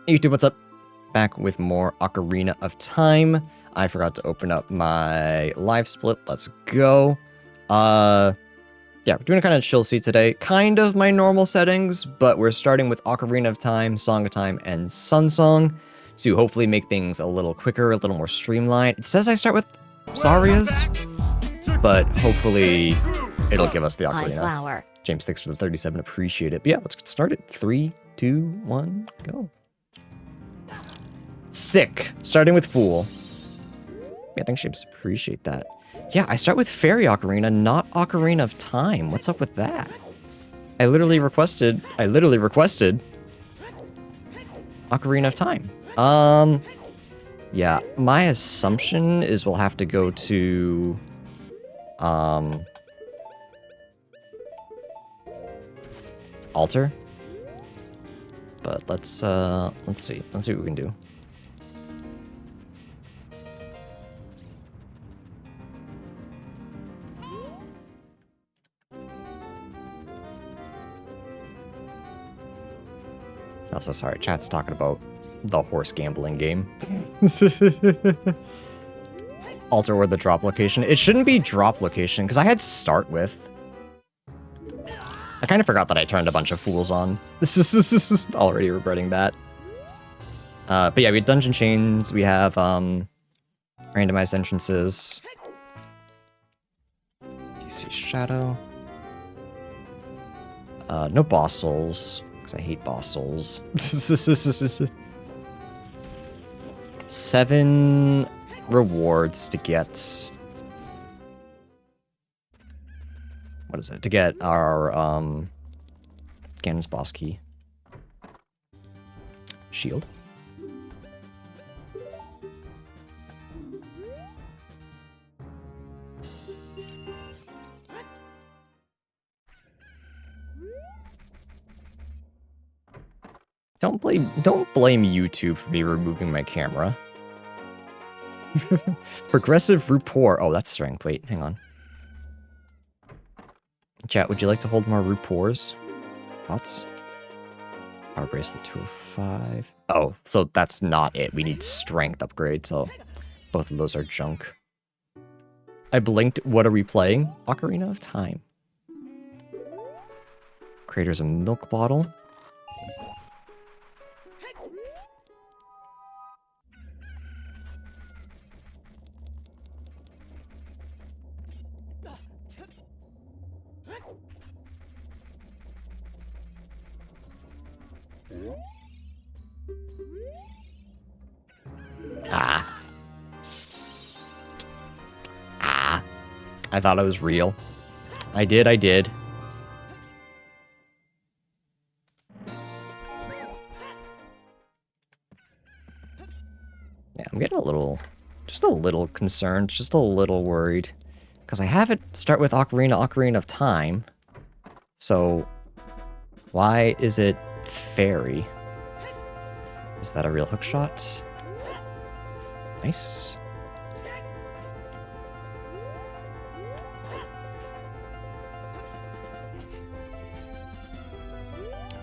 Hey YouTube, what's up? Back with more Ocarina of Time. I forgot to open up my live split. Let's go. Yeah, we're doing a kind of chill seat today. Kind of my normal settings, but we're starting with Ocarina of Time, Song of Time, and Sun Song to hopefully make things a little quicker, a little more streamlined. It says I start with Saria's, but hopefully it'll give us the Ocarina. Flower. James, thanks for the 37. Appreciate it. But yeah, let's get started. 3, 2, 1, go. Sick. Starting with Fool. Yeah, thanks, James. Appreciate that. Yeah, I start with Fairy Ocarina, not Ocarina of Time. What's up with that? I literally requested Ocarina of Time. Yeah, my assumption is we'll have to go to Altar. But let's see what we can do. Also, sorry, chat's talking about the horse gambling game. Alter or the drop location. It shouldn't be drop location, because I had start with. I kind of forgot that I turned a bunch of fools on. This is already regretting that. But yeah, we have dungeon chains, we have randomized entrances. DC Shadow. No boss souls. I hate boss souls. 7 rewards to get. What is it? To get our Ganon's boss key. Shield. Don't blame YouTube for me removing my camera. Progressive rapport. Oh, that's strength. Wait, hang on. Chat, would you like to hold more rapports? Thoughts? Power bracelet 205. Oh, so that's not it. We need strength upgrade, so both of those are junk. I blinked. What are we playing? Ocarina of Time. Creator's a milk bottle. I thought it was real. I did. Yeah, I'm getting just a little concerned, just a little worried. Because I have it start with Ocarina of Time. So, why is it Fairy? Is that a real hookshot? Nice.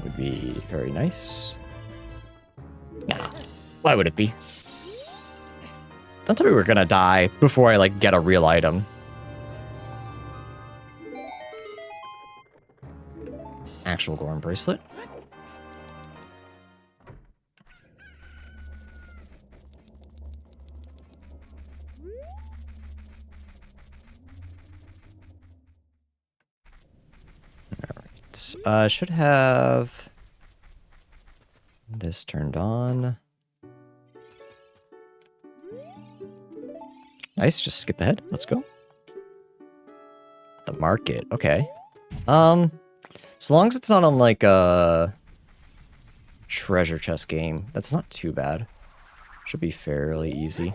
Would be very nice. Nah, why would it be? Don't tell me we're gonna die before I, like, get a real item. Actual Gorm bracelet. Alright. Should have this turned on. Nice, just skip ahead. Let's go. The market, okay. So long as it's not on, like, a treasure chest game, that's not too bad. Should be fairly easy.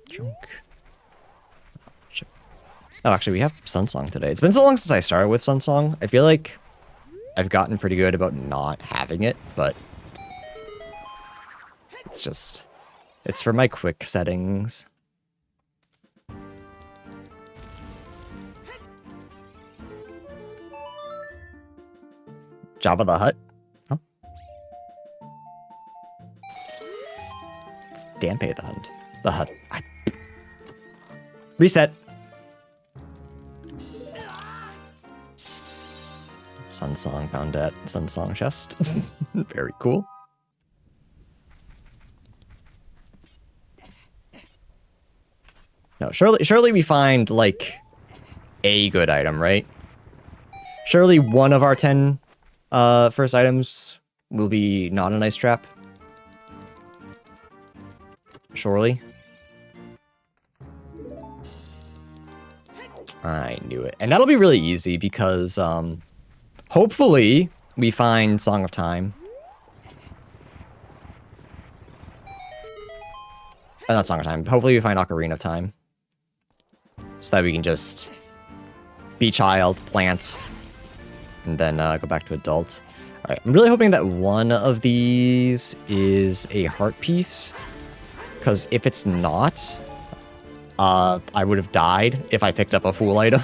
Junk. Oh, actually, we have Sunsong today. It's been so long since I started with Sunsong. I feel like I've gotten pretty good about not having it, but it's just... It's for my quick settings. Jabba the Hutt. Danpei the hut. Reset. Sunsong found at Sunsong chest. Very cool. No, surely we find, like, a good item, right? Surely one of our 10 first items will be not a nice trap. Surely. I knew it. And that'll be really easy because, hopefully we find Song of Time. Not Song of Time. Hopefully we find Ocarina of Time. So that we can just be child, plant, and then go back to adult. Alright, I'm really hoping that one of these is a heart piece. Because if it's not, I would have died if I picked up a fool item.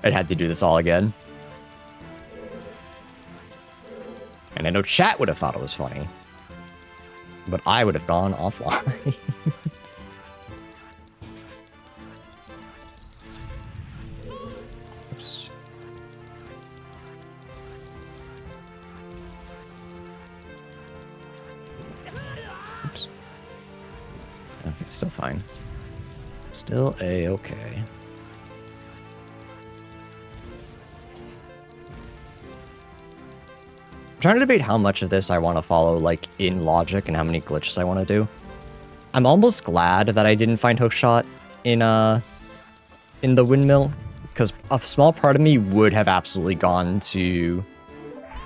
I'd had to do this all again. And I know chat would have thought it was funny. But I would have gone offline. Oops. Oops. Okay, still fine. Still a-okay. I'm trying to debate how much of this I want to follow, like, in logic and how many glitches I want to do. I'm almost glad that I didn't find hookshot in the windmill, because a small part of me would have absolutely gone to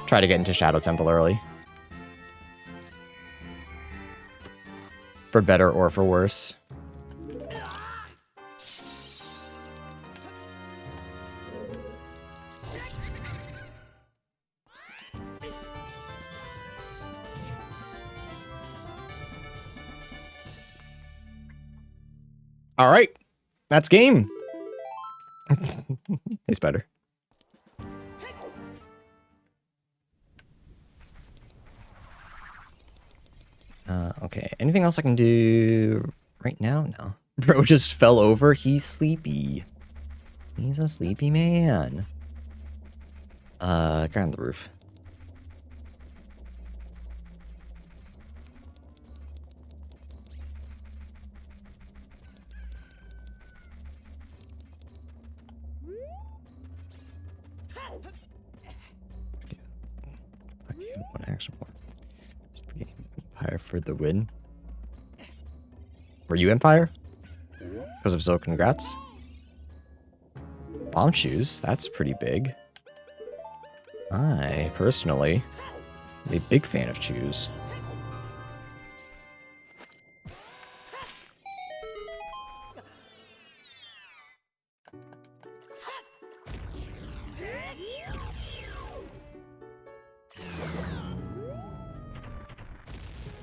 try to get into Shadow Temple early. For better or for worse. All right, that's game. It's better. Okay, anything else I can do right now? No. Bro just fell over. He's sleepy. He's a sleepy man. Guy on the roof. One action point. Empire for the win. Were you Empire? Because if so, congrats. Bomb shoes, that's pretty big. I, personally, am a big fan of shoes.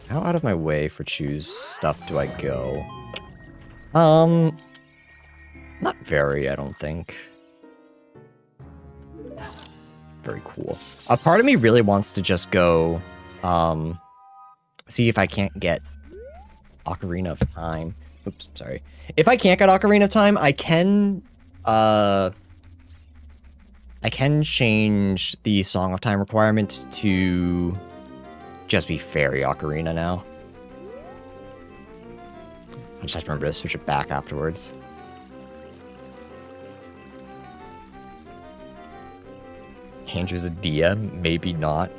How out of my way for choose stuff do I go? Not very, I don't think. Very cool. A part of me really wants to just go, see if I can't get Ocarina of Time. Oops, sorry. If I can't get Ocarina of Time, I can change the Song of Time requirement to just be Fairy Ocarina now. I just have to remember to switch it back afterwards. Andrew's a DM, maybe not.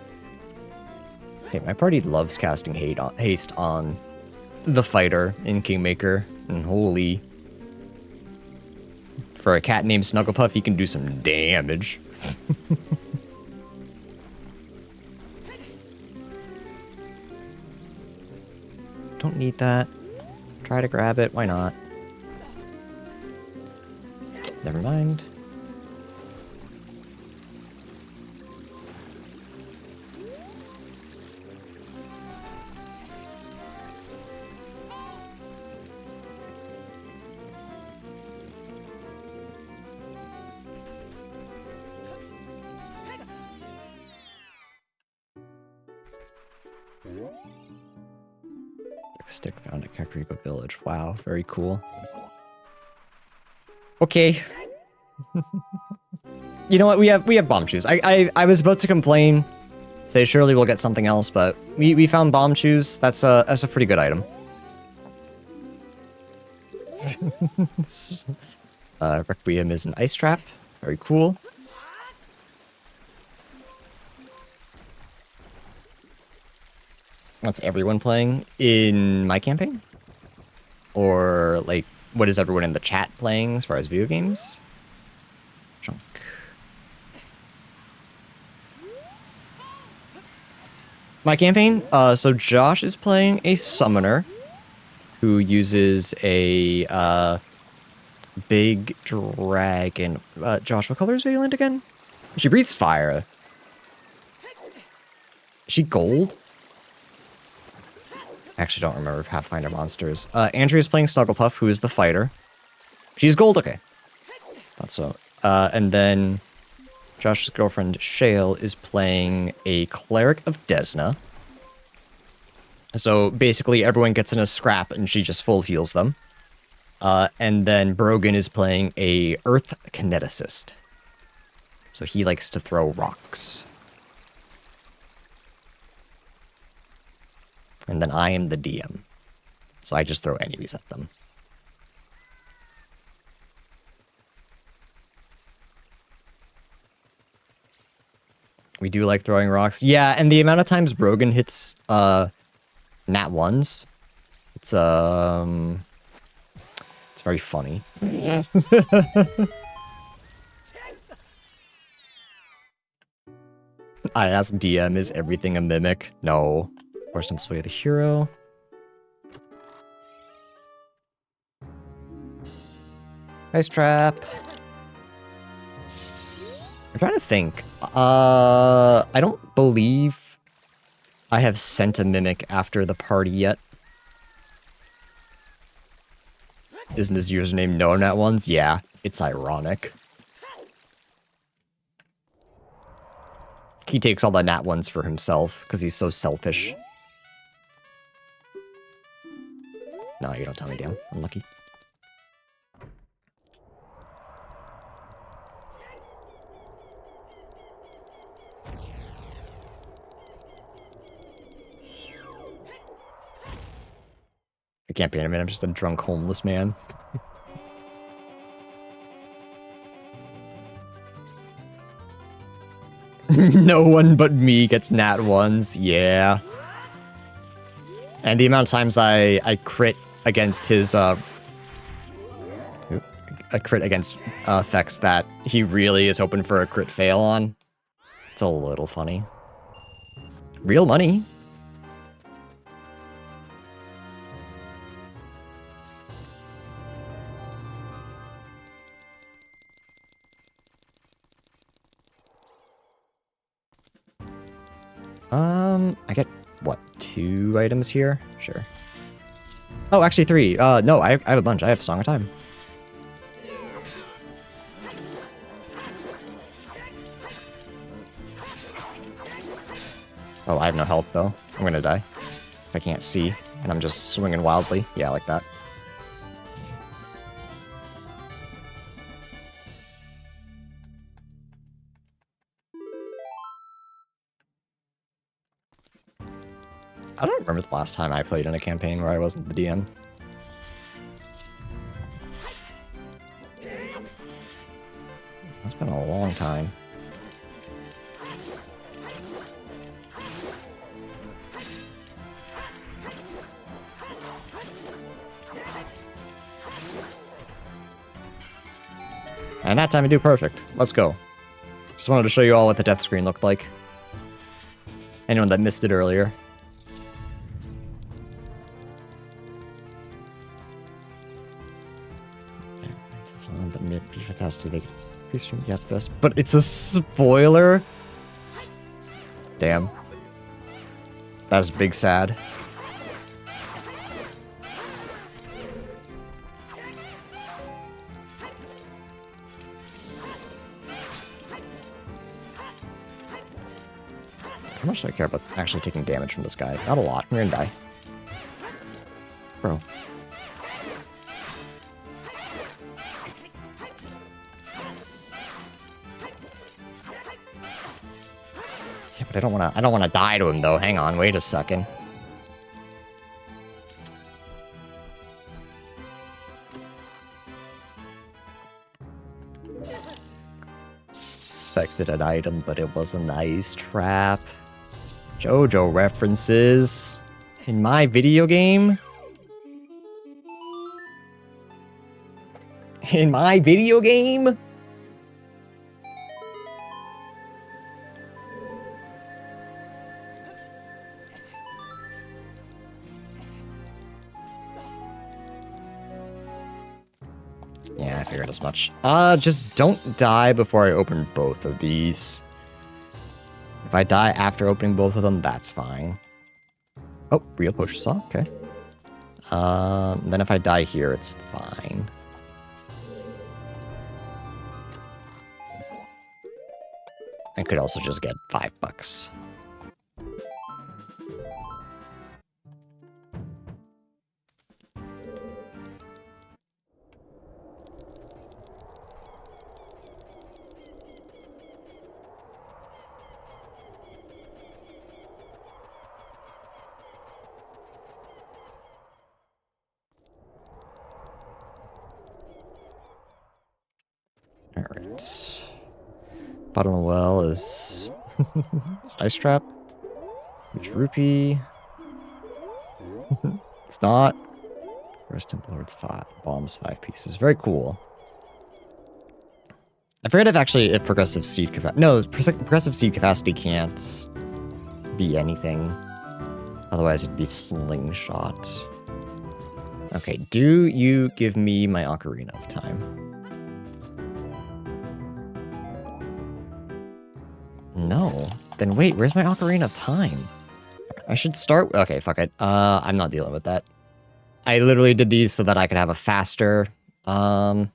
Hey, my party loves casting haste on the fighter in Kingmaker, and holy. For a cat named Snugglepuff, he can do some damage. Don't need that. Try to grab it, why not? Never mind. Stick found at Kakariko Village. Wow, very cool. Okay. You know what? We have bomb shoes. I was about to complain, say surely we'll get something else, but we found bomb shoes. That's a pretty good item. Requiem is an ice trap. Very cool. What's everyone playing in my campaign? Or, like, what is everyone in the chat playing as far as video games? Junk. My campaign? So Josh is playing a summoner who uses a, big dragon. Josh, what color is Valiant again? She breathes fire. Is she gold? I actually don't remember Pathfinder monsters. Andrea's playing Snugglepuff, who is the fighter. She's gold, okay. Thought so. And then Josh's girlfriend, Shale, is playing a Cleric of Desna. So basically everyone gets in a scrap and she just full heals them. And then Brogan is playing a Earth Kineticist. So he likes to throw rocks. And then I am the DM. So I just throw enemies at them. We do like throwing rocks. Yeah, and the amount of times Brogan hits nat ones, it's very funny. I asked DM, is everything a mimic? No. Forced him to sway the hero. Ice trap. I'm trying to think. I don't believe I have sent a mimic after the party yet. Isn't his username known at ones? Yeah, it's ironic. He takes all the nat ones for himself because he's so selfish. No, you don't tell me, damn. Unlucky. I can't be in a minute, I'm just a drunk homeless man. No one but me gets nat ones, yeah. And the amount of times I crit against his, a crit against effects that he really is hoping for a crit fail on. It's a little funny. Real money. I get, what, 2 items here? Sure. Oh, actually 3. No, I have a bunch. I have Song of Time. Oh, I have no health, though. I'm gonna die. Because I can't see, and I'm just swinging wildly. Yeah, like that. I don't remember the last time I played in a campaign where I wasn't the DM. It's been a long time. And that time I do perfect. Let's go. Just wanted to show you all what the death screen looked like. Anyone that missed it earlier. But it's a spoiler? Damn. That's big sad. How much do I care about actually taking damage from this guy? Not a lot. We're gonna die. bro. Yeah, but I don't wanna die to him though. Hang on, wait a second. Expected an item, but it was a nice trap. JoJo references in my video game? In my video game? Yeah, I figured as much. Just don't die before I open both of these. If I die after opening both of them, that's fine. Oh, real potion saw, okay. Then if I die here, it's fine. I could also just get $5. Alright. Bottom of the well is ice trap. Huge rupee. It's not. First Temple Lord's 5 bombs, 5 pieces. Very cool. I forget if progressive seed capacity. No, progressive seed capacity can't be anything. Otherwise, it'd be slingshot. Okay, do you give me my Ocarina of Time? No. Then wait, where's my Ocarina of Time? I should start... Okay, fuck it. I'm not dealing with that. I literally did these so that I could have a faster... Time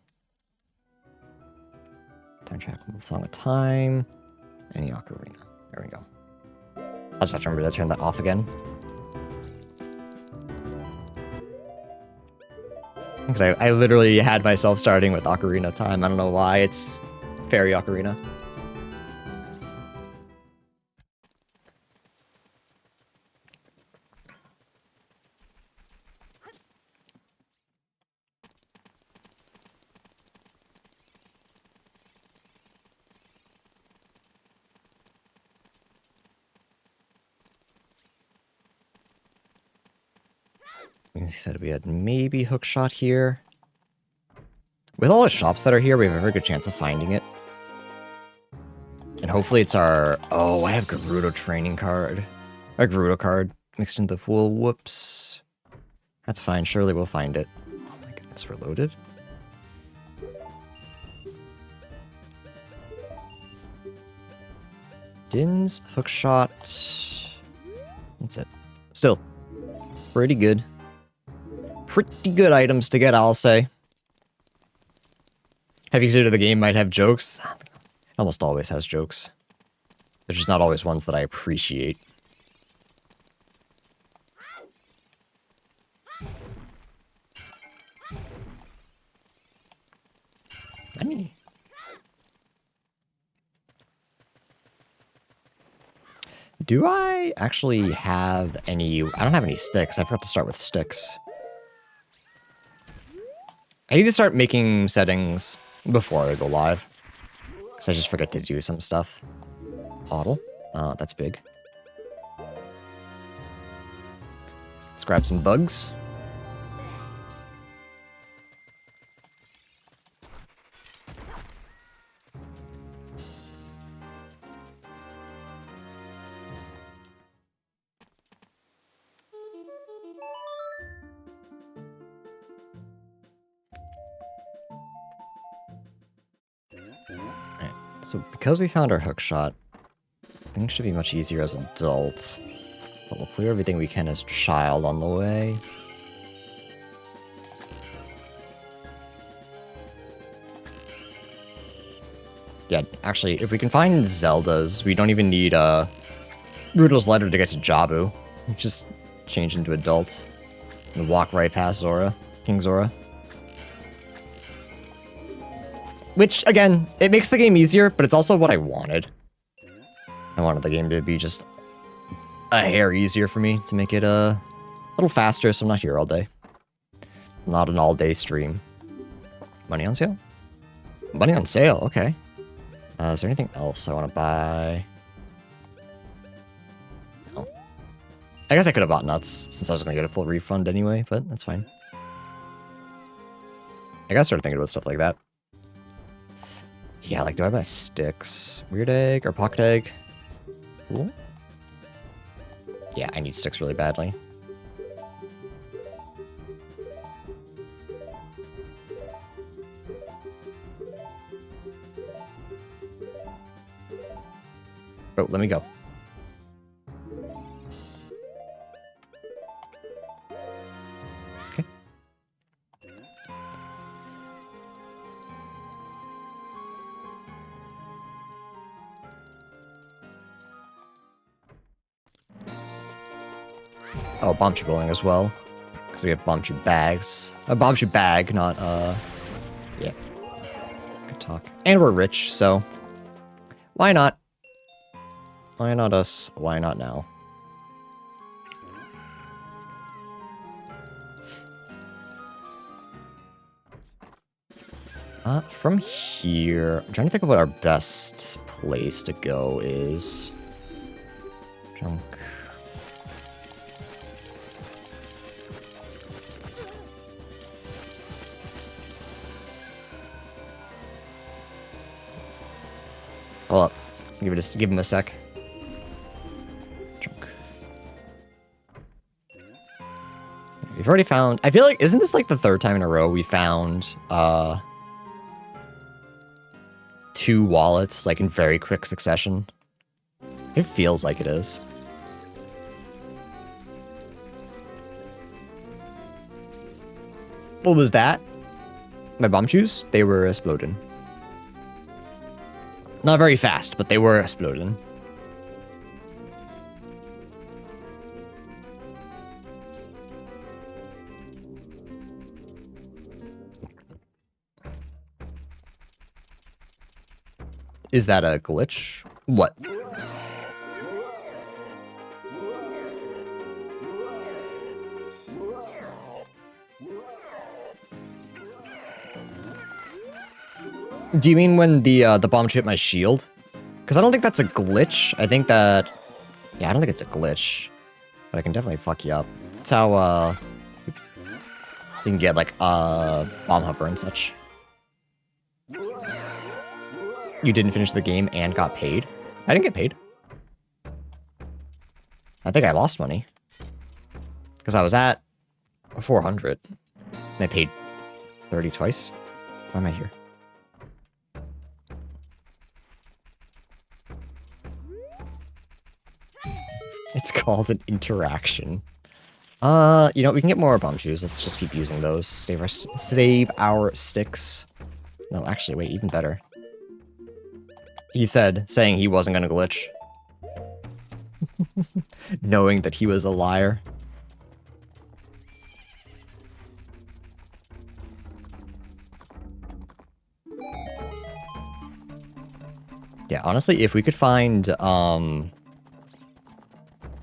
travel with Song of Time. And the Ocarina. There we go. I'll just have to remember to turn that off again. Because I literally had myself starting with Ocarina of Time. I don't know why. It's Fairy Ocarina. We said we had maybe hookshot here. With all the shops that are here, we have a very good chance of finding it. And hopefully it's our... Oh, I have Gerudo training card. A Gerudo card mixed into the pool. Whoops. That's fine. Surely we'll find it. Oh my goodness, we're loaded. Din's, hookshot. That's it. Still, pretty good. Pretty good items to get, I'll say. Have you considered the game might have jokes? It almost always has jokes. They're just not always ones that I appreciate. Money. Do I actually have any... I don't have any sticks. I forgot to start with sticks. I need to start making settings before I go live. Because I just forget to do some stuff. Bottle. That's big. Let's grab some bugs. So because we found our hookshot, things should be much easier as adults. But we'll clear everything we can as child on the way. Yeah, actually, if we can find Zeldas, we don't even need Rudel's letter to get to Jabu. Just change into adults. And walk right past Zora. King Zora. Which, again, it makes the game easier, but it's also what I wanted. I wanted the game to be just a hair easier for me, to make it a little faster so I'm not here all day. Not an all-day stream. Money on sale? Money on sale, okay. Is there anything else I want to buy? No. I guess I could have bought nuts, since I was going to get a full refund anyway, but that's fine. I gotta start thinking about stuff like that. Yeah, like, do I buy sticks? Weird egg or pocket egg? Cool. Yeah, I need sticks really badly. Oh, let me go. Okay. Oh, bombchu bowling as well. Because we have bombchu bags. A bombchu bag, not, yeah. Good talk. And we're rich, so why not? Why not us? Why not now? From here, I'm trying to think of what our best place to go is. Junk. Hold up. Give him a sec. Junk. We've already found... I feel like... Isn't this like the third time in a row we found, 2 wallets, like, in very quick succession? It feels like it is. What was that? My bombchus? They were exploding. Not very fast, but they were exploding. Is that a glitch? What? Do you mean when the bomb hit my shield? Because I don't think that's a glitch. I think that... Yeah, I don't think it's a glitch. But I can definitely fuck you up. That's how, you can get, like, bomb hover and such. You didn't finish the game and got paid? I didn't get paid. I think I lost money. Because I was at 400. And I paid 30 twice. Why am I here? It's called an interaction. You know, we can get more bombchus. Let's just keep using those. Save our sticks. No, actually, wait, even better. He said, saying he wasn't gonna glitch. Knowing that he was a liar. Yeah, honestly, if we could find,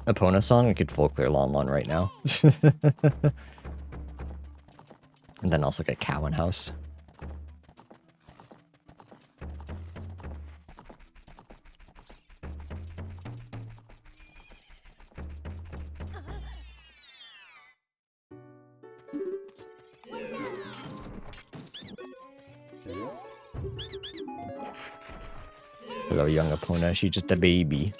Epona song, I could full clear Lon Lon right now. And then also get Cowan House. Hello, young Epona. She's just a baby.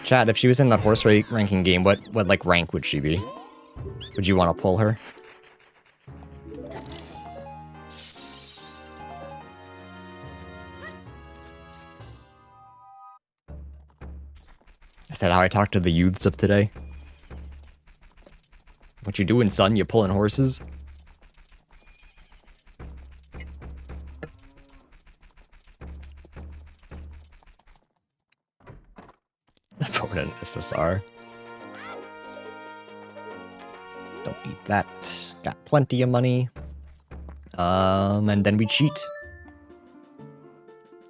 Chat, if she was in that horse ranking game, what like rank would she be? Would you want to pull her? Is that how I talk to the youths of today? What you doing, son? You pulling horses? Opponent SSR. Don't need that. Got plenty of money. And then we cheat.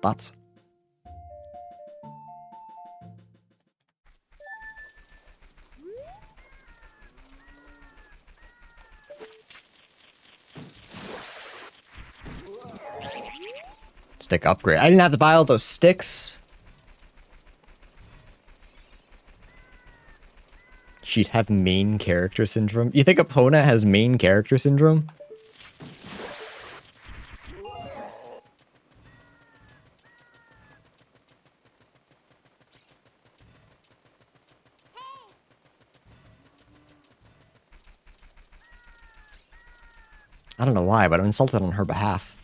Thoughts? Stick upgrade. I didn't have to buy all those sticks. She'd have main character syndrome. You think Epona has main character syndrome? I don't know why, but I'm insulted on her behalf.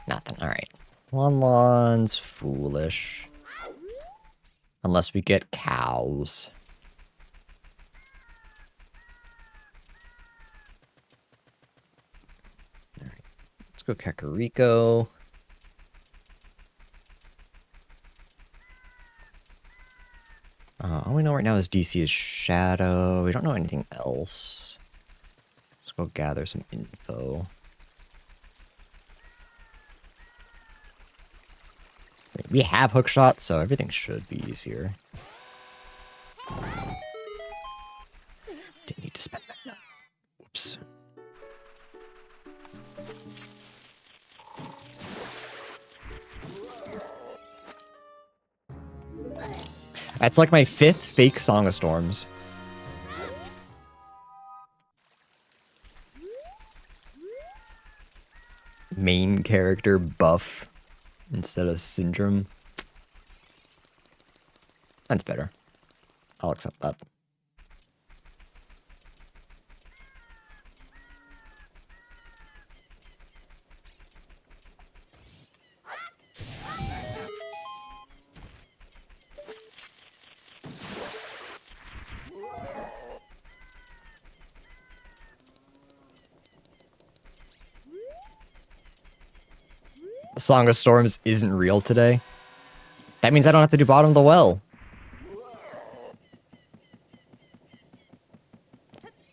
Nothing. All right. Lon-Lon's foolish. Unless we get cows. All right. Let's go Kakariko. All we know right now is DC is Shadow. We don't know anything else. Let's go gather some info. We have hookshot, so everything should be easier. Didn't need to spend that nut. Oops. That's like my 5th fake Song of Storms. Main character buff instead of syndrome. That's better. I'll accept that. Song of Storms isn't real today. That means I don't have to do bottom of the well.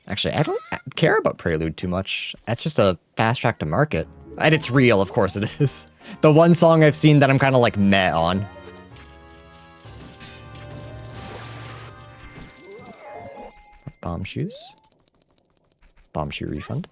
Actually, I don't care about Prelude too much. That's just a fast track to market. And it's real, of course it is. The one song I've seen that I'm kind of like meh on. Bomb shoes. Bomb shoe refund.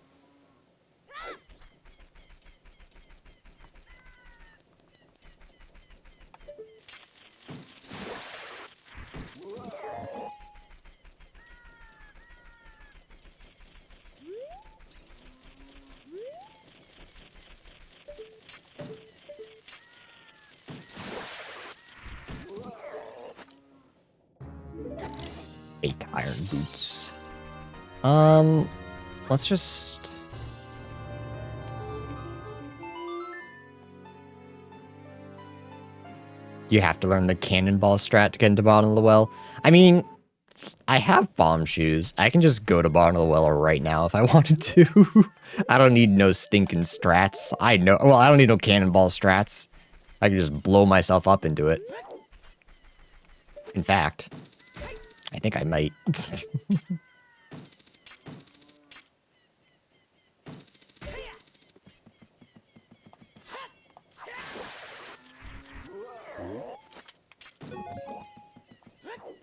Fake iron boots. Let's just... You have to learn the cannonball strat to get into bottom of the well. I mean, I have bomb shoes. I can just go to bottom of the well right now if I wanted to. I don't need no stinking strats. I don't need no cannonball strats. I can just blow myself up into it. In fact, I think I might.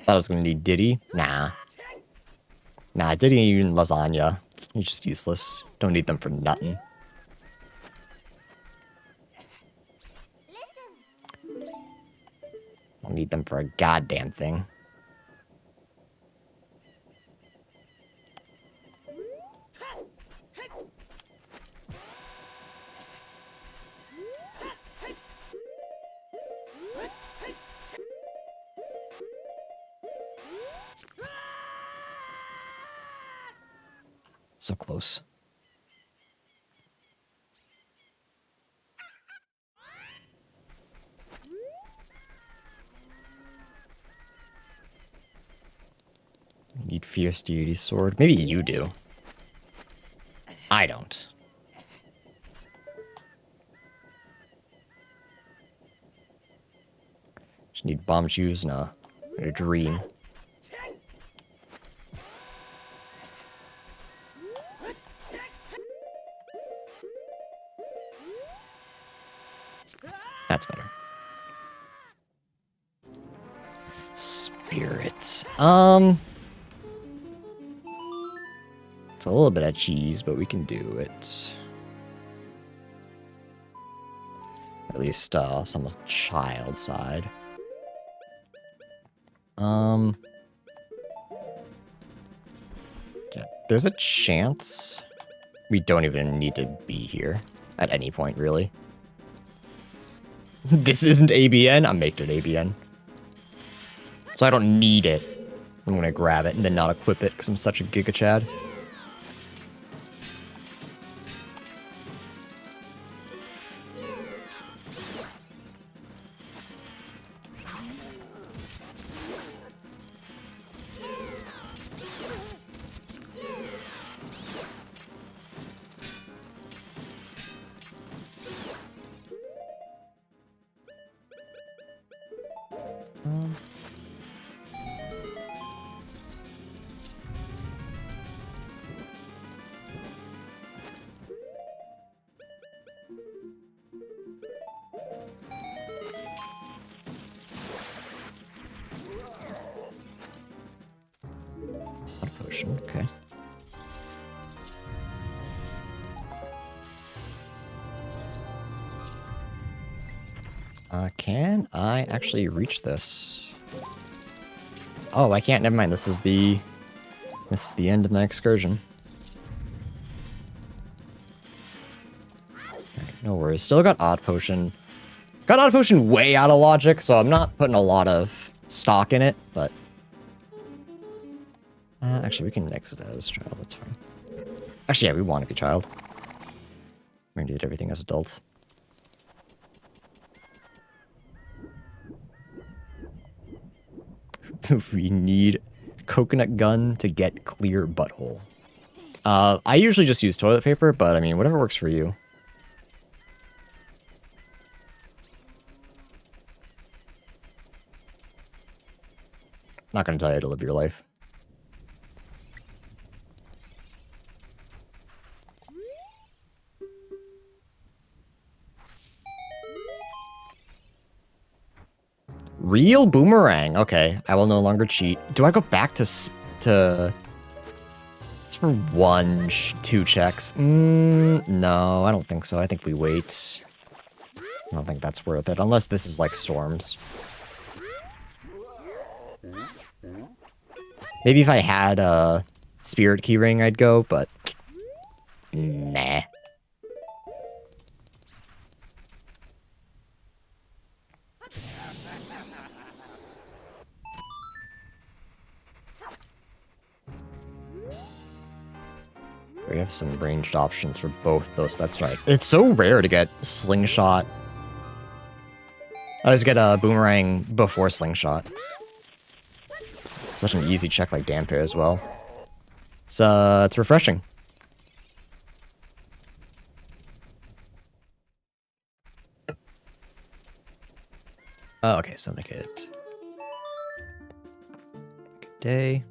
Thought I was gonna need Diddy. Nah. Nah, Diddy and lasagna. He's just useless. Don't need them for nothing. Don't need them for a goddamn thing. So close. Need Fierce Deity Sword. Maybe you do. I don't. Just need bomb shoes and a dream. That's better. Spirits. It's a little bit of cheese, but we can do it. At least some of the child side. Yeah, there's a chance we don't even need to be here at any point, really. This isn't ABN. I'm making it ABN. So I don't need it. I'm gonna grab it and then not equip it because I'm such a Giga Chad. Okay. Can I actually reach this? Oh, I can't. Never mind. This is the end of my excursion. Right, no worries. Still got Odd Potion. Got Odd Potion way out of logic, so I'm not putting a lot of stock in it, but actually, we can exit as child. That's fine. Actually, yeah, we want to be child. We did everything as adults. We need coconut gun to get clear butthole. I usually just use toilet paper, but I mean, whatever works for you. Not gonna tell you to live your life. Real boomerang. Okay, I will no longer cheat. Do I go back to it's for two checks. No, I don't think so. I think we wait. I don't think that's worth it, unless this is like storms. Maybe if I had a spirit keyring, I'd go, but nah. We have some ranged options for both those. That's right. It's so rare to get slingshot. I always get a boomerang before slingshot. Such an easy check like Damper as well. It's refreshing. Oh, okay, so make it good day.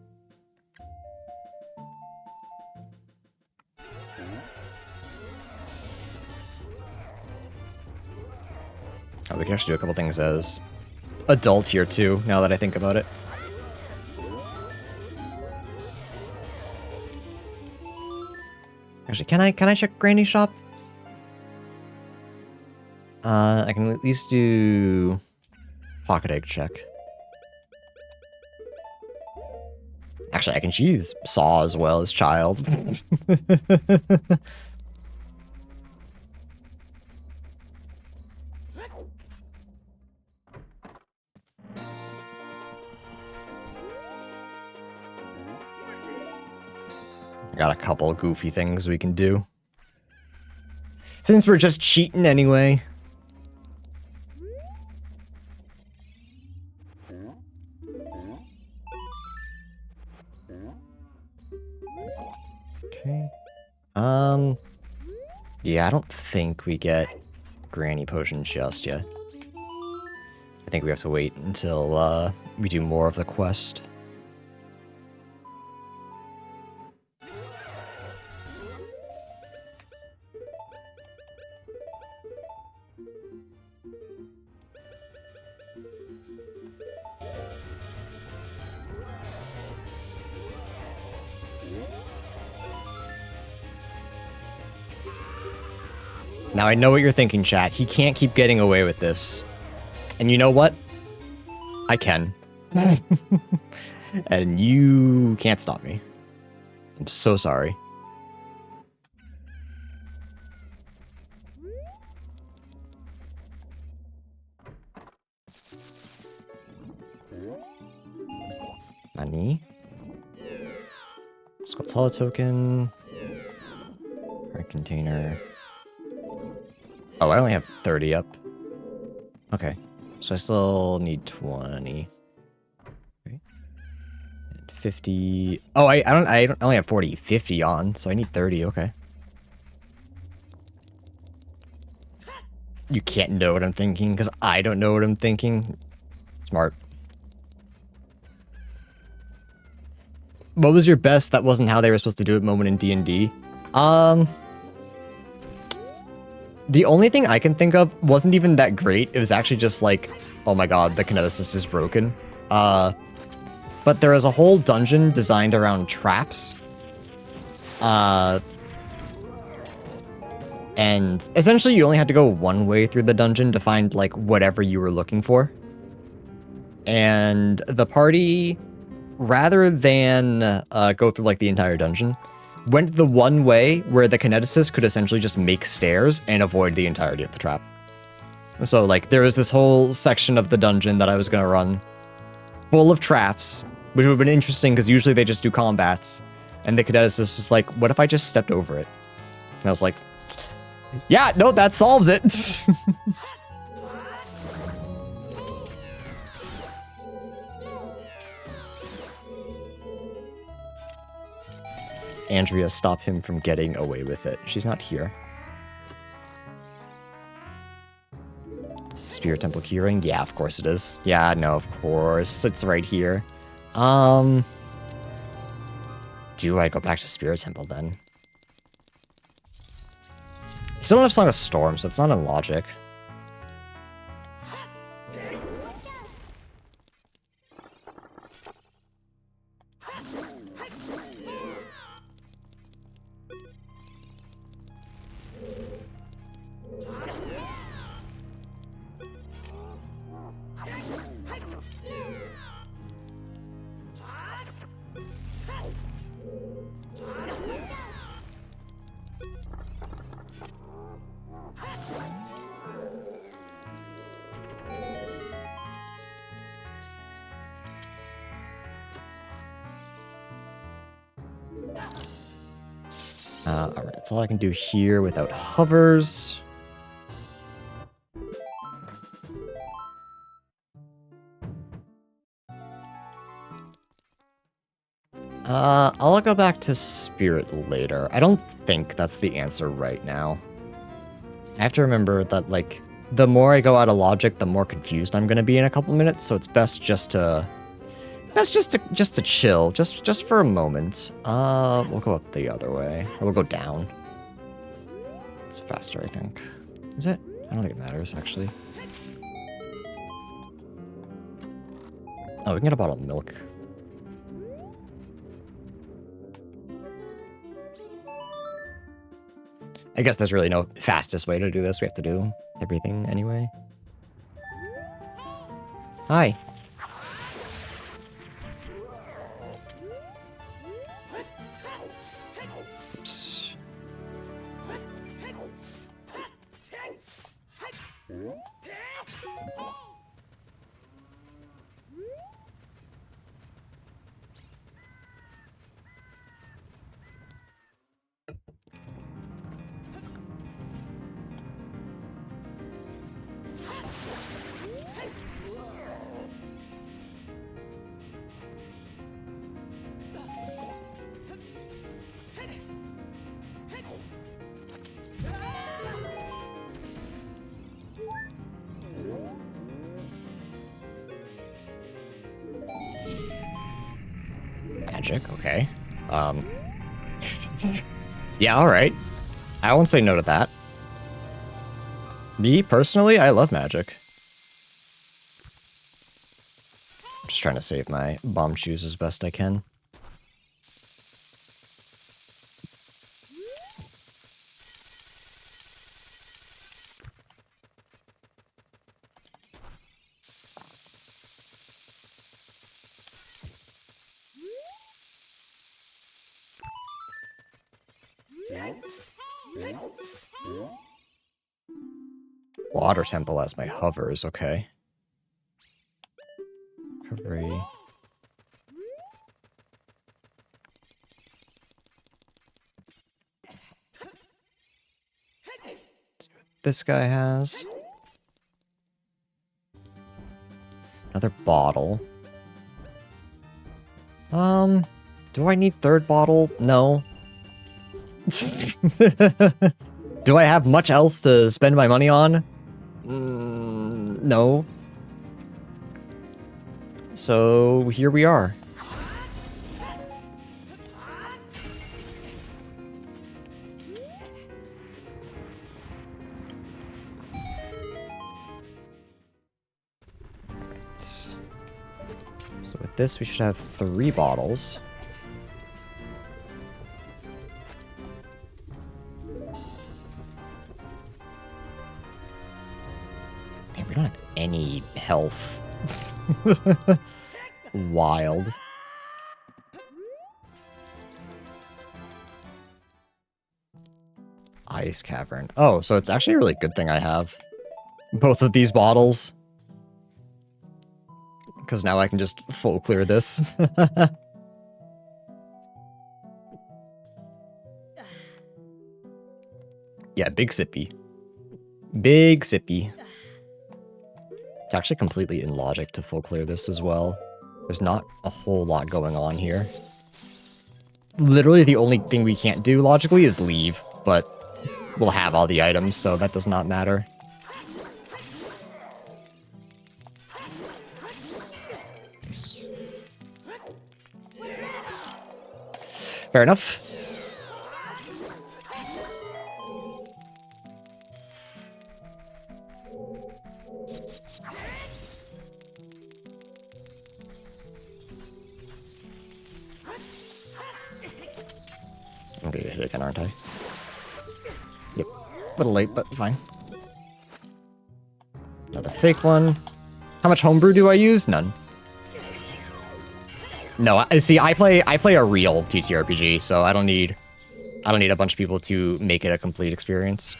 Oh, we can actually do a couple things as adult here too, now that I think about it. Actually, can I check Granny Shop? I can at least do pocket egg check. Actually, I can choose Saw as well as Child. Got a couple of goofy things we can do. Since we're just cheating anyway. Okay. Yeah, I don't think we get Granny Potion just yet. I think we have to wait until we do more of the quest. Now I know what you're thinking, chat. He can't keep getting away with this. And you know what? I can. And you can't stop me. I'm so sorry. Money. Skulltula token. Heart container. Oh, I only have 30 up. Okay. So I still need 20. Okay. And 50. Oh, I only have 40. 50 on, so I need 30. Okay. You can't know what I'm thinking because I don't know what I'm thinking. Smart. What was your best that wasn't how they were supposed to do it moment in D&D? The only thing I can think of wasn't even that great. It was actually just like, oh my god, the kineticist is broken. But there is a whole dungeon designed around traps. And essentially you only had to go one way through the dungeon to find like whatever you were looking for. And the party, rather than go through like the entire dungeon, went the one way where the kineticist could essentially just make stairs and avoid the entirety of the trap. So, like, there was this whole section of the dungeon that I was going to run full of traps, which would have been interesting because usually they just do combats. And the kineticist was like, what if I just stepped over it? And I was like, yeah, no, that solves it. Andrea, stop him from getting away with it. She's not here. Spirit Temple keyring? Yeah, of course it is. Yeah, no, of course. It's right here. Do I go back to Spirit Temple then? Still don't have Song of Storm, so it's not in logic. Alright, that's all I can do here without hovers. I'll go back to Spirit later. I don't think that's the answer right now. I have to remember that, like, the more I go out of logic, the more confused I'm gonna be in a couple minutes, so it's best just to... just to chill, just for a moment. We'll go up the other way. Or we'll go down. It's faster, I think. Is it? I don't think it matters, actually. Oh, we can get a bottle of milk. I guess there's really no fastest way to do this. We have to do everything anyway. Hi. Oops. Magic, okay. Yeah, alright. I won't say no to that. Me, personally, I love magic. I'm just trying to save my bomb shoes as best I can. Water temple as my hovers, okay. Recovery. See what this guy has. Another bottle. Do I need third bottle? No. Do I have much else to spend my money on? No. So here we are. So with this, we should have 3 bottles. Man, we don't have any health. Wild. Ice cavern. Oh, so it's actually a really good thing I have both of these bottles. Because now I can just full clear this. Yeah, big sippy. Big sippy. It's actually completely in logic to full clear this as well. There's not a whole lot going on here. Literally the only thing we can't do logically is leave, but we'll have all the items, so that does not matter. Nice. Fair enough. I'm gonna get hit again, aren't I? Yep. A little late, but fine. Another fake one. How much homebrew do I use? None. No, I see. I play a real TTRPG, so I don't need a bunch of people to make it a complete experience.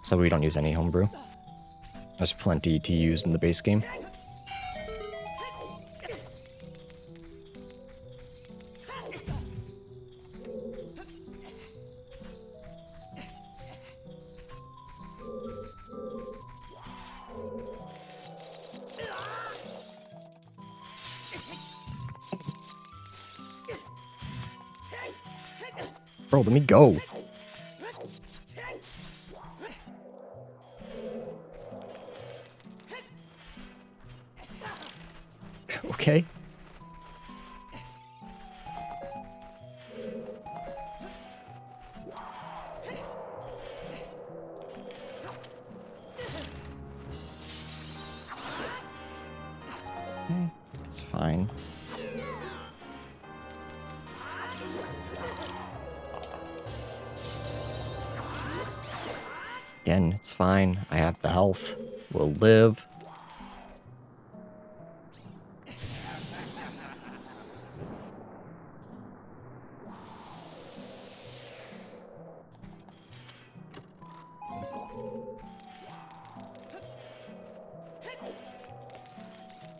So we don't use any homebrew. There's plenty to use in the base game. Bro, let me go. Okay. It's fine. Again, it's fine. I have the health. We'll live.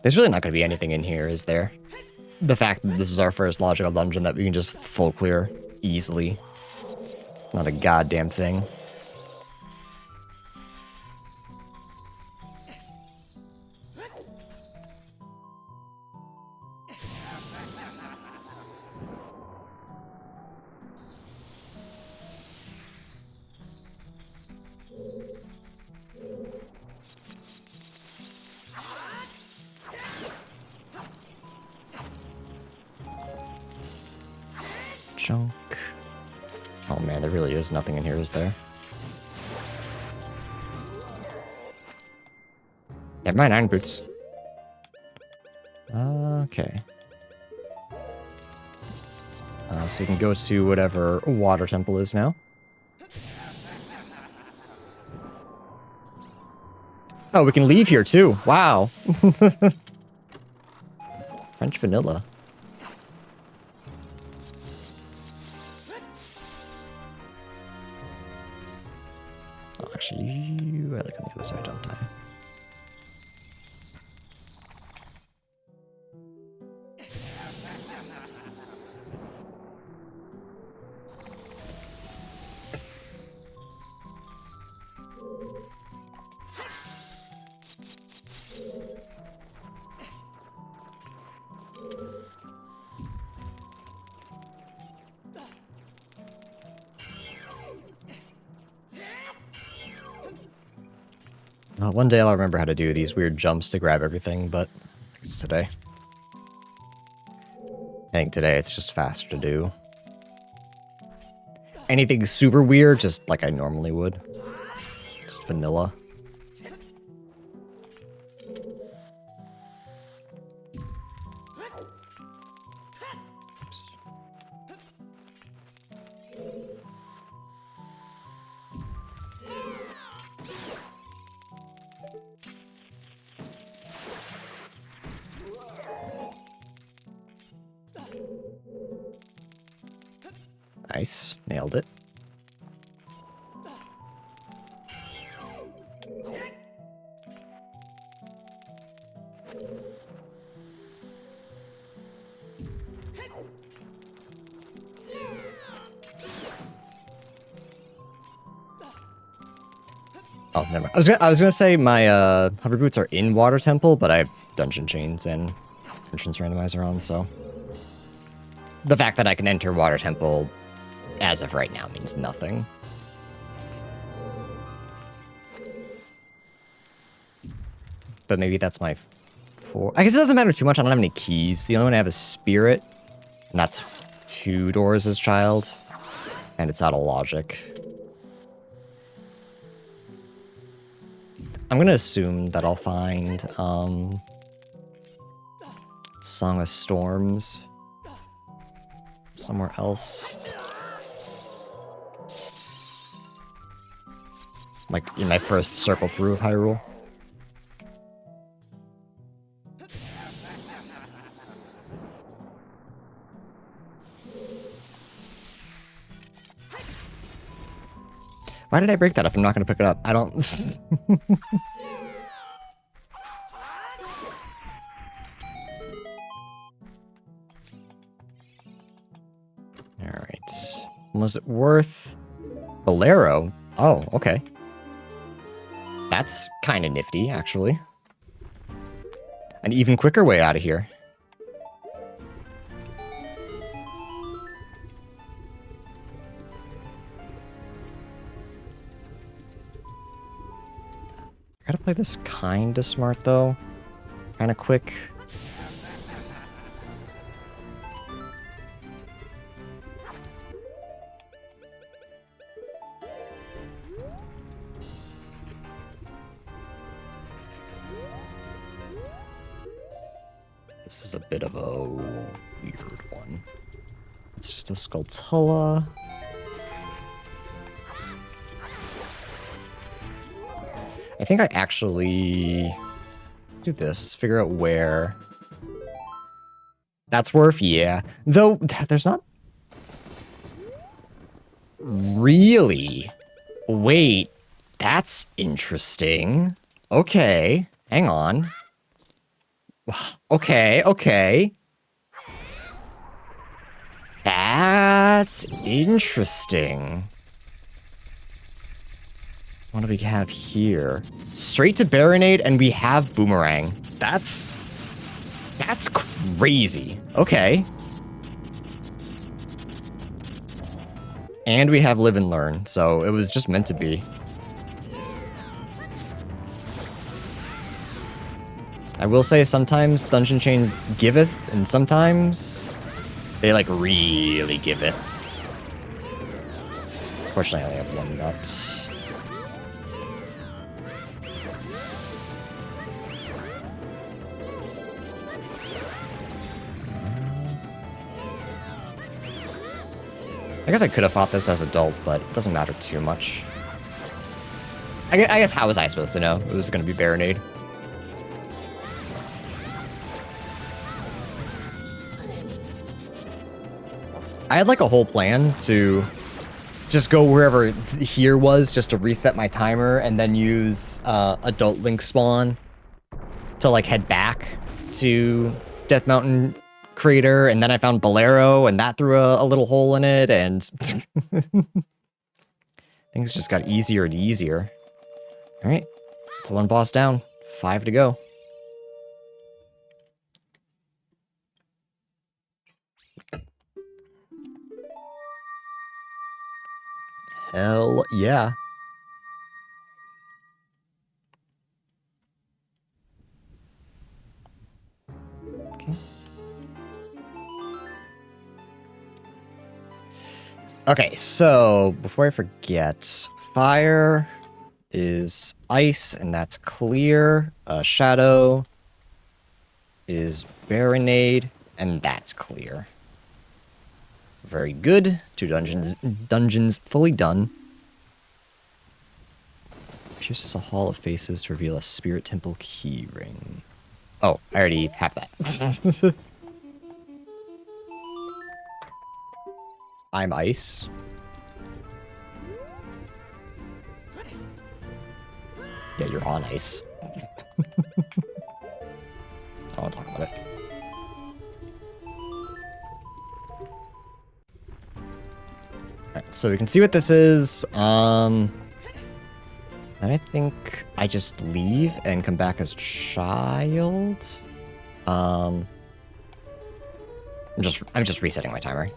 There's really not going to be anything in here, is there? The fact that this is our first logical dungeon that we can just full clear easily. Not a goddamn thing. junk. Oh man, there really is nothing in here, is there? Never mind, iron boots. Okay. So we can go to whatever water temple is now. Oh, we can leave here too. Wow. French vanilla. Oh, actually, I like on the other side, don't I? One day I'll remember how to do these weird jumps to grab everything, but it's today. I think today it's just faster to do. Anything super weird, just like I normally would. Just vanilla. Oops. Nice. Nailed it. Oh, never mind. I was gonna say my hover boots are in Water Temple, but I have dungeon chains and entrance randomizer on, so the fact that I can enter Water Temple as of right now means nothing. But maybe that's my four. I guess it doesn't matter too much. I don't have any keys. The only one I have is Spirit, and that's 2 doors as child, and it's out of logic. I'm gonna assume that I'll find Song of Storms somewhere else. Like in my first circle through of Hyrule. Why did I break that if I'm not going to pick it up? I don't... Alright. Was it worth... Bolero? Oh, okay. That's kind of nifty, actually. An even quicker way out of here. Gotta play this kinda smart, though. Kinda quick. This is a bit of a weird one. It's just a Skulltula. I think I actually... Let's do this. Figure out where... That's worth, yeah. Though, there's not... Really? Wait. That's interesting. Okay. Hang on. Okay, okay. That's interesting. What do we have here? Straight to Baronade, and we have Boomerang. That's crazy. Okay. And we have Live and Learn, so it was just meant to be. I will say sometimes Dungeon Chains giveth, and sometimes they like really giveth. Fortunately, I only have one nut. I guess I could have fought this as adult, but it doesn't matter too much. I guess how was I supposed to know it was going to be Baronade? I had like a whole plan to just go wherever here was just to reset my timer and then use adult Link spawn to like head back to Death Mountain Crater, and then I found Bolero and that threw a little hole in it, and things just got easier and easier. All right, it's one boss down, 5 to go. Hell yeah. Okay. Okay, so before I forget, fire is ice, and that's clear. Shadow is Baronade, and that's clear. Very good. 2 dungeons fully done. Pierces a hall of faces to reveal a spirit temple key ring. Oh, I already have that. I'm ice. Yeah, you're on ice. I don't want to talk about it. Alright, so we can see what this is. Then I think I just leave and come back as child. I'm just resetting my timer.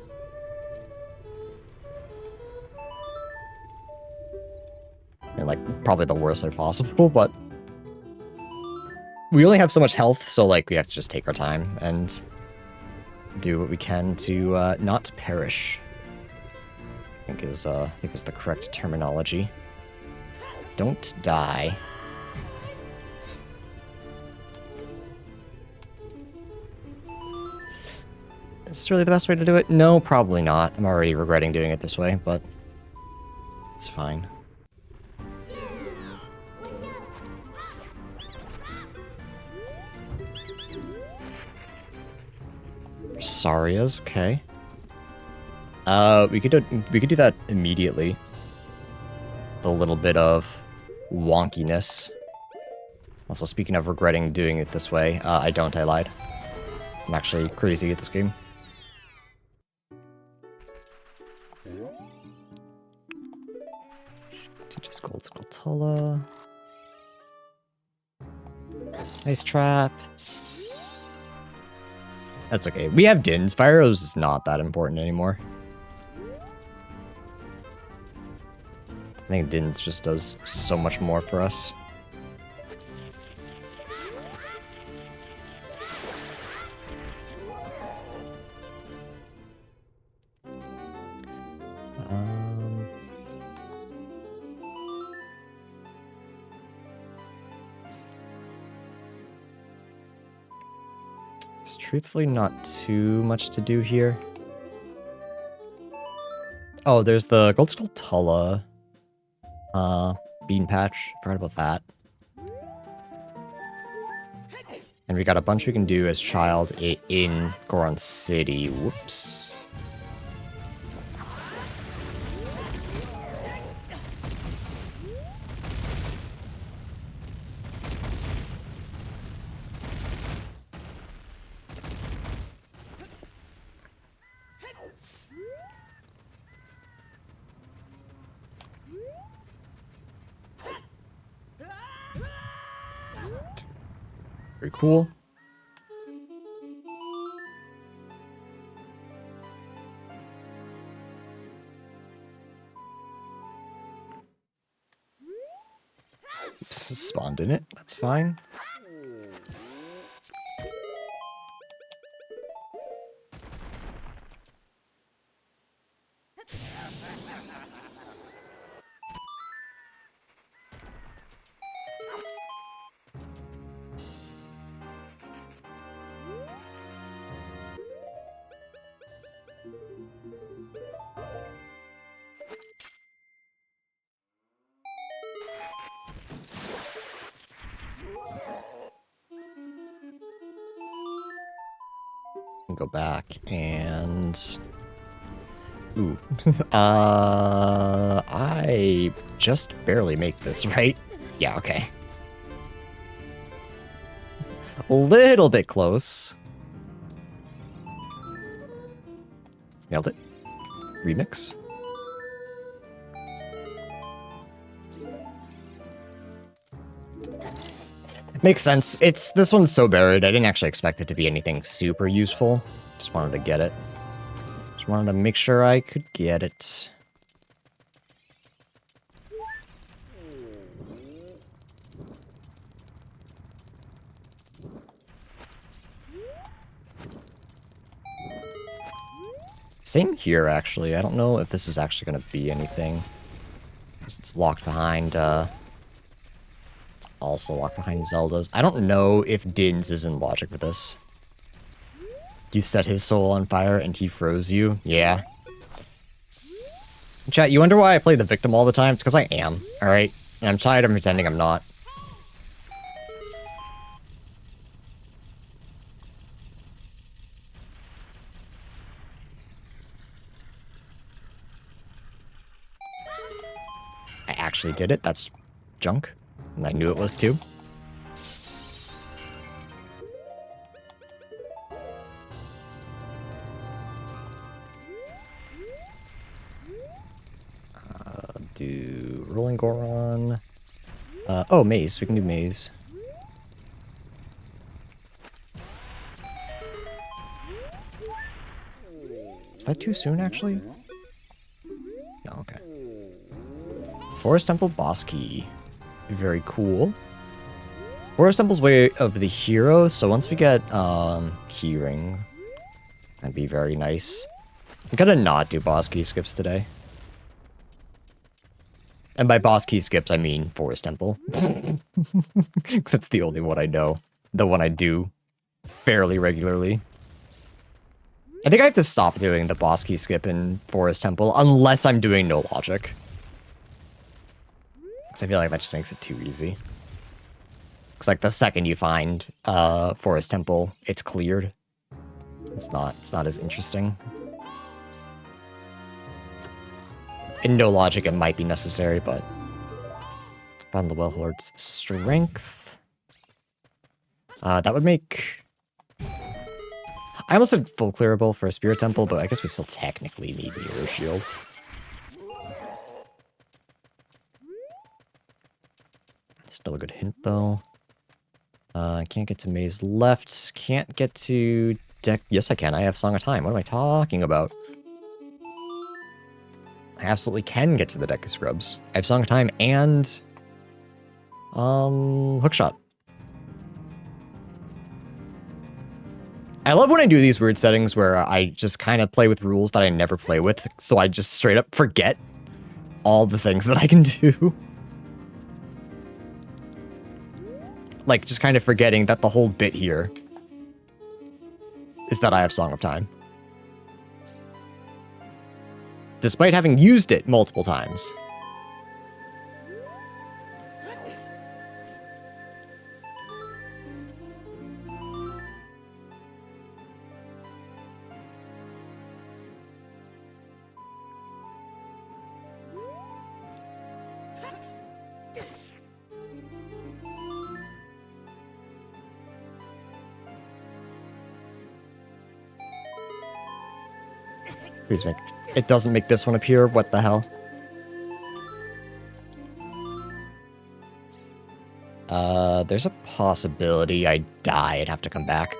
And like probably the worst way possible, but we only have so much health, so like we have to just take our time and do what we can to not perish. I think is the correct terminology. Don't die. Is this really the best way to do it? No, probably not. I'm already regretting doing it this way, but it's fine. Saria's okay. We could do that immediately. The little bit of wonkiness. Also, speaking of regretting doing it this way, I lied. I'm actually crazy at this game. Teaches Gold Skulltula. Nice trap. That's okay. We have Din's. Fire Rose is not that important anymore. I think Din's just does so much more for us. There's truthfully not too much to do here. Oh, there's the Gold Skulltula bean patch. Forgot about that. And we got a bunch we can do as child in Goron City. Whoops. Very cool. Oops, spawned in it. That's fine. go back and... Ooh. I just barely make this, right? Yeah, okay. A little bit close. Nailed it. Remix. Makes sense. This one's so buried. I didn't actually expect it to be anything super useful. Just wanted to get it. Just wanted to make sure I could get it. Same here, actually. I don't know if this is actually going to be anything. It's locked behind, it's also locked behind Zelda's. I don't know if Din's is in logic for this. You set his soul on fire and he froze you? Yeah. Chat, you wonder why I play the victim all the time? It's because I am, alright? And I'm tired of pretending I'm not. I actually did it. That's junk. And I knew it was too. Do Rolling Goron. Oh, maze. We can do maze. Is that too soon, actually? No, okay. Forest Temple boss key. Very cool. Forest Temple's way of the hero, so once we get key ring, that'd be very nice. I'm gonna not do boss key skips today. And by boss key skips, I mean Forest Temple. Because that's the only one I know. The one I do fairly regularly. I think I have to stop doing the boss key skip in Forest Temple, unless I'm doing no logic. Because I feel like that just makes it too easy. Because like the second you find Forest Temple, it's cleared. It's not as interesting. In no logic, it might be necessary, but... Bottom of the Well Horde's strength. That would make... I almost did full clearable for a Spirit Temple, but I guess we still technically need Mirror Shield. Still a good hint, though. Can't get to Maze left. Can't get to deck... Yes, I can. I have Song of Time. What am I talking about? I absolutely can get to the deck of Scrubs. I have Song of Time and... Hookshot. I love when I do these weird settings where I just kind of play with rules that I never play with, so I just straight up forget all the things that I can do. Like, just kind of forgetting that the whole bit here is that I have Song of Time. Despite having used it multiple times. Please make... It doesn't make this one appear? What the hell? There's a possibility I die and have to come back.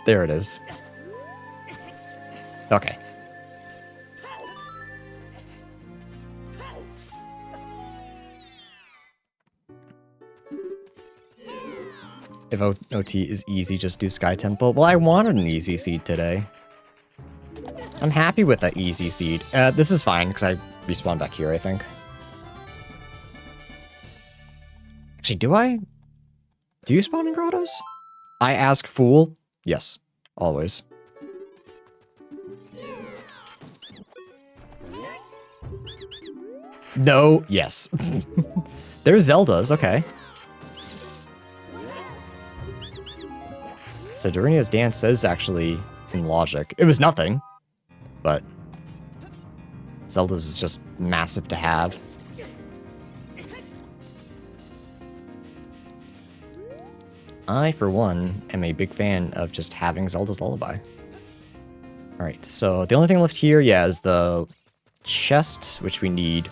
There it is. Okay. If OT is easy, just do Sky Temple. Well, I wanted an easy seed today. I'm happy with that easy seed. This is fine, because I respawn back here, I think. Actually, do I? Do you spawn in grottos? I ask fool. Yes, always. No, yes. There's Zeldas, okay. So Dorinia's dance is actually in logic. It was nothing, but Zelda's is just massive to have. I, for one, am a big fan of just having Zelda's Lullaby. Alright, so the only thing left here, yeah, is the chest, which we need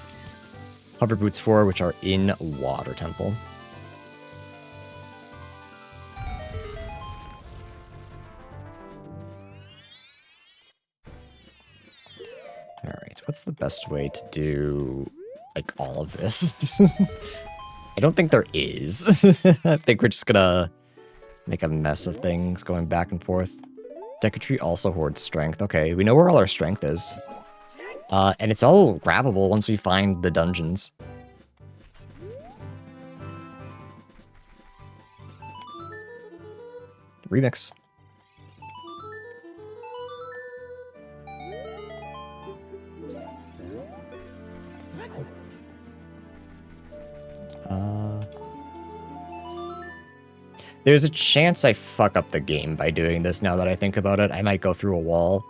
hover boots for, which are in Water Temple. Alright, what's the best way to do, like, all of this? I don't think there is. I think we're just gonna make a mess of things going back and forth. Decatry also hoards strength. Okay, we know where all our strength is. And it's all grabbable once we find the dungeons. Remix. There's a chance I fuck up the game by doing this now that I think about it. I might go through a wall.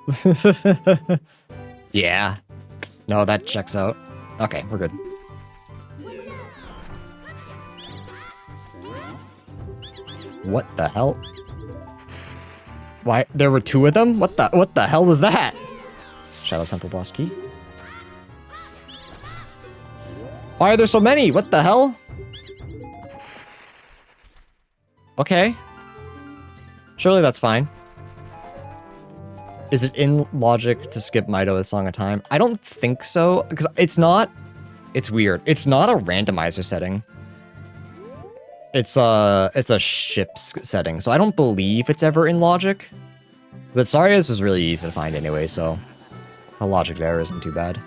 Yeah. No, that checks out. Okay, we're good. What the hell? Why? There were two of them? What the hell was that? Shadow Temple boss key. Why are there so many? What the hell? Okay. Surely that's fine. Is it in logic to skip Mido with Song of Time? I don't think so, because it's not... It's weird. It's not a randomizer setting. It's a ship's setting, so I don't believe it's ever in logic. But Saria's was really easy to find anyway, so a logic there isn't too bad.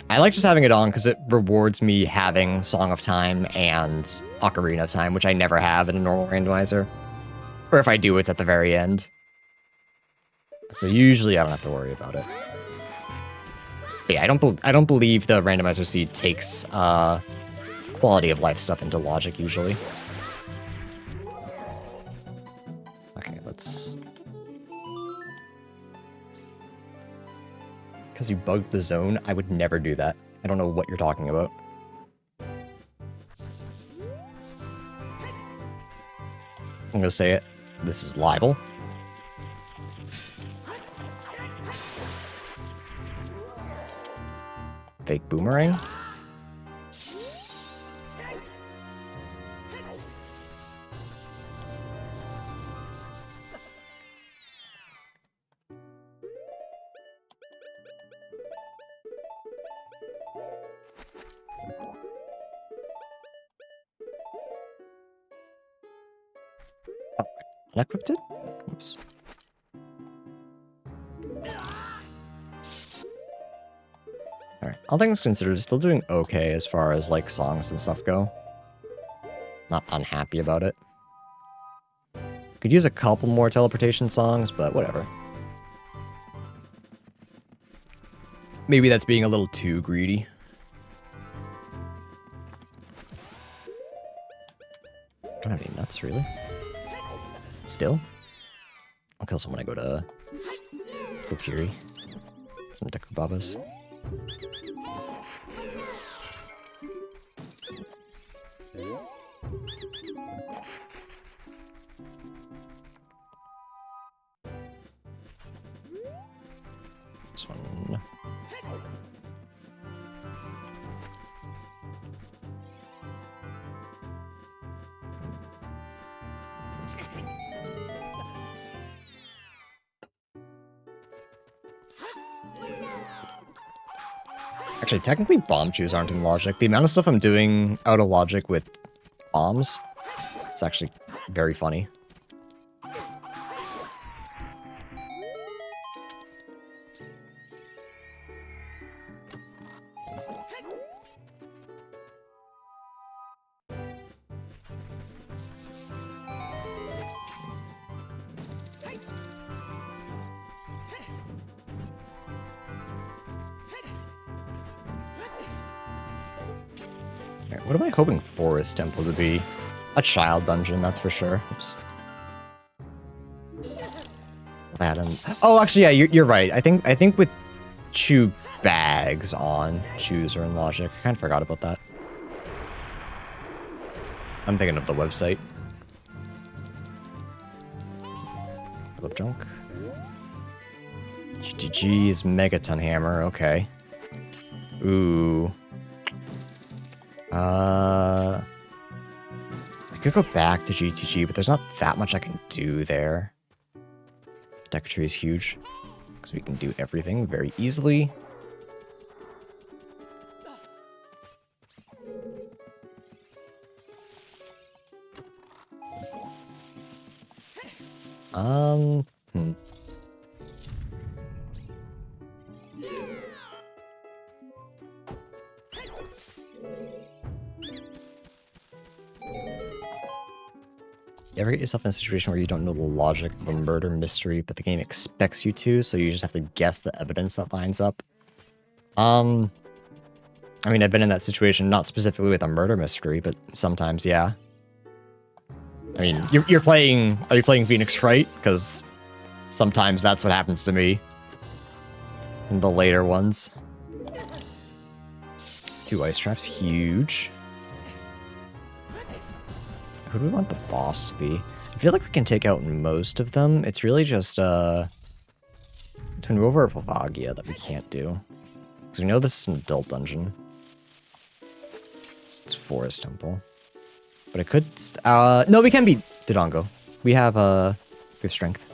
I like just having it on because it rewards me having Song of Time and Ocarina of Time, which I never have in a normal randomizer. Or if I do, it's at the very end. So usually I don't have to worry about it. But yeah, I don't believe the randomizer seed takes quality of life stuff into logic usually. Okay, let's... Because you bugged the zone, I would never do that. I don't know what you're talking about. I'm gonna say it. This is libel. Fake boomerang. Unequipped it? Oops. Alright, all things considered, still doing okay as far as, like, songs and stuff go. Not unhappy about it. Could use a couple more teleportation songs, but whatever. Maybe that's being a little too greedy. Don't have any nuts, really. Still? I'll kill someone when I go to Kokiri. Some Dekubabas. This one. Actually, technically bomb chews aren't in logic. The amount of stuff I'm doing out of logic with bombs, it's actually very funny. What am I hoping Forest Temple to be? A child dungeon, that's for sure. Oops. That oh, actually, yeah, you're right. I think with chew bags on, chews are in logic. I kind of forgot about that. I'm thinking of the website. Love junk. GTG is Megaton Hammer. Okay. Ooh. I could go back to GTG, but there's not that much I can do there. Deck tree is huge, because we can do everything very easily. You ever get yourself in a situation where you don't know the logic of a murder mystery, but the game expects you to, so you just have to guess the evidence that lines up? I mean, I've been in that situation, not specifically with a murder mystery, but sometimes, yeah. I mean, you're playing... Are you playing Phoenix Wright? Because sometimes that's what happens to me. In the later ones. 2 ice traps, huge. Who do we want the boss to be? I feel like we can take out most of them. It's really just, Twin Rover or Volvagia that we can't do. Because we know this is an adult dungeon. It's Forest Temple. But it could, no, we can beat Dodongo. We have strength.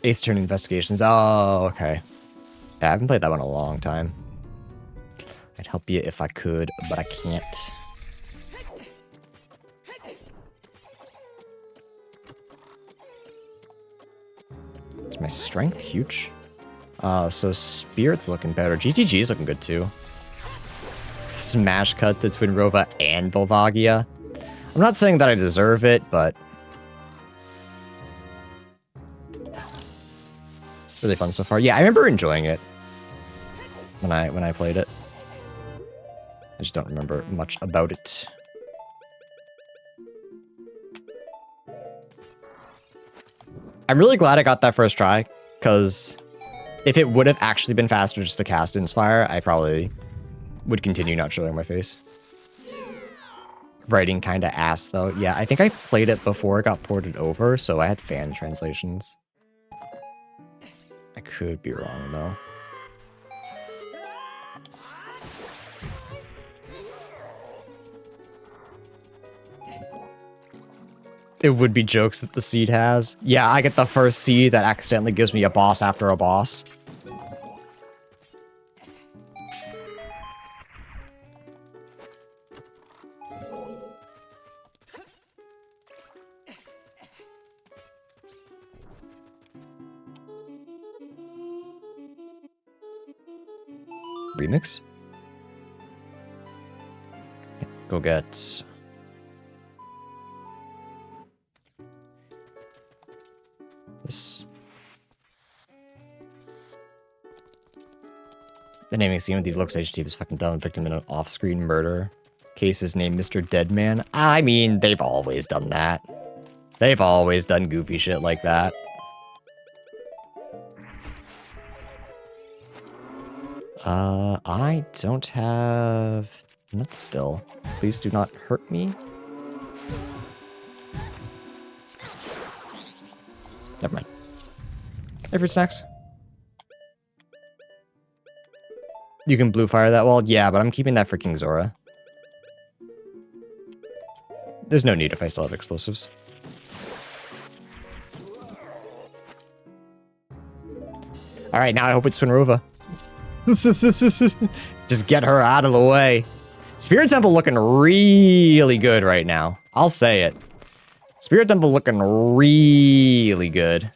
Ace Turn Investigations. Oh, okay. Yeah, I haven't played that one in a long time. I'd help you if I could, but I can't. Is my strength huge? So Spirit's looking better. GTG is looking good too. Smash cut to Twin Rova and Volvagia. I'm not saying that I deserve it, but really fun so far. Yeah, I remember enjoying it when I played it. I just don't remember much about it. I'm really glad I got that first try, because if it would have actually been faster just to cast Inspire, I probably would continue not showing my face. Writing kind of ass, though. Yeah, I think I played it before it got ported over, so I had fan translations. I could be wrong, though. It would be jokes that the seed has. Yeah, I get the first seed that accidentally gives me a boss after a boss. Remix? Go get... this. The naming scheme of the local stage team is fucking dumb. Victim in an off-screen murder. Case is named Mr. Deadman. I mean, they've always done that. They've always done goofy shit like that. I don't have... nuts still. Please do not hurt me. Never mind. Hey, fruit snacks. You can blue fire that wall? Yeah, but I'm keeping that for King Zora. There's no need if I still have explosives. Alright, now I hope it's Twinrova. Just get her out of the way. Spirit Temple looking really good right now. I'll say it. Spirit Temple looking really good.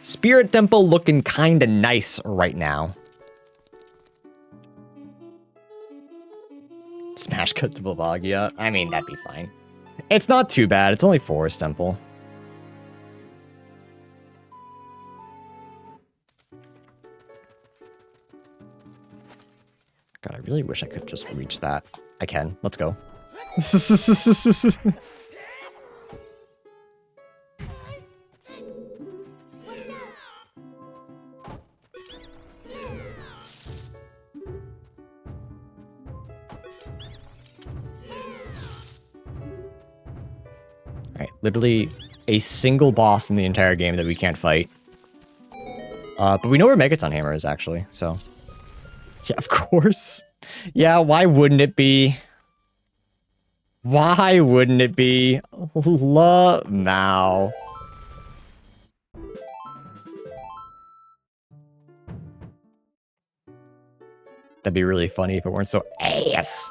Spirit Temple looking kinda nice right now. Smash cut to Volvagia. I mean, that'd be fine. It's not too bad. It's only Forest Temple. God, I really wish I could just reach that. I can. Let's go. Alright, literally a single boss in the entire game that we can't fight. But we know where Megaton Hammer is, actually, so... Yeah, of course. Yeah, why wouldn't it be? Why wouldn't it be? Now. That'd be really funny if it weren't so ass.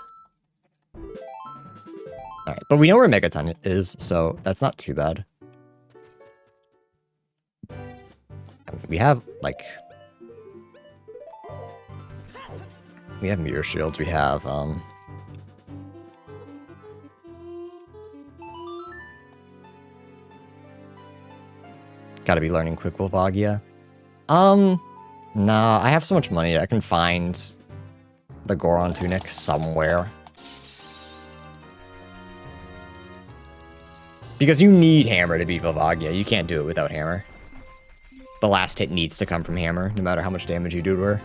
Alright, but we know where Megaton is, so that's not too bad. We have, like... We have Mirror Shields, we have, gotta be learning Quick Volvagia. Nah, I have so much money, I can find the Goron Tunic somewhere. Because you need Hammer to beat Volvagia, you can't do it without Hammer. The last hit needs to come from Hammer, no matter how much damage you do to her.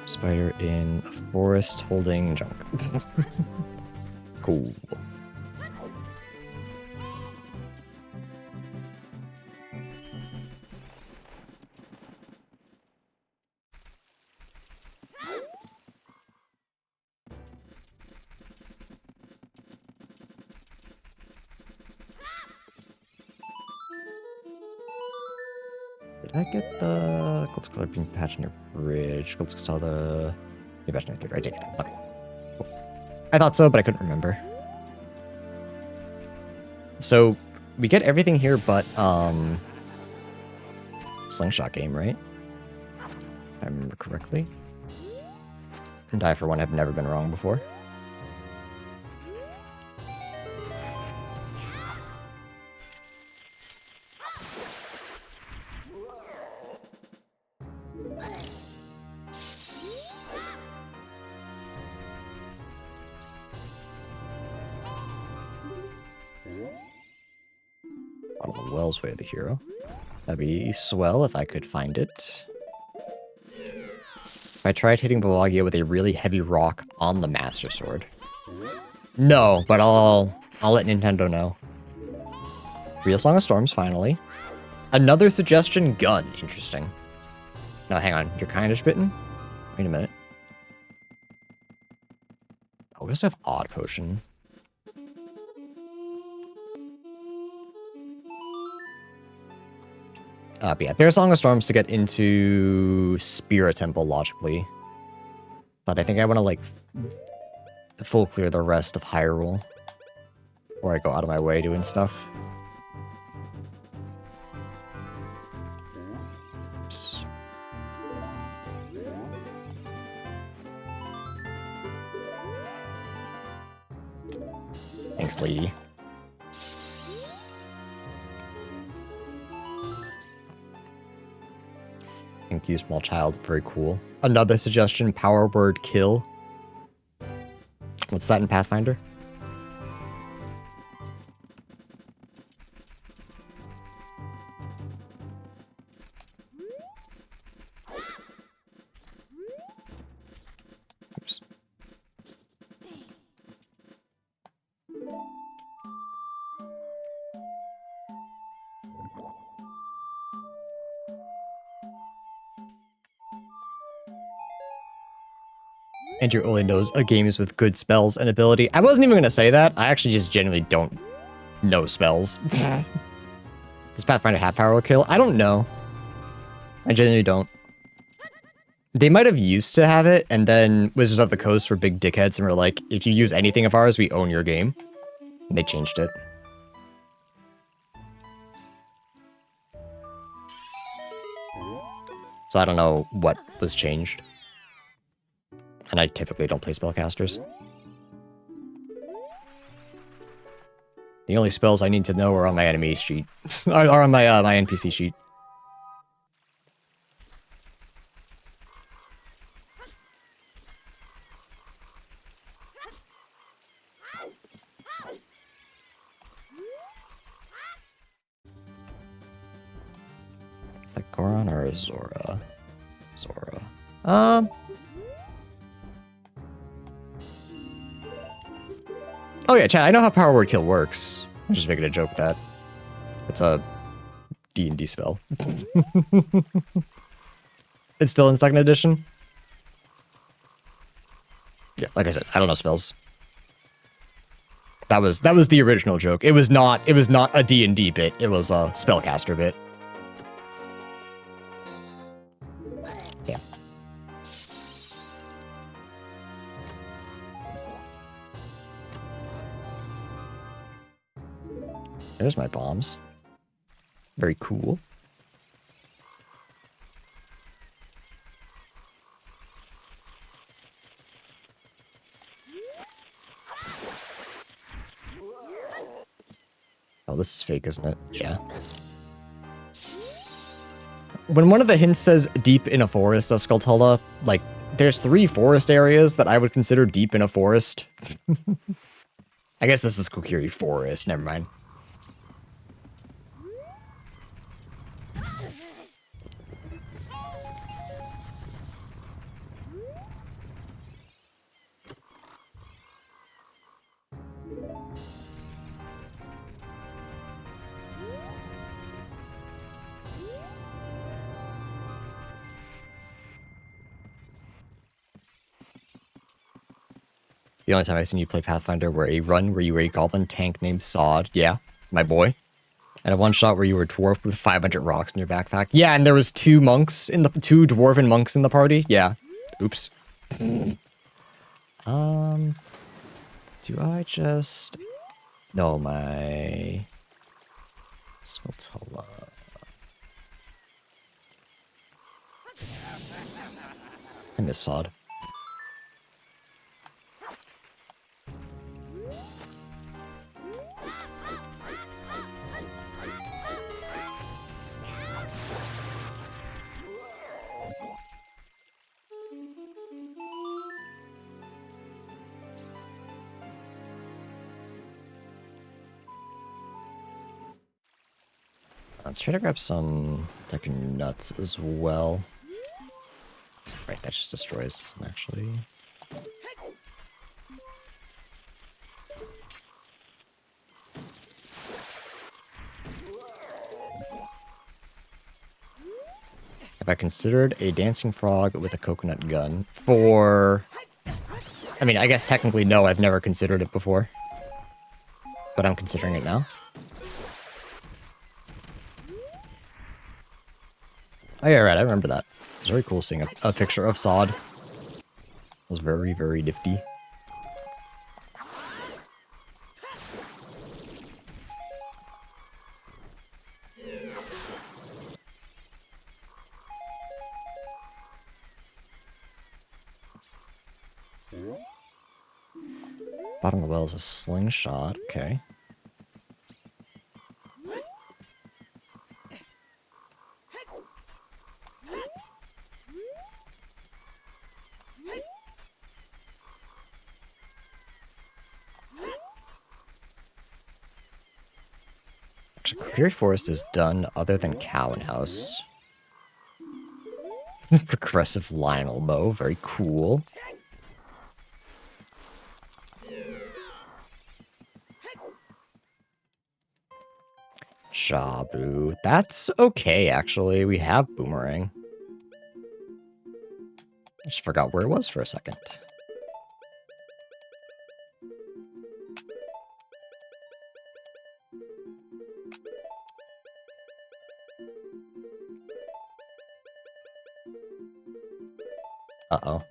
Spider in a forest holding junk. Cool. Did I get the Gold's Color Being Patch near Bridge? Gold's Color the Patch near Theater. I did get it. Okay. Cool. I thought so, but I couldn't remember. So we get everything here but Slingshot game, right? If I remember correctly. And I, for one, have never been wrong before. Bottom of the Wells Way of the Hero. That'd be swell if I could find it. If I tried hitting Volvagia with a really heavy rock on the Master Sword. No, but I'll let Nintendo know. Real Song of Storms, finally. Another suggestion, gun. Interesting. No, hang on. You're kind of bitten? Wait a minute. Oh, we also have Odd Potion. But yeah, there's Song of Storms to get into Spirit Temple, logically. But I think I want to, like, full clear the rest of Hyrule before I go out of my way doing stuff. Oops. Thanks, lady. Thank you, small child. Very cool. Another suggestion, power word kill. What's that in Pathfinder? Oops. Andrew only knows a game is with good spells and ability. I wasn't even going to say that. I actually just genuinely don't know spells. Does Pathfinder have power kill? I don't know. I genuinely don't. They might have used to have it, and then Wizards of the Coast were big dickheads and were like, if you use anything of ours, we own your game. And they changed it. So I don't know what was changed. And I typically don't play spellcasters. The only spells I need to know are on my enemy sheet. are on my my NPC sheet. Is that Goron or Zora? Zora. Oh yeah, chat, I know how Power Word Kill works. I'm just making a joke with that. It's a D&D spell. It's still in 2nd edition? Yeah, like I said, I don't know spells. That was the original joke. It was not a D&D bit. It was a spellcaster bit. Yeah. There's my bombs. Very cool. Oh, this is fake, isn't it? Yeah. When one of the hints says deep in a forest, Skulltula, like, there's 3 forest areas that I would consider deep in a forest. I guess this is Kokiri Forest. Never mind. The only time I've seen you play Pathfinder were a run where you were a goblin tank named Sod. Yeah, my boy. And a one-shot where you were dwarf with 500 rocks in your backpack. Yeah, and there was 2 monks in the 2 dwarven monks in the party. Yeah. Oops. Do I just... No, my... Skulltula. I miss Sod. Let's try to grab some Tekken nuts as well. Right, that just destroys, doesn't actually. Have I considered a dancing frog with a coconut gun for... I mean, I guess technically no, I've never considered it before. But I'm considering it now. Oh yeah, right, I remember that. It was very cool seeing a picture of Sod. It was very, very nifty. Bottom of the well is a slingshot, okay. Actually, Fury Forest is done other than Cowan House. Progressive Lionel bow, very cool. Shabu. That's okay, actually. We have Boomerang. I just forgot where it was for a second. Uh-oh.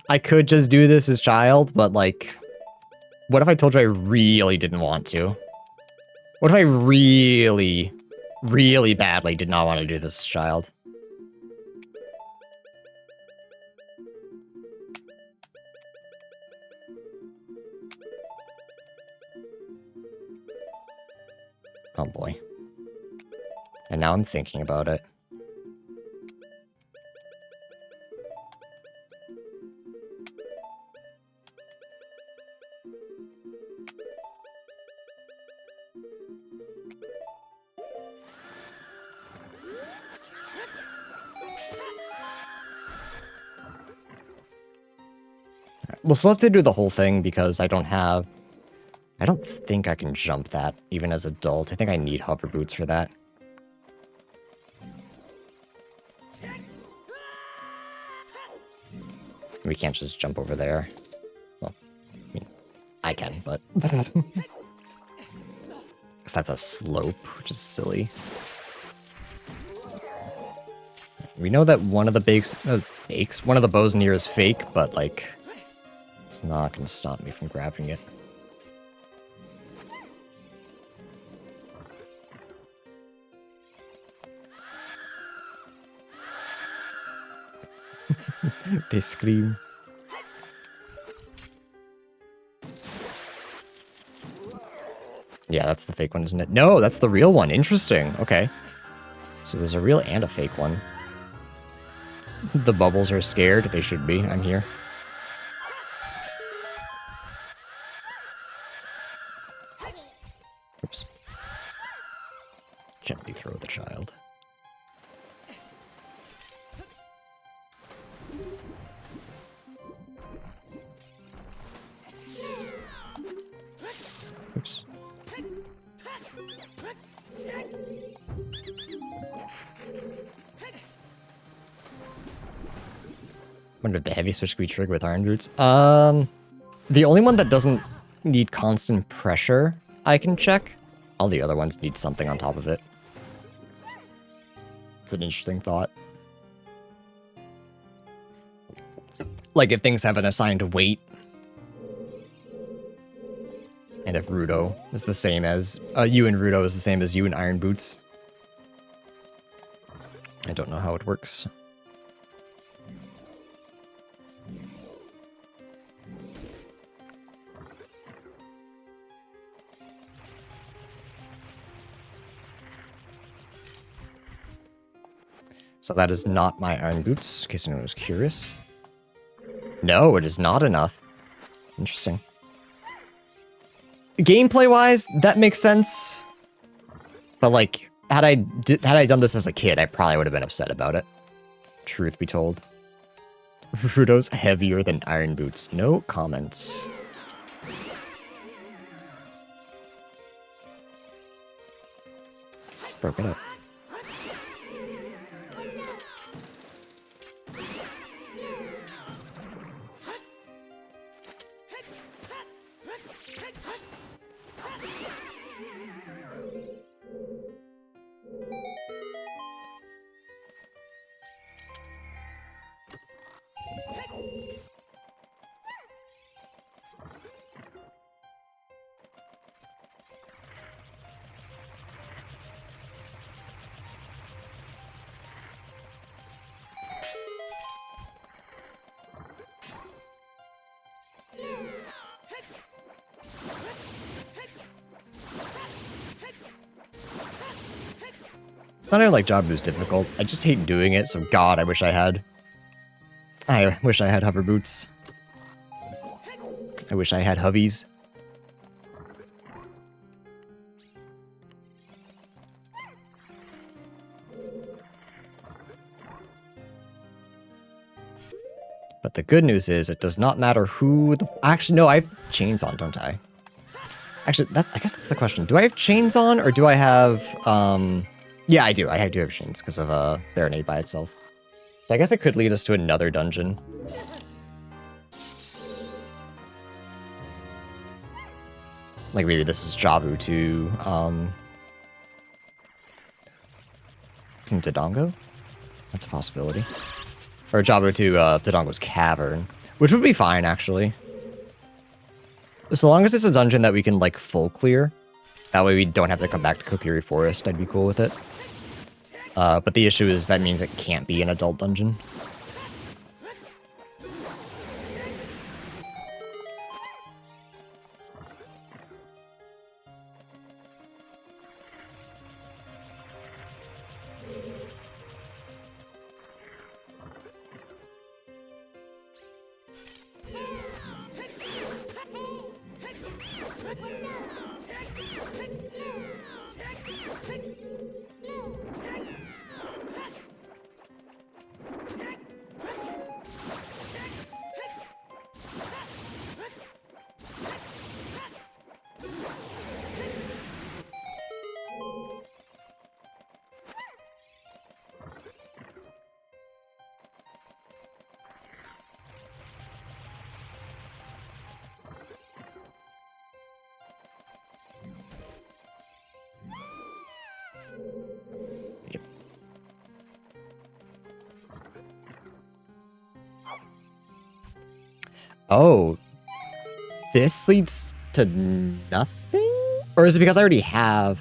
I could just do this as child, but, like... What if I told you I really didn't want to? What if I really, really badly did not want to do this as child? Oh boy. And now I'm thinking about it. We'll still have to do the whole thing because I don't think I can jump that, even as adult. I think I need hover boots for that. We can't just jump over there. Well, I mean, I can, but... Because that's a slope, which is silly. We know that one of the one of the bows near is fake, but, like, it's not going to stop me from grabbing it. They scream. Yeah, that's the fake one, isn't it? No, that's the real one. Interesting. Okay. So there's a real and a fake one. The bubbles are scared. They should be. I'm here. Oops. Gently throw the child. Oops. Wonder if the heavy switch can be triggered with iron boots. The only one that doesn't need constant pressure I can check. All the other ones need something on top of it. It's an interesting thought. Like if things have an assigned weight. And if Rudo is the same as... you and Rudo is the same as you and iron boots. I don't know how it works. So that is not my iron boots, in case anyone was curious. No, it is not enough. Interesting. Gameplay-wise, that makes sense. But like, had I done this as a kid, I probably would have been upset about it. Truth be told. Rudo's heavier than iron boots. No comments. Broke it up. It's not even like Jabu's difficult. I just hate doing it, so God, I wish I had hover boots. I wish I had hovies. But the good news is it does not matter who the... Actually, no, I have chains on, don't I? Actually, I guess that's the question. Do I have chains on, or do I have... Yeah, I do. I do have chains because of Baronade by itself. So I guess it could lead us to another dungeon. Like maybe this is Jabu to Dodongo? That's a possibility. Or Jabu to Dodongo's Cavern. Which would be fine, actually. So long as it's a dungeon that we can, like, full clear. That way we don't have to come back to Kokiri Forest, I'd be cool with it. But the issue is that means it can't be an adult dungeon. Oh, this leads to nothing? Or is it because I already have?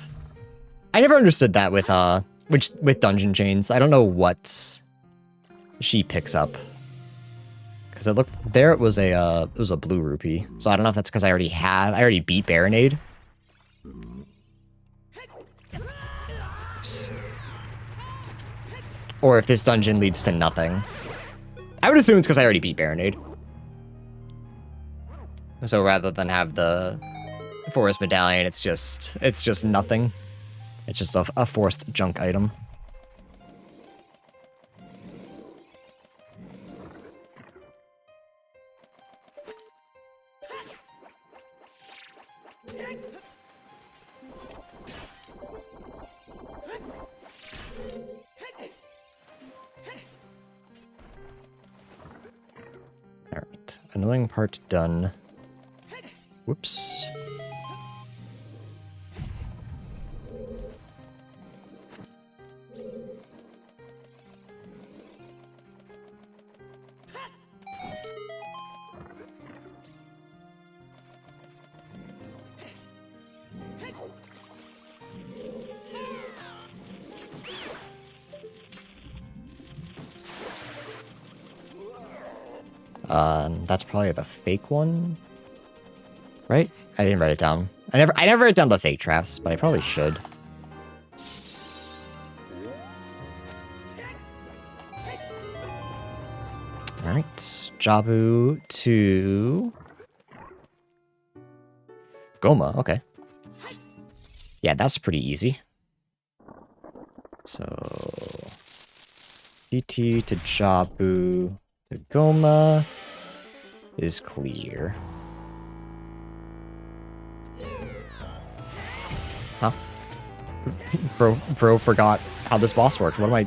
I never understood that with with dungeon chains. I don't know what she picks up. Because it looked there, it was a blue rupee. So I don't know if that's because I already beat Baronade. Oops. Or if this dungeon leads to nothing. I would assume it's because I already beat Baronade. So rather than have the forest medallion, it's just nothing. It's just a forced junk item. Alright, annoying part done. Whoops. That's probably the fake one, right? I didn't write it down. I never write down the fake traps, but I probably should. All right, Jabu to Goma. Okay. Yeah, that's pretty easy. So DT to Jabu to Goma is clear. Huh? Bro forgot how this boss worked. What am I...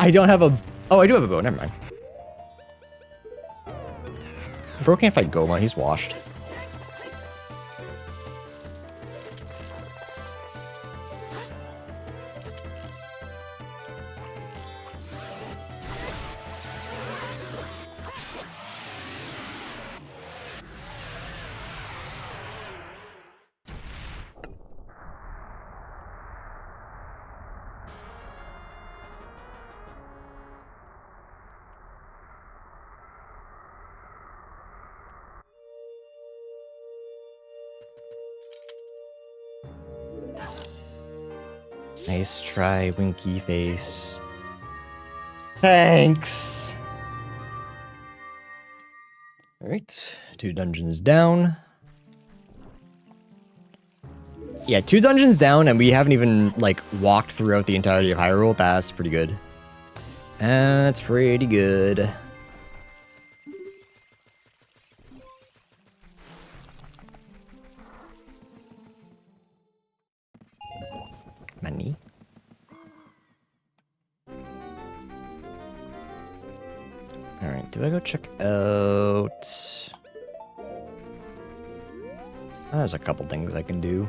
I don't have a... Oh, I do have a bow. Never mind. Bro can't fight Goma. He's washed. Nice try, Winky Face. Thanks. Alright, 2 dungeons down. Yeah, 2 dungeons down, and we haven't even, like, walked throughout the entirety of Hyrule. That's pretty good. That's pretty good. Money. Alright, do I go check out... There's a couple things I can do.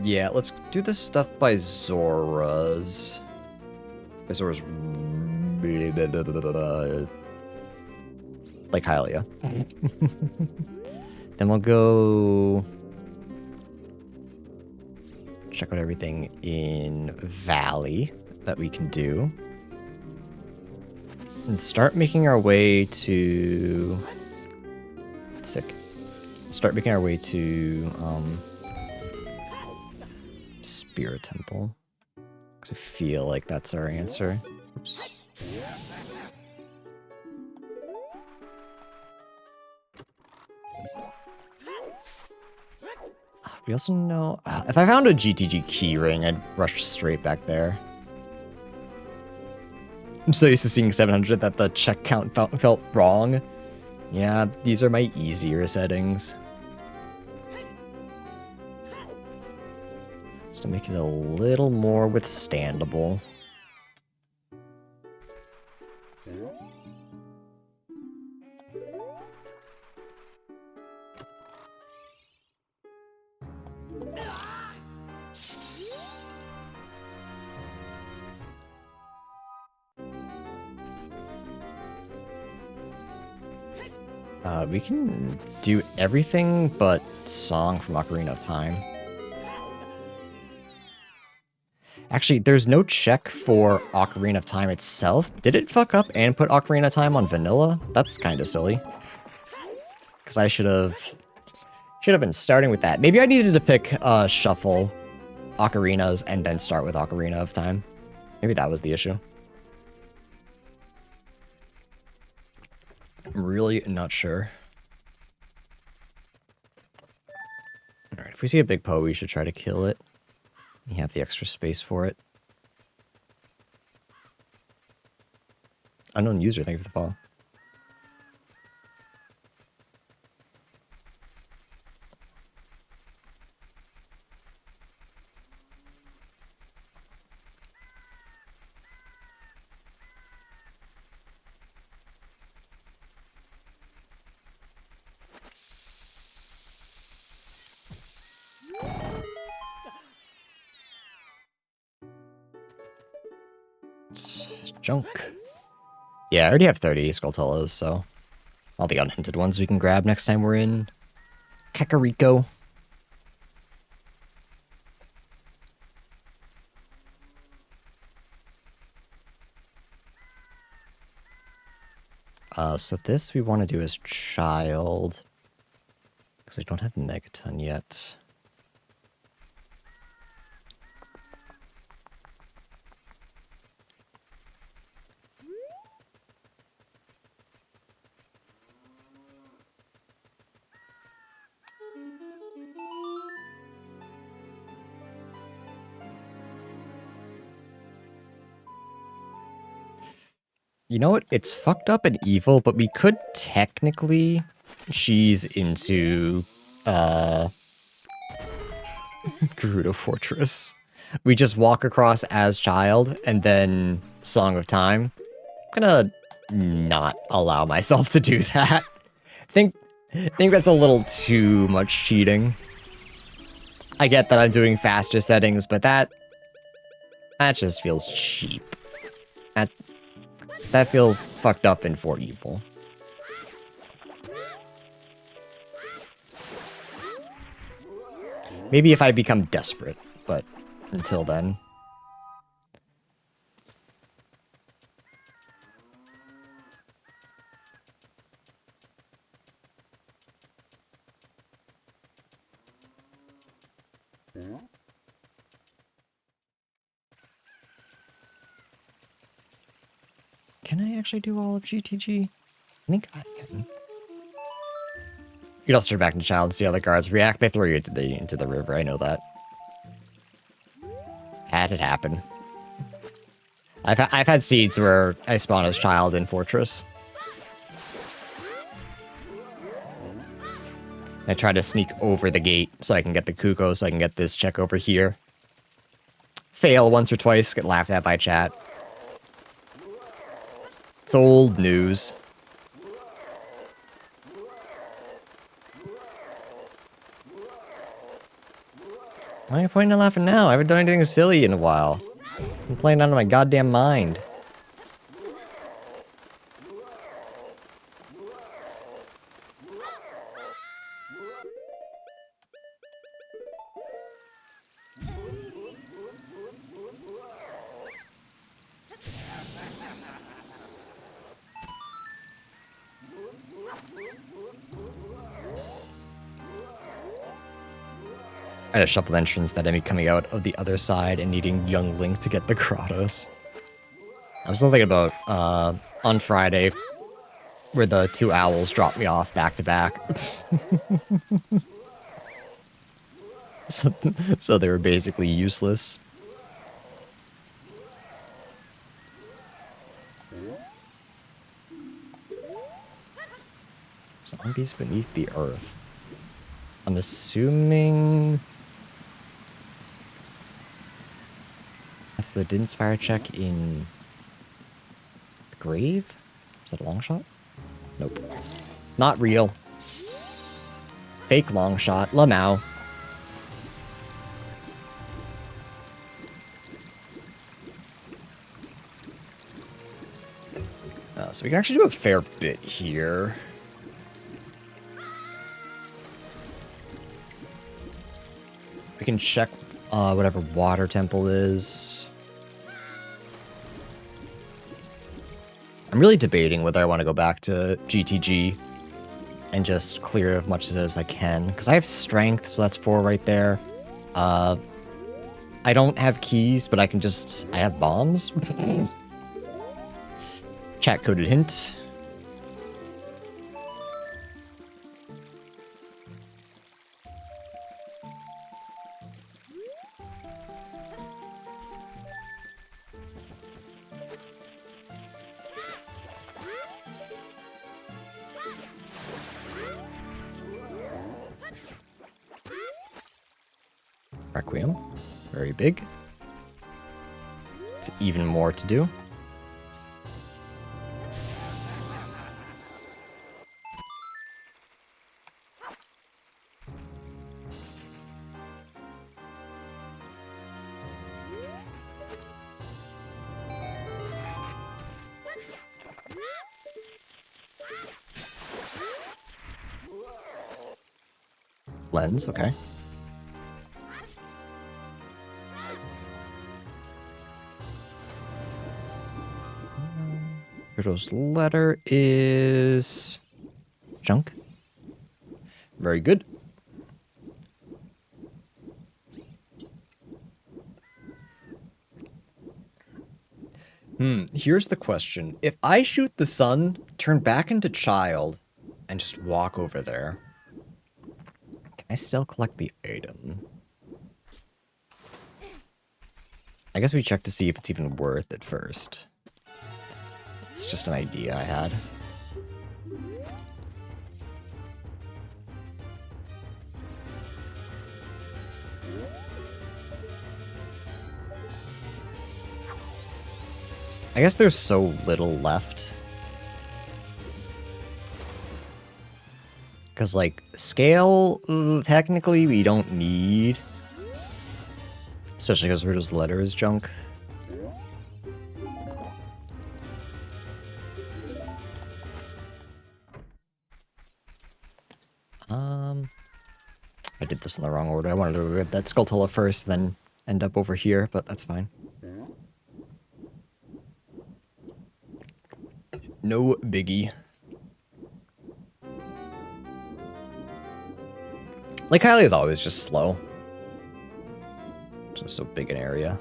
Yeah, let's do this stuff by Zora's. By Zora's... Like Hylia. Then we'll go... check out everything in Valley that we can do. And start making our way to... Sick. Start making our way to, Spirit Temple. Because I feel like that's our answer. Oops. We also know... if I found a GTG key ring, I'd rush straight back there. I'm so used to seeing 700 that the check count felt wrong. Yeah, these are my easier settings. Just to make it a little more withstandable. We can do everything but song from Ocarina of Time. Actually, there's no check for Ocarina of Time itself. Did it fuck up and put Ocarina of Time on vanilla? That's kind of silly. Because I should have been starting with that. Maybe I needed to pick shuffle Ocarinas and then start with Ocarina of Time. Maybe that was the issue. I'm really not sure. Alright, if we see a big Poe, we should try to kill it. We have the extra space for it. Unknown user, thank you for the follow. Junk. Yeah, I already have 30 Skulltulas, so all the unhinted ones we can grab next time we're in Kakariko. So this we want to do as child, because I don't have Megaton yet. You know what? It's fucked up and evil, but we could technically cheese into Gerudo Fortress. We just walk across as child and then Song of Time. I'm gonna not allow myself to do that. I think that's a little too much cheating. I get that I'm doing faster settings, but that just feels cheap. That feels fucked up and for evil. Maybe if I become desperate, but until then. Can I actually do all of GTG? I think I can. You don't turn back into child and see how the guards react. They throw you into the river. I know that. Had it happen. I've had seeds where I spawn as child in Fortress. I try to sneak over the gate so I can get the Kuko, so I can get this check over here. Fail once or twice, get laughed at by chat. It's old news. Why are you pointing and laughing now? I haven't done anything silly in a while. I'm playing out of my goddamn mind. I had a shuffle entrance that ended coming out of the other side and needing young Link to get the Grottos. I'm still thinking about, on Friday, where the two owls dropped me off back to back. So they were basically useless. Zombies beneath the earth. I'm assuming that's the Din's fire check in the grave? Is that a long shot? Nope. Not real. Fake long shot. Lamau. So we can actually do a fair bit here. We can check whatever water temple is. I'm really debating whether I want to go back to GTG and just clear as much as I can. Because I have strength, so that's 4 right there. I don't have keys, but I can just... I have bombs? Chat-coded hint. Requiem. Very big. It's even more to do. Lens, okay. Virtual's letter is junk. Very good. Here's the question. If I shoot the sun, turn back into child, and just walk over there, can I still collect the item? I guess we check to see if it's even worth it first. It's just an idea I had. I guess there's so little left. Because, like, scale, technically we don't need. Especially because Riddle's letter is junk. I did this in the wrong order. I wanted to get that Skulltula first, then end up over here, but that's fine. No biggie. Like, Kylie is always just slow. It's just so big an area.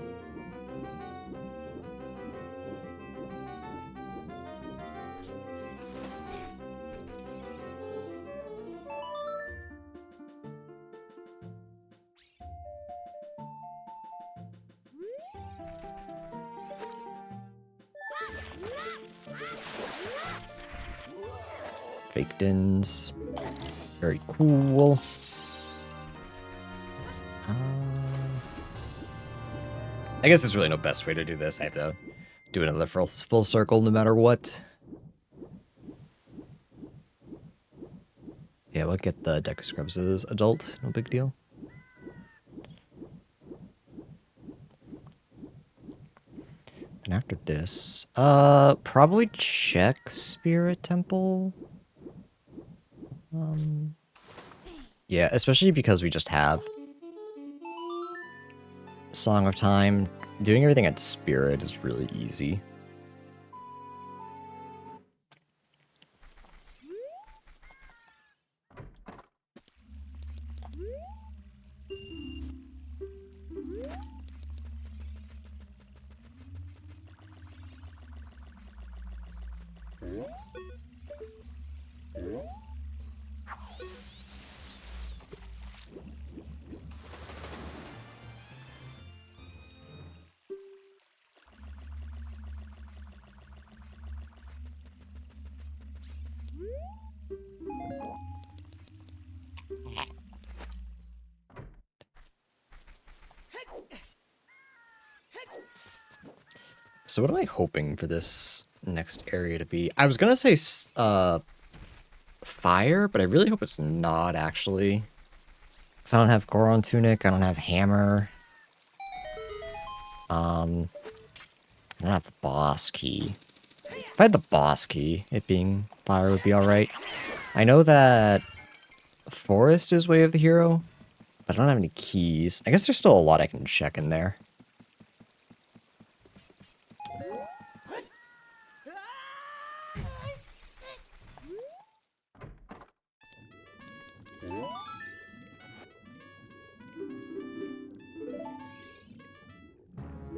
Faked ins. Very cool. I guess there's really no best way to do this. I have to do another full circle no matter what. Yeah, we'll get the deck of scrubs as adult. No big deal. And after this, probably check Spirit Temple. Yeah, especially because we just have Song of Time. Doing everything at Spirit is really easy. So what am I hoping for this next area to be? I was gonna say fire, but I really hope it's not, actually. Because I don't have Goron Tunic, I don't have Hammer. I don't have the boss key. If I had the boss key, it being fire would be alright. I know that Forest is Way of the Hero. But I don't have any keys. I guess there's still a lot I can check in there.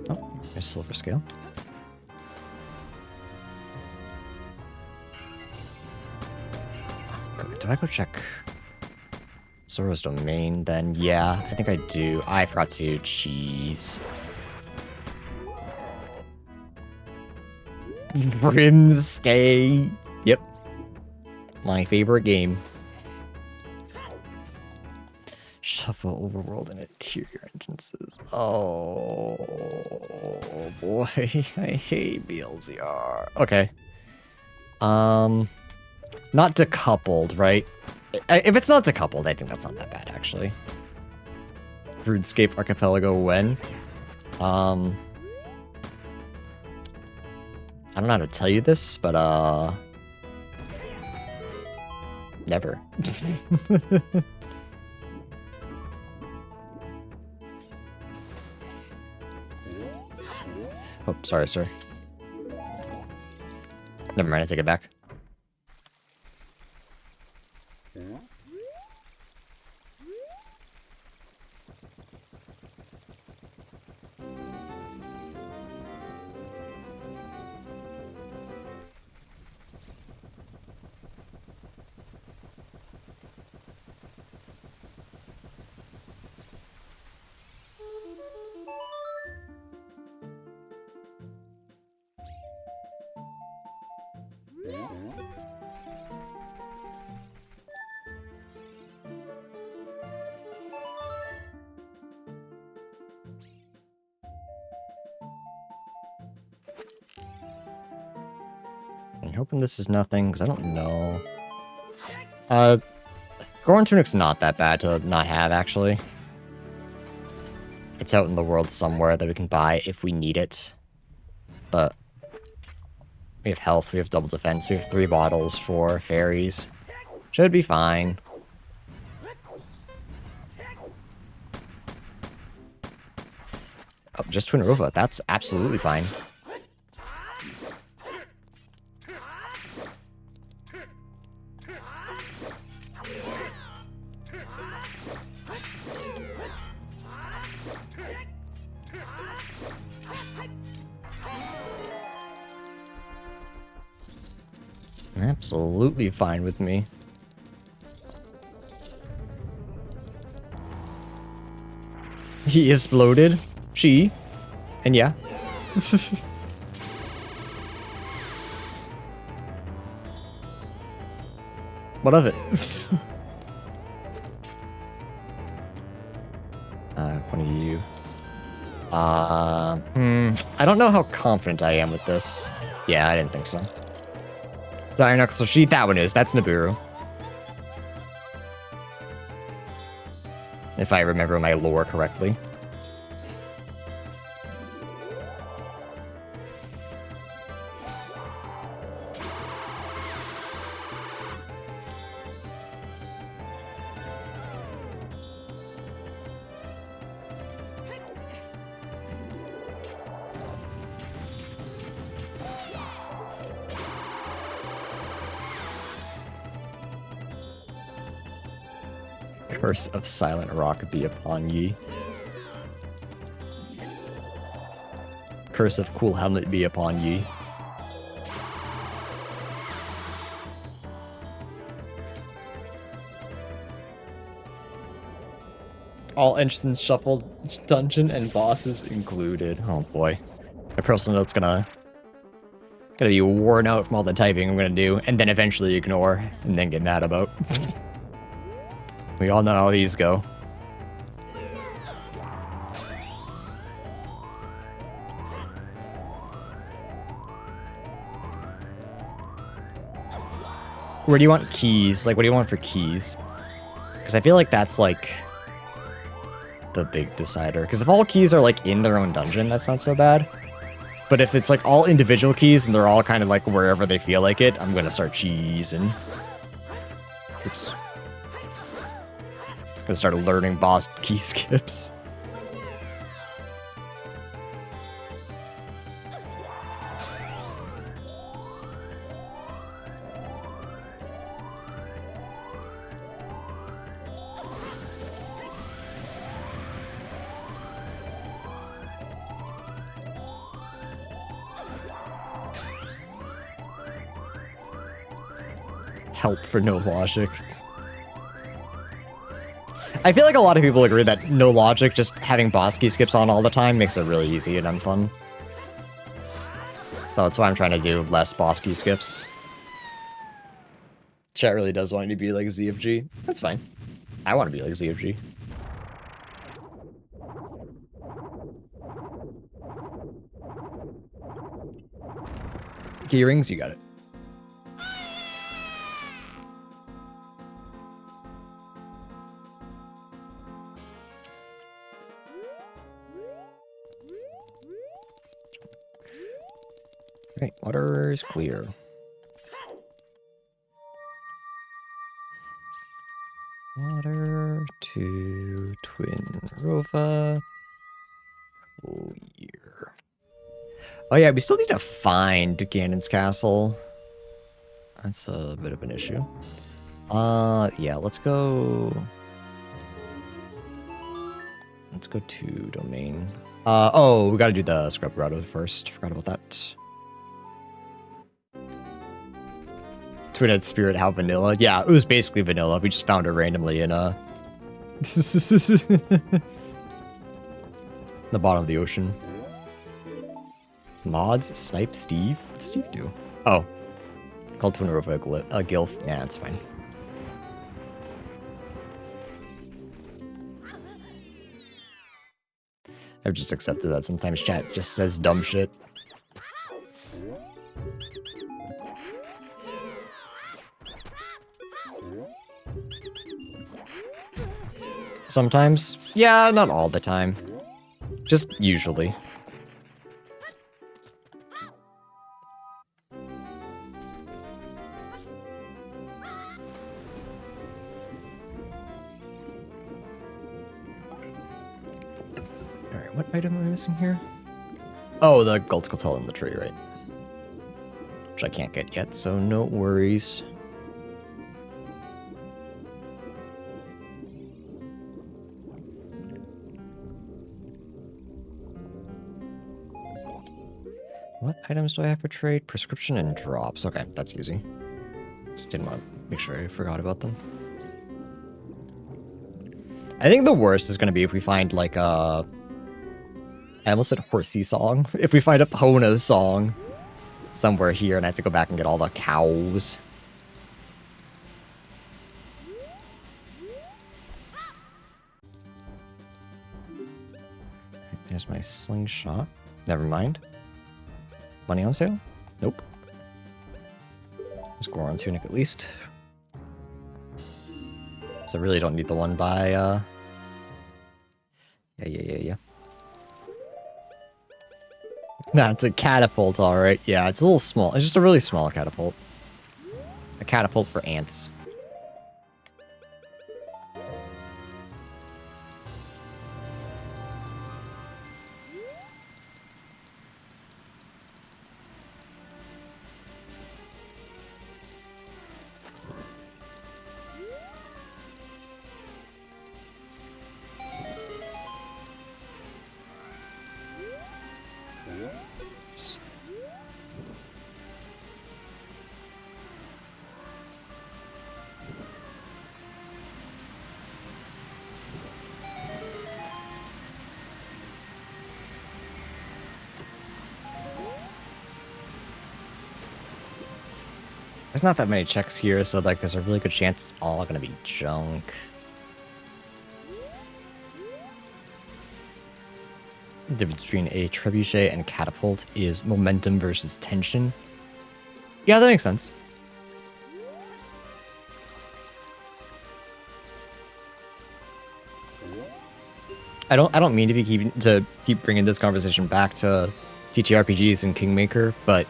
Oh, there's silver scale. Do I go check Zora's domain then? Yeah, I think I do. I forgot to cheese. Rimsky. Yep. My favorite game. Shuffle overworld and interior entrances. Oh boy, I hate BLZR. Okay. Not decoupled, right? If it's not decoupled, I think that's not that bad, actually. RuneScape Archipelago when? I don't know how to tell you this, but, never. Oh, sorry, sir. Never mind, I take it back. I'm hoping this is nothing, because I don't know. Goron Tunic's not that bad to not have, actually. It's out in the world somewhere that we can buy if we need it. But we have health, we have double defense, we have 3 bottles for fairies. Should be fine. Oh, just Twin Rova, that's absolutely fine. Absolutely fine with me. He exploded. She. And yeah. What of it? One of you. I don't know how confident I am with this. Yeah, I didn't think so. So she, that one is. That's Nibiru. If I remember my lore correctly. Curse of Silent Rock be upon ye. Curse of Cool Helmet be upon ye. All entrances shuffled, dungeon and bosses included. Oh boy. My personal note's gonna be worn out from all the typing I'm gonna do, and then eventually ignore, and then get mad about. We all know how these go. Where do you want keys? Like, what do you want for keys? Because I feel like that's, like, the big decider. Because if all keys are, like, in their own dungeon, that's not so bad. But if it's, like, all individual keys and they're all kind of, like, wherever they feel like it, I'm gonna start cheesing. Oops. Gonna start learning boss key skips. Help for no logic. I feel like a lot of people agree that no logic, just having boss key skips on all the time makes it really easy and unfun. So that's why I'm trying to do less boss key skips. Chat really does want you to be like ZFG. That's fine. I want to be like ZFG. Key rings, you got it. Right, water is clear. Water to Twin Rova. Clear. Oh yeah, we still need to find Ganon's castle. That's a bit of an issue. Yeah, let's go. Let's go to domain. Oh, we gotta do the scrub grotto first. Forgot about that. Twin-head spirit, how vanilla? Yeah, it was basically vanilla. We just found it randomly in the bottom of the ocean. Mods, snipe, Steve. What'd Steve do? Oh, called Twin Rova a gilf. Yeah, that's fine. I've just accepted that sometimes chat just says dumb shit. Sometimes? Yeah, not all the time. Just usually. Alright, what item am I missing here? Oh, the gold skull in the tree, right? Which I can't get yet, so no worries. What items do I have for trade? Prescription and drops. Okay, that's easy. Just didn't want to make sure I forgot about them. I think the worst is going to be if we find like a... I almost said horsey song. If we find a Pona song somewhere here and I have to go back and get all the cows. There's my slingshot. Never mind. Money on sale? Nope. There's Goron tunic at least. So I really don't need the one by, Yeah. That's a catapult, alright. Yeah, it's a little small. It's just a really small catapult. A catapult for ants. There's not that many checks here, so like there's a really good chance it's all gonna be junk. The difference between a trebuchet and catapult is momentum versus tension. Yeah, that makes sense. I don't mean to keep bringing this conversation back to TTRPGs and Kingmaker, but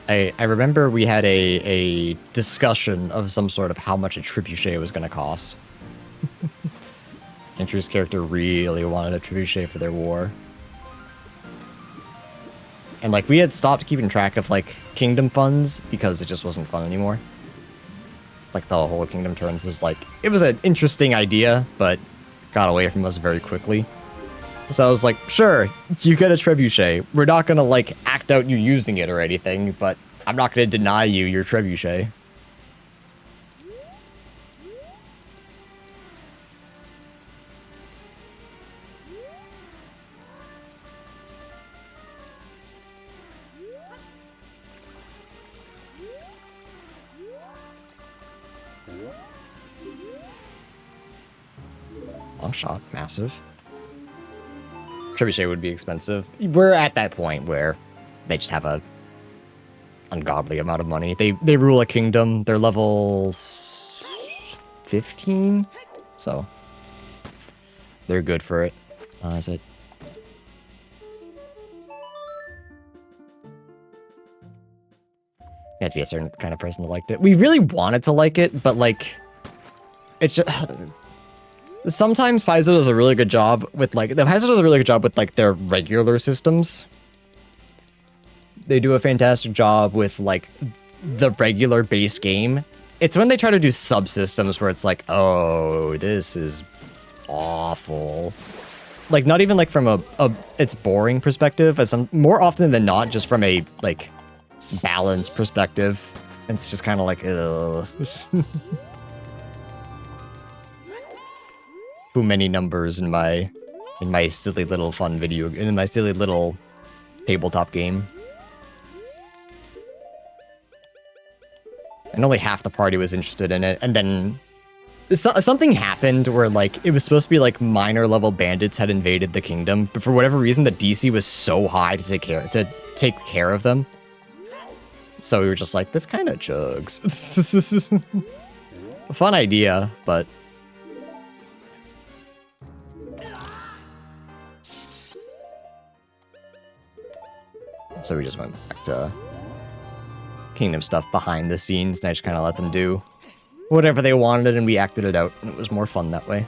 I remember we had a discussion of some sort of how much a trebuchet was going to cost. Andrew's character really wanted a trebuchet for their war. And, like, we had stopped keeping track of, like, kingdom funds because it just wasn't fun anymore. Like, the whole kingdom turns was, like, it was an interesting idea, but got away from us very quickly. So I was like, sure, you get a trebuchet. We're not gonna, like, act out you using it or anything, but I'm not gonna deny you your trebuchet. Long shot, massive. Trebuchet would be expensive. We're at that point where they just have a ungodly amount of money. They rule a kingdom. They're level 15, so they're good for it. Is it? You have to be a certain kind of person to like it. We really wanted to like it, but like, it's just sometimes Paizo does a really good job with like their regular systems. They do a fantastic job with like the regular base game. It's when they try to do subsystems where it's like, oh, this is awful. Like not even like from a it's boring perspective, as more often than not, just from a like balance perspective. It's just kind of like, ugh. Too many numbers in my silly little fun video, in my silly little tabletop game. And only half the party was interested in it, and then something happened where like it was supposed to be like minor level bandits had invaded the kingdom, but for whatever reason the DC was so high to take care of them. So we were just like, this kind of chugs. A fun idea, but so we just went back to kingdom stuff behind the scenes, and I just kind of let them do whatever they wanted, and we acted it out, and it was more fun that way.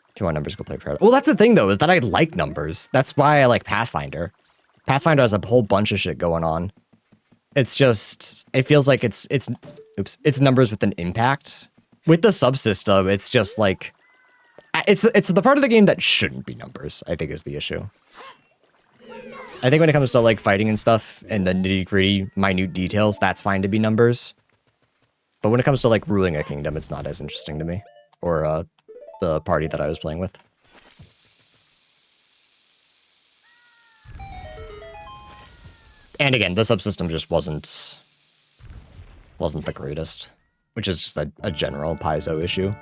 If you want numbers, go play Proud. Well, that's the thing, though, is that I like numbers. That's why I like Pathfinder. Pathfinder has a whole bunch of shit going on. It's just, it feels like it's numbers with an impact. With the subsystem, it's just like, it's the part of the game that shouldn't be numbers, I think, is the issue. I think when it comes to like fighting and stuff and the nitty-gritty, minute details, that's fine to be numbers. But when it comes to like ruling a kingdom, it's not as interesting to me. Or the party that I was playing with. And again, the subsystem just wasn't the greatest, which is just a general Paizo issue.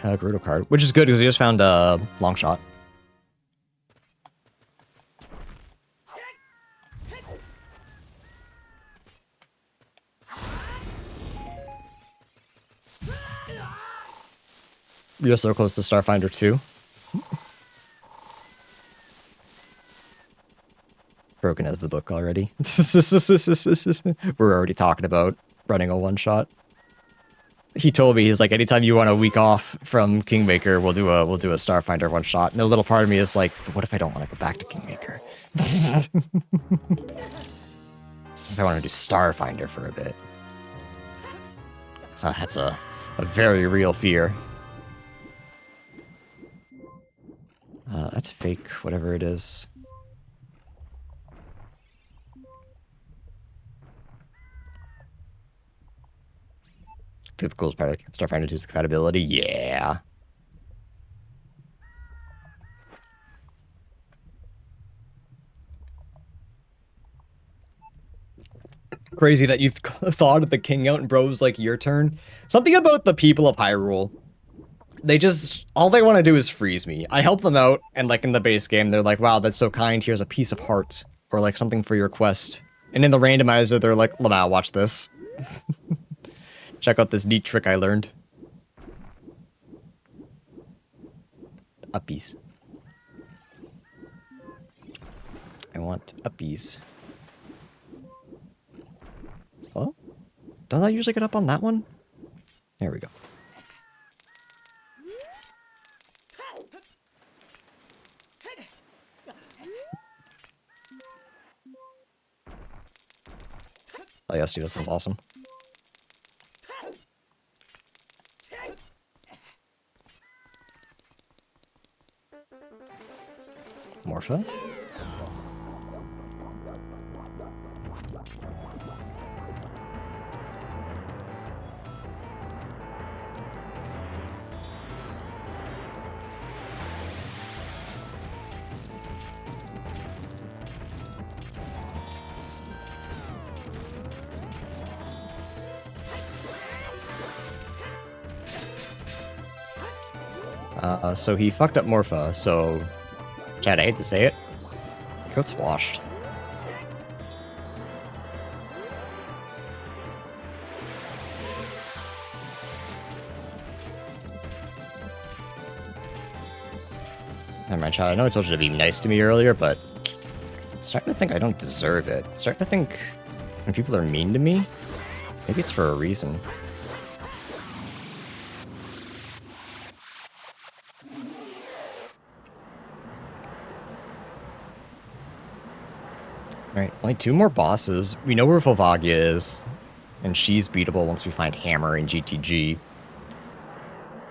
Gerudo card, which is good because we just found a long shot. You're so close to Starfinder 2. Broken as the book already. We're already talking about running a one-shot. He told me, he's like, anytime you want a week off from Kingmaker, we'll do a Starfinder one-shot. And a little part of me is like, but what if I don't want to go back to Kingmaker? If I want to do Starfinder for a bit. So that's a very real fear. That's fake, whatever it is. I think the coolest part of Starfinder 2's compatibility. Yeah. Crazy that you've thought of the king out and bro's like, your turn. Something about the people of Hyrule. They just, all they want to do is freeze me. I help them out, and like in the base game, they're like, wow, that's so kind, here's a piece of heart. Or like something for your quest. And in the randomizer, they're like, Lamau, watch this. Check out this neat trick I learned. A piece. want uppies. Well, don't I usually get up on that one? There we go. Oh yes, dude, that sounds awesome. Morpha? So he fucked up Morpha, so... Chad, I hate to say it. Goat's washed. Never mind, Chad, I know I told you to be nice to me earlier, but... I'm starting to think I don't deserve it. I'm starting to think when people are mean to me, maybe it's for a reason. Alright, only 2 more bosses. We know where Volvagia is, and she's beatable once we find Hammer in GTG.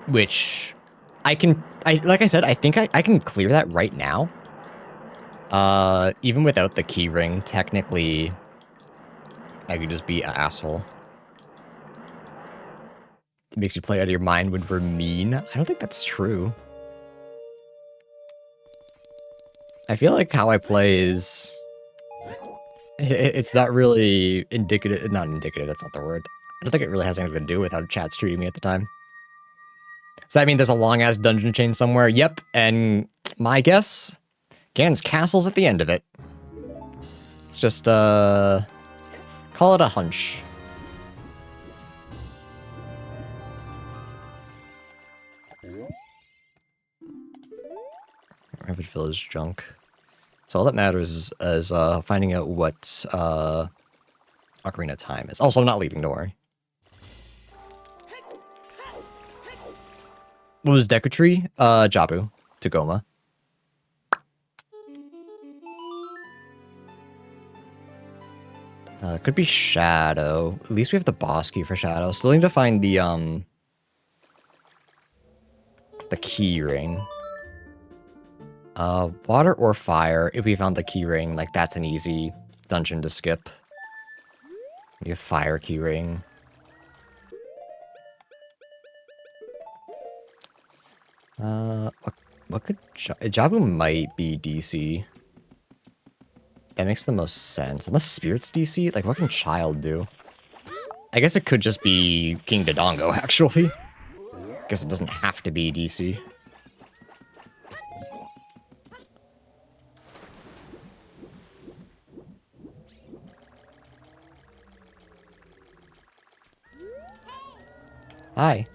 Which, like I said, I think I can clear that right now. Even without the keyring, technically, I could just be an asshole. It makes you play out of your mind when we're mean. I don't think that's true. I feel like how I play is... It's not really indicative. Not indicative, that's not the word. I don't think it really has anything to do with how chat's treating me at the time. So that means there's a long-ass dungeon chain somewhere? Yep, and my guess? Ganon's castle's at the end of it. Let's just, call it a hunch. Ravage Village junk. So all that matters is finding out what Ocarina of Time is. Also, I'm not leaving, don't worry. What was Decutry? Jabu. Tagoma. Could be Shadow. At least we have the boss key for Shadow. Still need to find the key ring. Water or fire. If we found the key ring, like, that's an easy dungeon to skip. We have fire key ring. What could... Jabu might be DC. That makes the most sense. Unless Spirit's DC? Like, what can Child do? I guess it could just be King Dodongo, actually. I guess it doesn't have to be DC. Hi.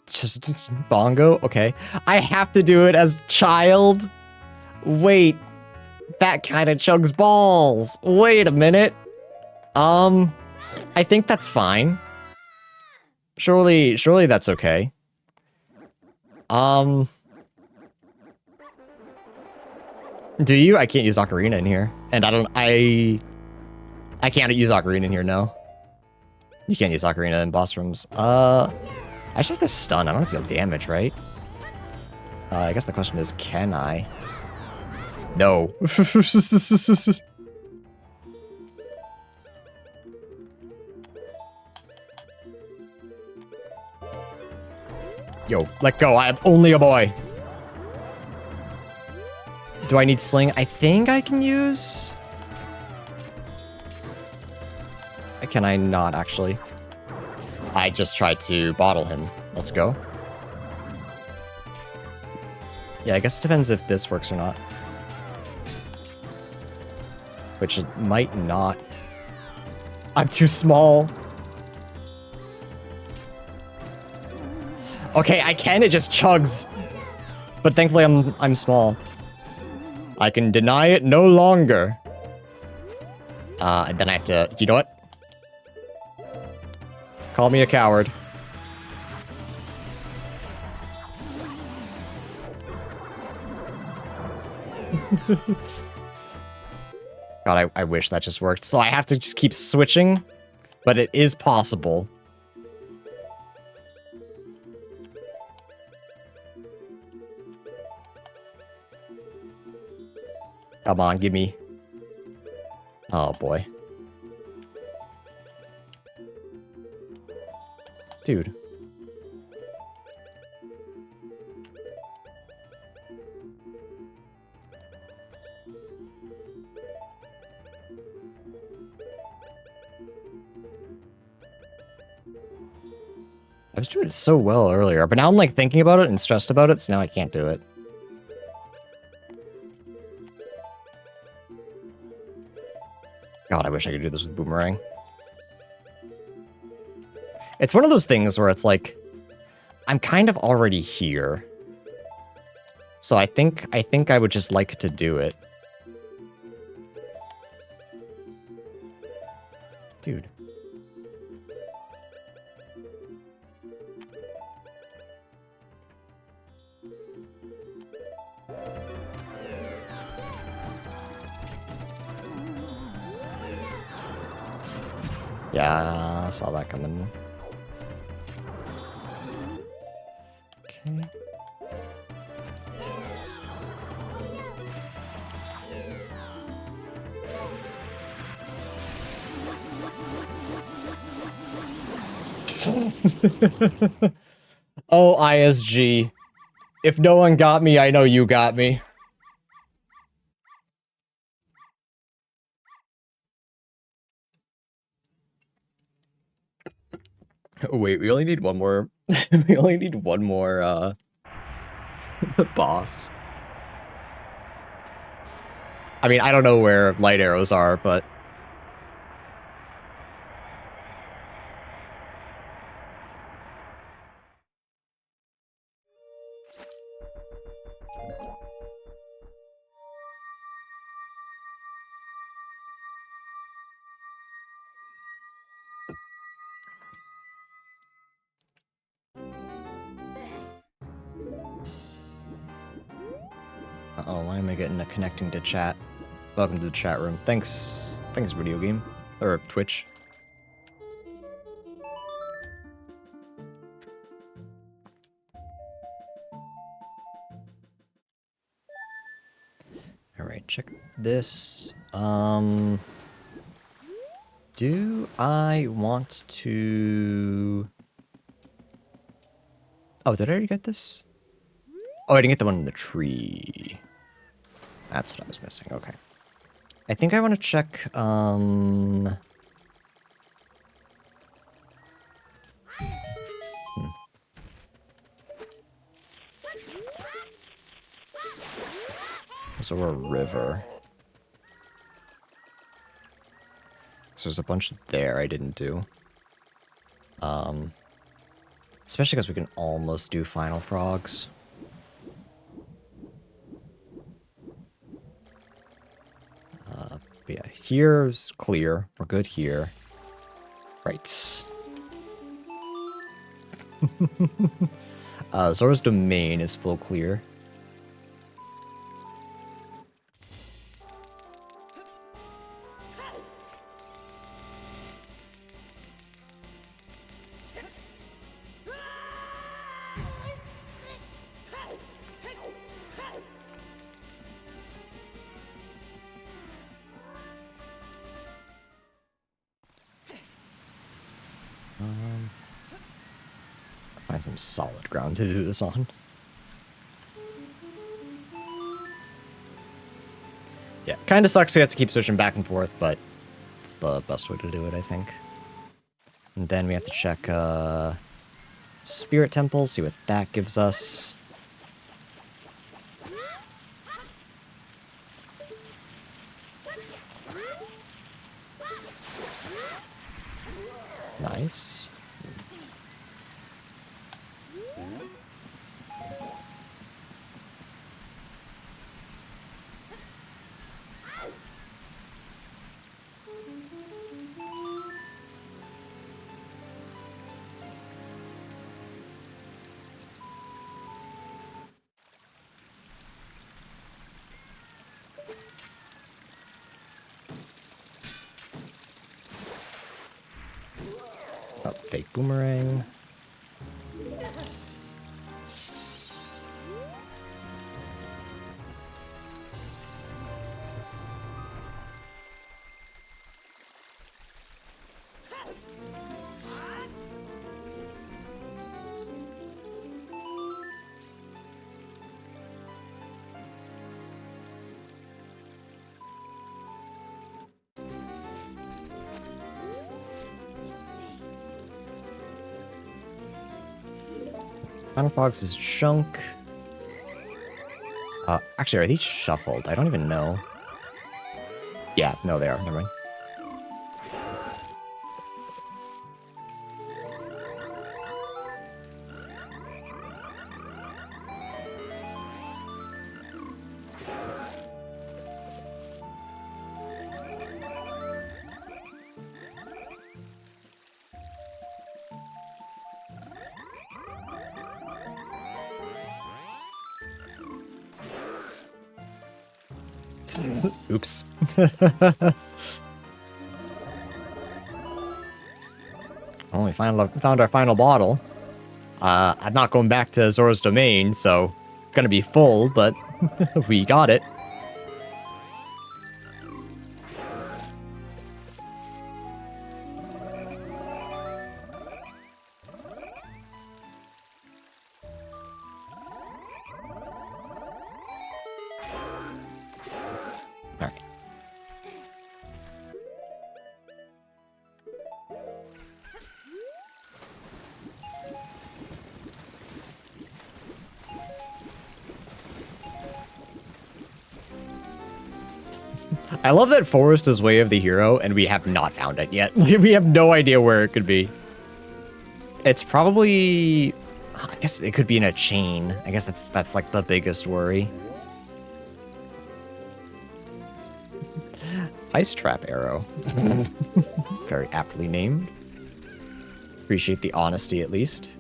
Just bongo? Okay. I have to do it as Child? Wait. That kind of chugs balls. Wait a minute. I think that's fine. Surely that's okay. Do you? I can't use Ocarina in here. And I can't use Ocarina in here, no. You can't use Ocarina in boss rooms. I just have to stun. I don't have to deal damage, right? I guess the question is, can I? No. Yo, let go. I am only a boy. Do I need Sling? I think I can use... Can I not, actually? I just tried to bottle him. Let's go. Yeah, I guess it depends if this works or not. Which it might not. I'm too small. Okay, I can, it just chugs. But thankfully I'm small. I can deny it no longer. And then I have to, you know what? Call me a coward. God, I wish that just worked. So I have to just keep switching, but it is possible. Come on, give me. Oh, boy. Dude. I was doing it so well earlier, but now I'm like thinking about it and stressed about it, so now I can't do it. God, I wish I could do this with Boomerang. It's one of those things where it's like, I'm kind of already here. So I think I would just like to do it. Dude. Yeah, I saw that coming. Okay. Oh, ISG. If no one got me, I know you got me. Oh, wait, we only need one more. We only need one more, boss. I mean, I don't know where light arrows are, but... Uh-oh, why am I getting a connecting to chat? Welcome to the chat room. Thanks, video game. Or Twitch. Alright, check this. Do I want to... Oh, did I already get this? Oh, I didn't get the one in the tree. That's what I was missing, okay. I think I want to check, So we're a river. So there's a bunch there I didn't do. Especially because we can almost do Final Frogs. But yeah, here's clear. We're good here. Right. Zora's Domain is full clear. Find some solid ground to do this on. Yeah, kind of sucks we have to keep switching back and forth, but it's the best way to do it, I think. And then we have to check Spirit Temple, see what that gives us. Nice. Oh, fake boomerang. Final Fox is junk. Actually, are these shuffled? I don't even know. Yeah, no, they are. Never mind. Oops. Well, we found our final bottle. I'm not going back to Zora's Domain, so it's gonna be full, but we got it. Alright. I love that forest is way of the hero, and we have not found it yet. We have no idea where it could be. It's probably... I guess it could be in a chain. I guess that's like the biggest worry. Ice Trap Arrow. Very aptly named. Appreciate the honesty, at least.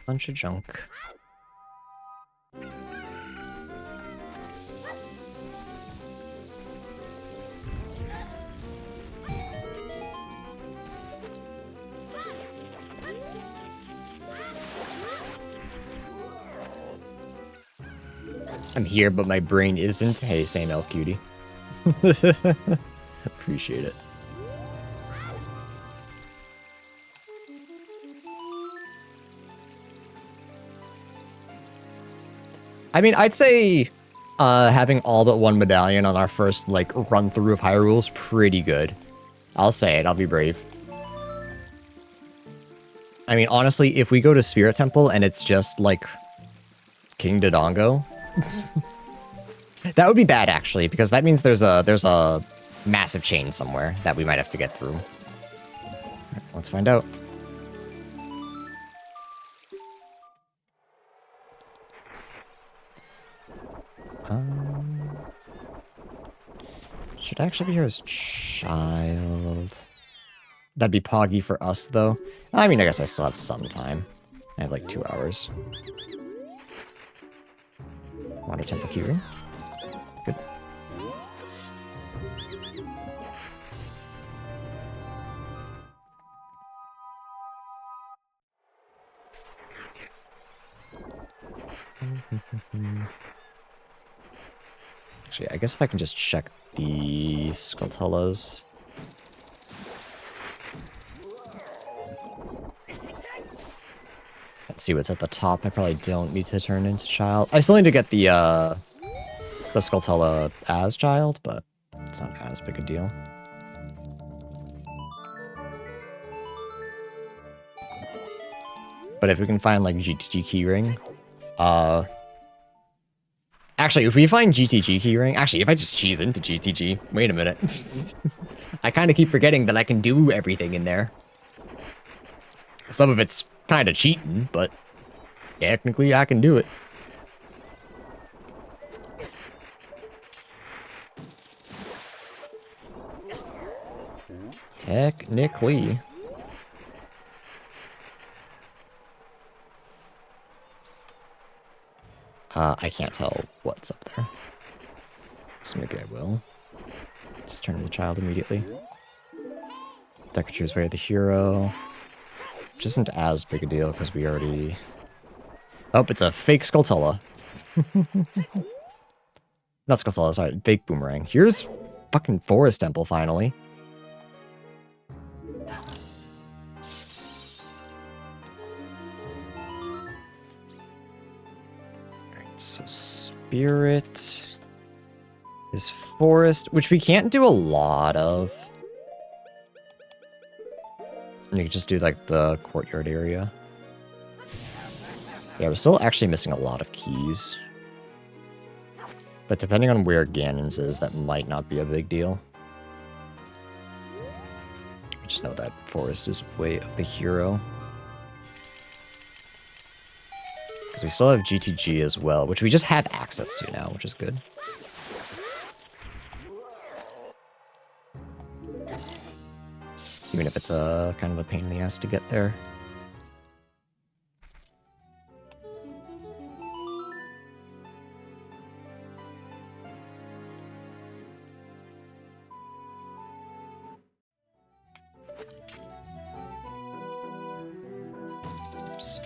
Bunch of junk. I'm here, but my brain isn't. Hey, same elf cutie. Appreciate it. I mean, I'd say having all but one medallion on our first, like, run-through of Hyrule is pretty good. I'll say it. I'll be brave. I mean, honestly, if we go to Spirit Temple and it's just, like, King Dodongo, that would be bad, actually, because that means there's a massive chain somewhere that we might have to get through. Right, let's find out. Should actually be here as child. That'd be poggy for us, though. I mean, I guess I still have some time. I have like 2 hours. Water Temple Keyring. Good. Actually, I guess if I can just check the Skulltulas. Let's see what's at the top. I probably don't need to turn into child. I still need to get the Skulltula as child, but it's not as big a deal. But if we can find like GTG keyring, actually, if we find GTG keyring, actually, if I just cheese into GTG, wait a minute. I kind of keep forgetting that I can do everything in there. Some of it's kind of cheating, but technically I can do it. Technically. I can't tell what's up there. So maybe I will. Just turn to the child immediately. Decatur's Way of the Hero. Which isn't as big a deal because we already... Oh, it's a fake Skulltula. Not Skulltula, sorry. Fake Boomerang. Here's fucking Forest Temple, finally. Alright, so Spirit is Forest, which we can't do a lot of. You can just do, like, the courtyard area. Yeah, we're still actually missing a lot of keys. But depending on where Ganon's is, that might not be a big deal. I just know that Forest is Way of the Hero. Because we still have GTG as well, which we just have access to now, which is good. Even if it's a kind of a pain in the ass to get there. Oops.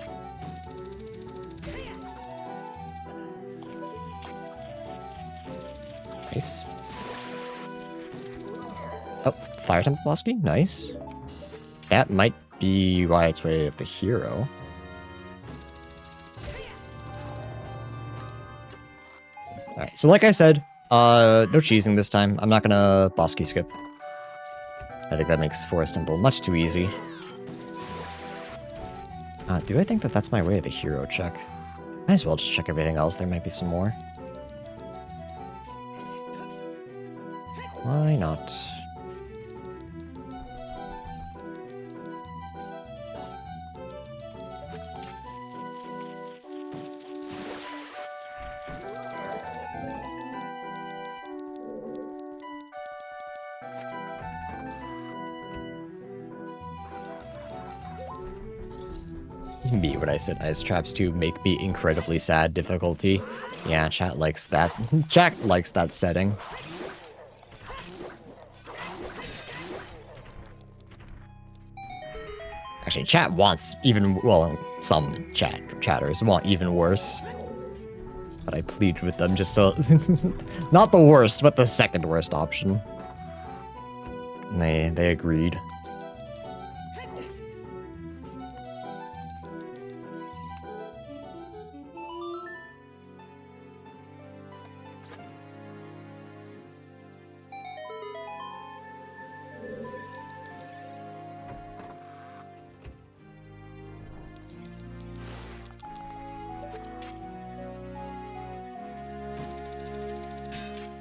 Nice. Oh, Fire Temple Velocity? Nice. That might be why it's Way of the Hero. Alright, so like I said, no cheesing this time. I'm not gonna boss key skip. I think that makes Forest Temple much too easy. Do I think that that's my Way of the Hero check? Might as well just check everything else. There might be some more. Why not? Me when I said ice traps to make me incredibly sad difficulty. Yeah, chat likes that. Chat likes that setting. Actually, chat wants even, well, some chatters want even worse. But I plead with them just so, not the worst, but the second worst option. And they agreed.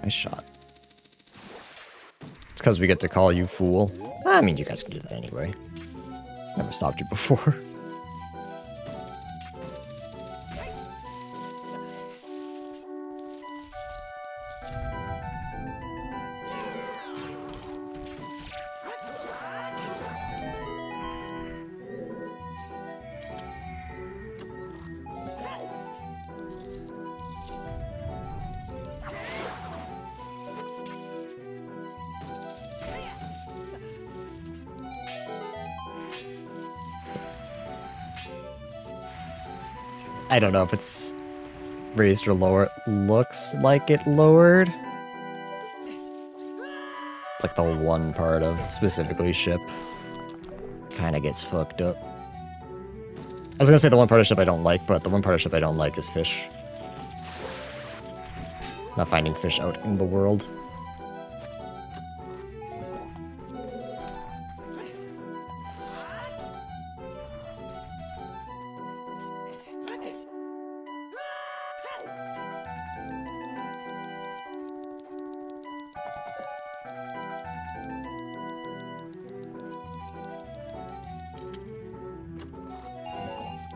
Nice shot. It's because we get to call you fool. I mean, you guys can do that anyway. It's never stopped you before. I don't know if it's raised or lower. It looks like it lowered. It's like the one part of specifically ship kind of gets fucked up. I was gonna say the one part of ship I don't like, but the one part of ship I don't like is fish. Not finding fish out in the world.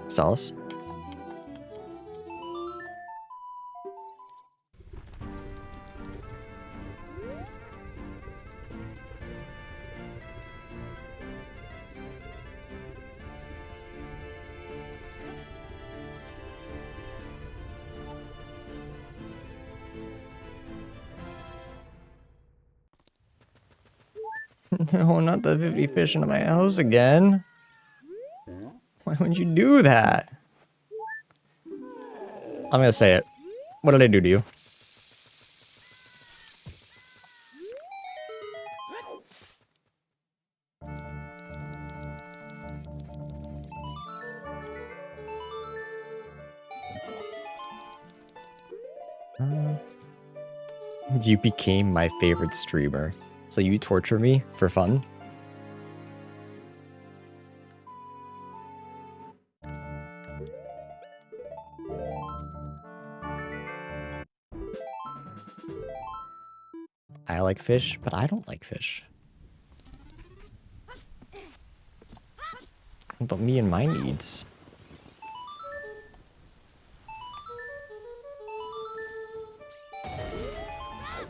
Solace. No, not the 50 fish into my house again. Why would you do that? I'm gonna say it. What did I do to you? You became my favorite streamer. So you torture me for fun? I like fish, but I don't like fish. What about me and my needs?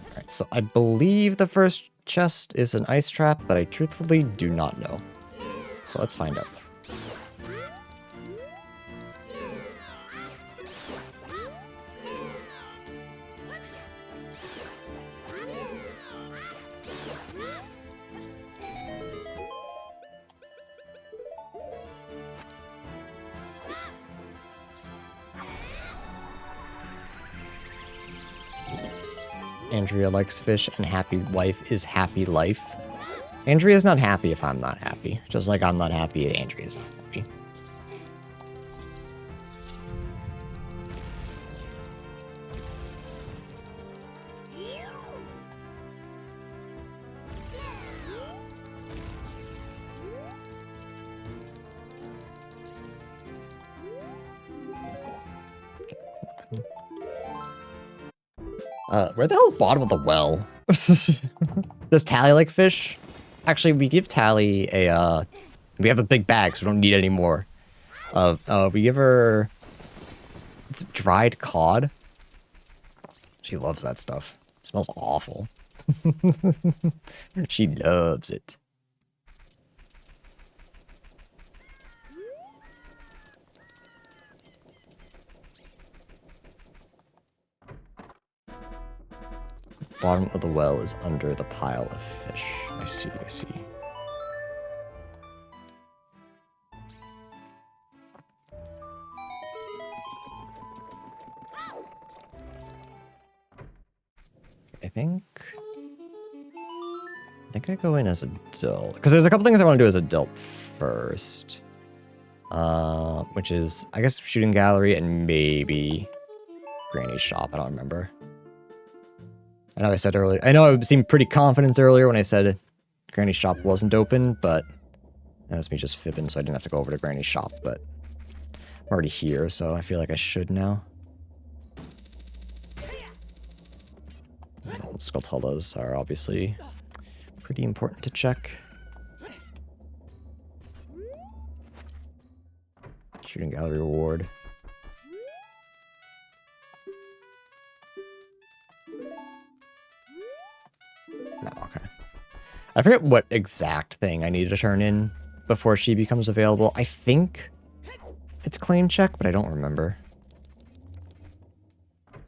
Alright, so I believe the first chest is an ice trap, but I truthfully do not know. So let's find out. Andrea likes fish, and happy wife is happy life. Andrea's not happy if I'm not happy. Just like I'm not happy and Andrea's not happy. Where the hell's bottom of the well? Does Tally like fish? Actually, we give Tally a, we have a big bag, so we don't need any more. We give her, it's dried cod. She loves that stuff. It smells awful. She loves it. Bottom of the well is under the pile of fish. I see, I see. I think I go in as adult. Because there's a couple things I want to do as adult first. Which is, I guess, shooting gallery and maybe Granny's shop. I don't remember. I know I said earlier, I know I seemed pretty confident earlier when I said Granny's shop wasn't open, but that was me just fibbing, so I didn't have to go over to Granny's shop, but I'm already here, so I feel like I should now. Skulltulas are obviously pretty important to check. Shooting gallery reward. No, okay. I forget what exact thing I need to turn in before she becomes available. I think it's claim check, but I don't remember.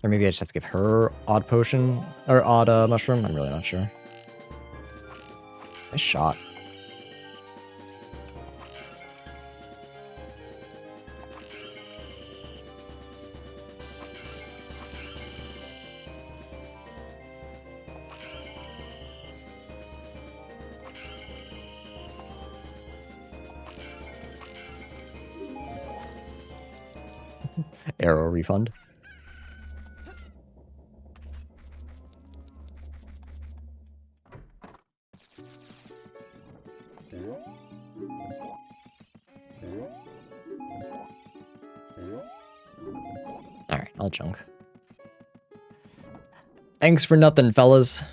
Or maybe I just have to give her odd potion, or odd mushroom. I'm really not sure. Nice shot. Arrow refund. Alright, I'll junk. Thanks for nothing, fellas.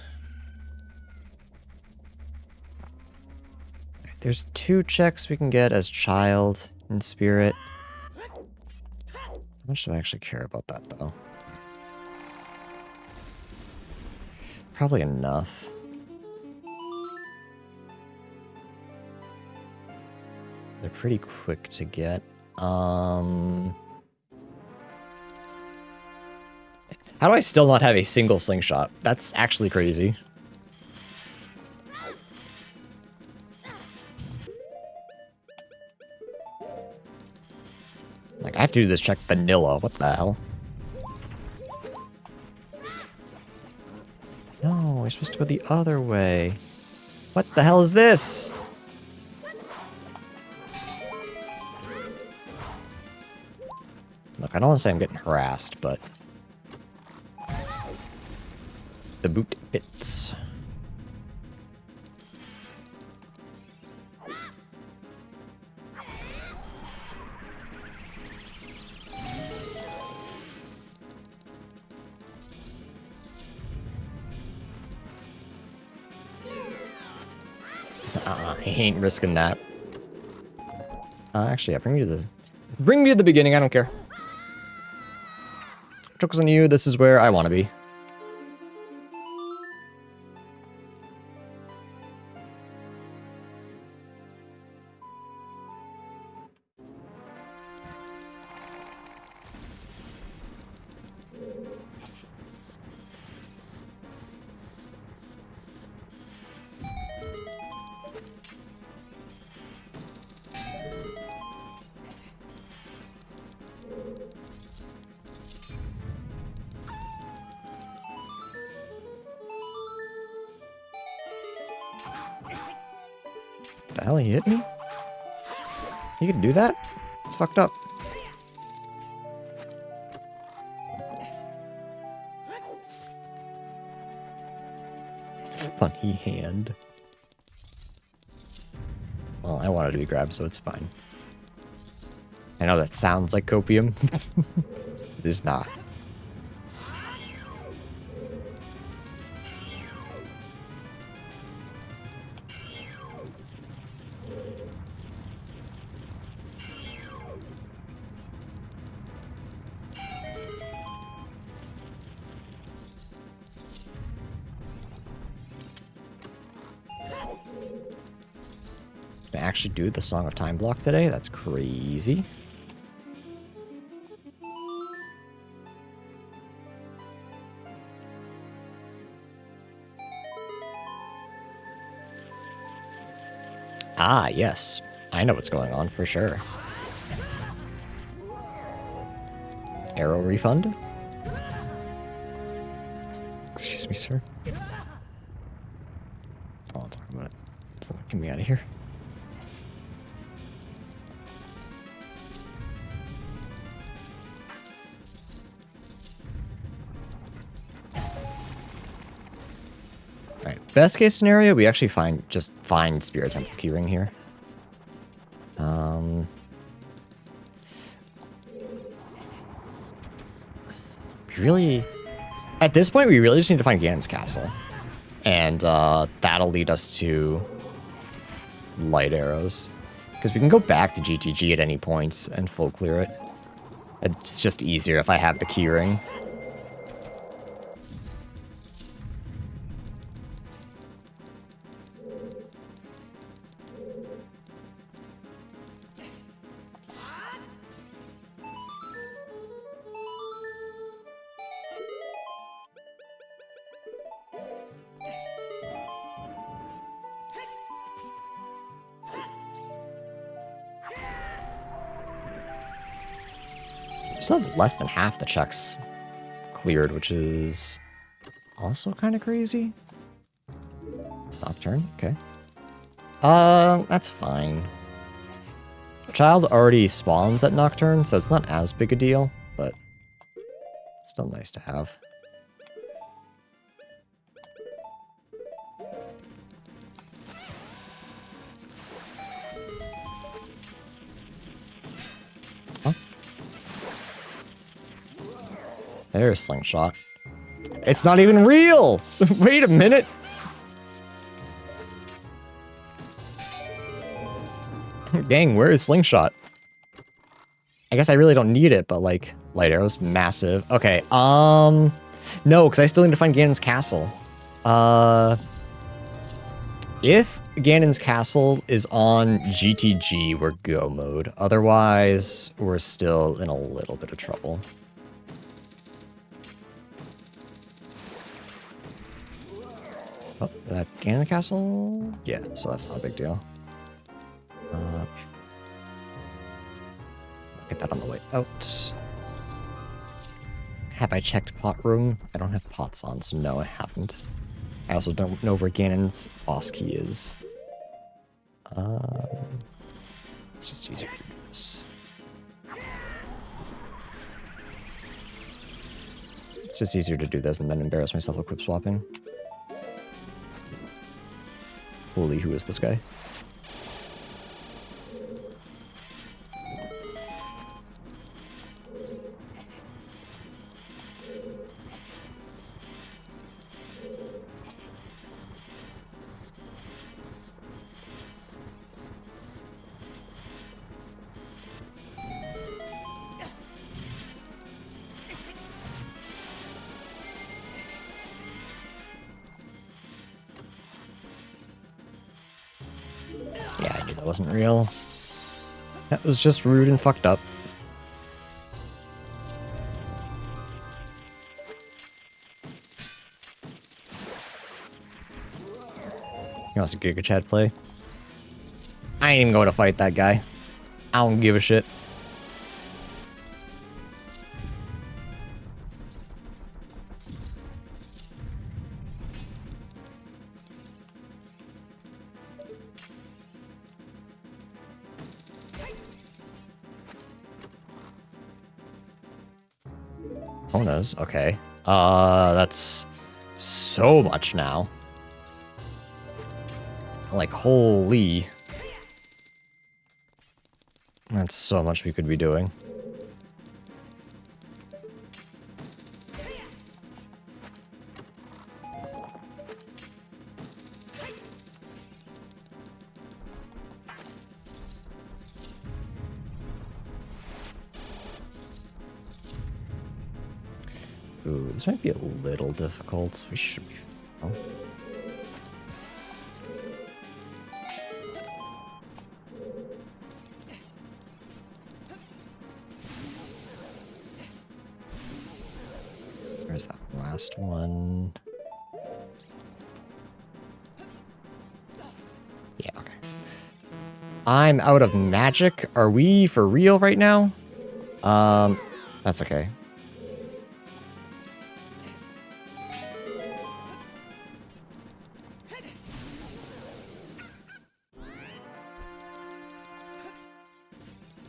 There's 2 checks we can get as child and spirit. How much do I actually care about that, though? Probably enough. They're pretty quick to get. How do I still not have a single slingshot? That's actually crazy. have to do this check vanilla. What the hell? No, we're supposed to go the other way. What the hell is this? Look, I don't want to say I'm getting harassed, but... the boot fits. I ain't risking that. Actually, yeah, bring me to the beginning. I don't care. Joke's on you. This is where I want to be. The hell, he hit me? You can do that? It's fucked up. Funny hand. Well, I wanted to be grabbed, so it's fine. I know that sounds like copium. It is not. I actually do the Song of Time block today? That's crazy. Ah, yes. I know what's going on for sure. Arrow refund? Excuse me, sir. I don't want to talk about it. Just get me out of here. Alright, best case scenario, we actually just find Spirit Temple keyring here. At this point, we really just need to find Ganon's castle. And that'll lead us to light arrows. Because we can go back to GTG at any point and full clear it. It's just easier if I have the keyring. Still have less than half the checks cleared, which is also kind of crazy. Nocturne, okay. That's fine. Child already spawns at Nocturne, so it's not as big a deal, but still nice to have. There's Slingshot. It's not even real! Wait a minute! Dang, where is Slingshot? I guess I really don't need it, but like, light arrows, massive. Okay, no, because I still need to find Ganon's castle. If Ganon's castle is on GTG, we're go mode. Otherwise, we're still in a little bit of trouble. Oh, is that Ganon castle? Yeah, so that's not a big deal. Get that on the way out. Have I checked pot room? I don't have pots on, so no, I haven't. I also don't know where Ganon's boss key is. It's just easier to do this. It's just easier to do this and then embarrass myself equip swapping. Holy, who is this guy? Yeah, I knew that wasn't real. That was just rude and fucked up. You want to see Giga Chad play? I ain't even going to fight that guy. I don't give a shit. Konas, okay. That's so much now. Like, holy. That's so much we could be doing. Ooh, this might be a little difficult. We should be... Oh. Where's that last one? Yeah, okay. I'm out of magic. Are we for real right now? That's okay.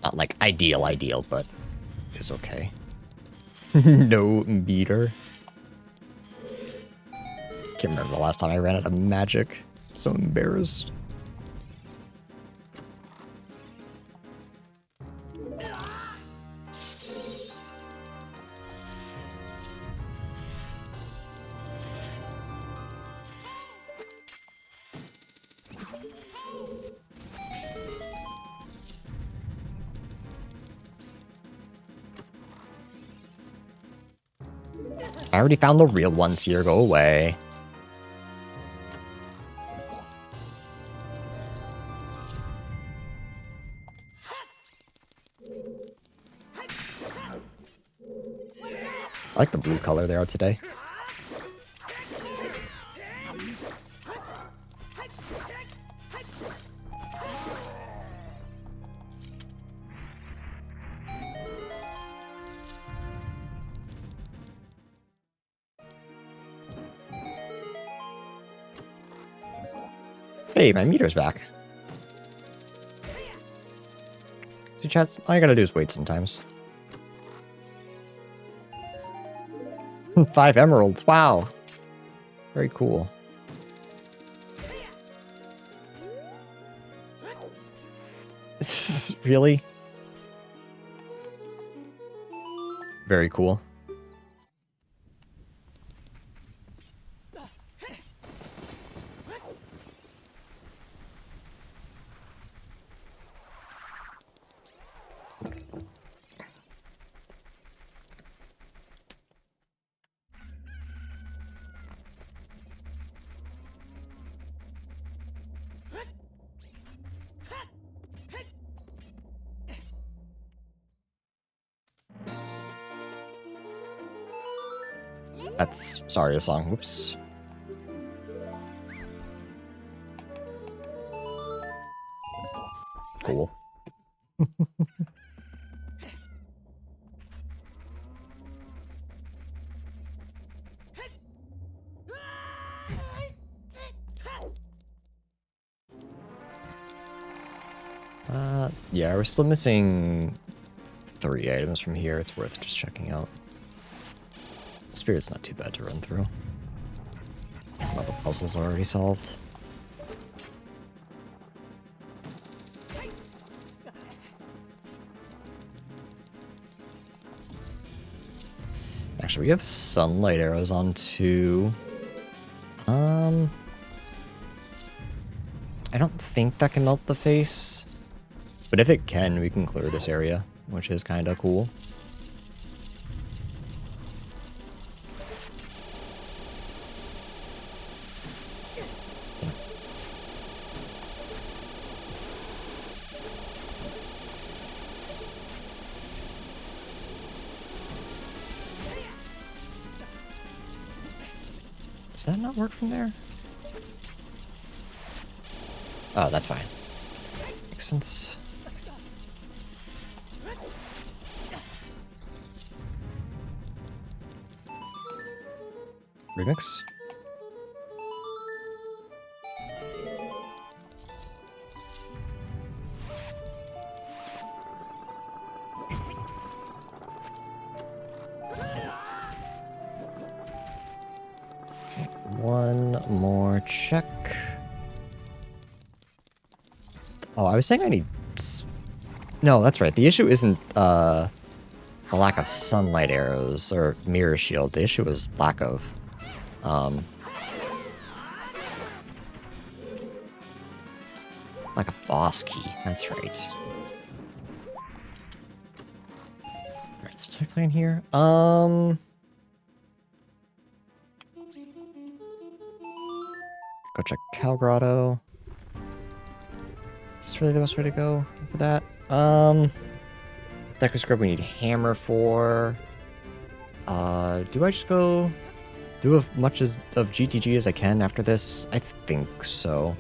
Not like ideal, but is okay. No beater. Can't remember the last time I ran out of magic. So embarrassed. I already found the real ones here. Go away. I like the blue color they are today. Hey, my meter's back. See, chat, all you gotta do is wait sometimes. 5 emeralds, wow. Very cool. Really? Very cool. That's, sorry, a song. Whoops. Cool. Yeah, we're still missing 3 items from here. It's worth just checking out. Spirit's not too bad to run through. All the puzzles are already solved. Actually, we have sunlight arrows on too. I don't think that can melt the face. But if it can, we can clear this area, which is kind of cool. Does that not work from there? Oh, that's fine. Makes sense. Remix? One more check. Oh, I was saying I need... No, that's right. The issue isn't the lack of sunlight arrows or mirror shield. The issue is lack of... like a boss key. That's right. Alright, so check in here. Go check Cal Grotto. Is this really the best way to go for that? Decker Scrub we need hammer for. Do I just go do as much of GTG as I can after this? I think so.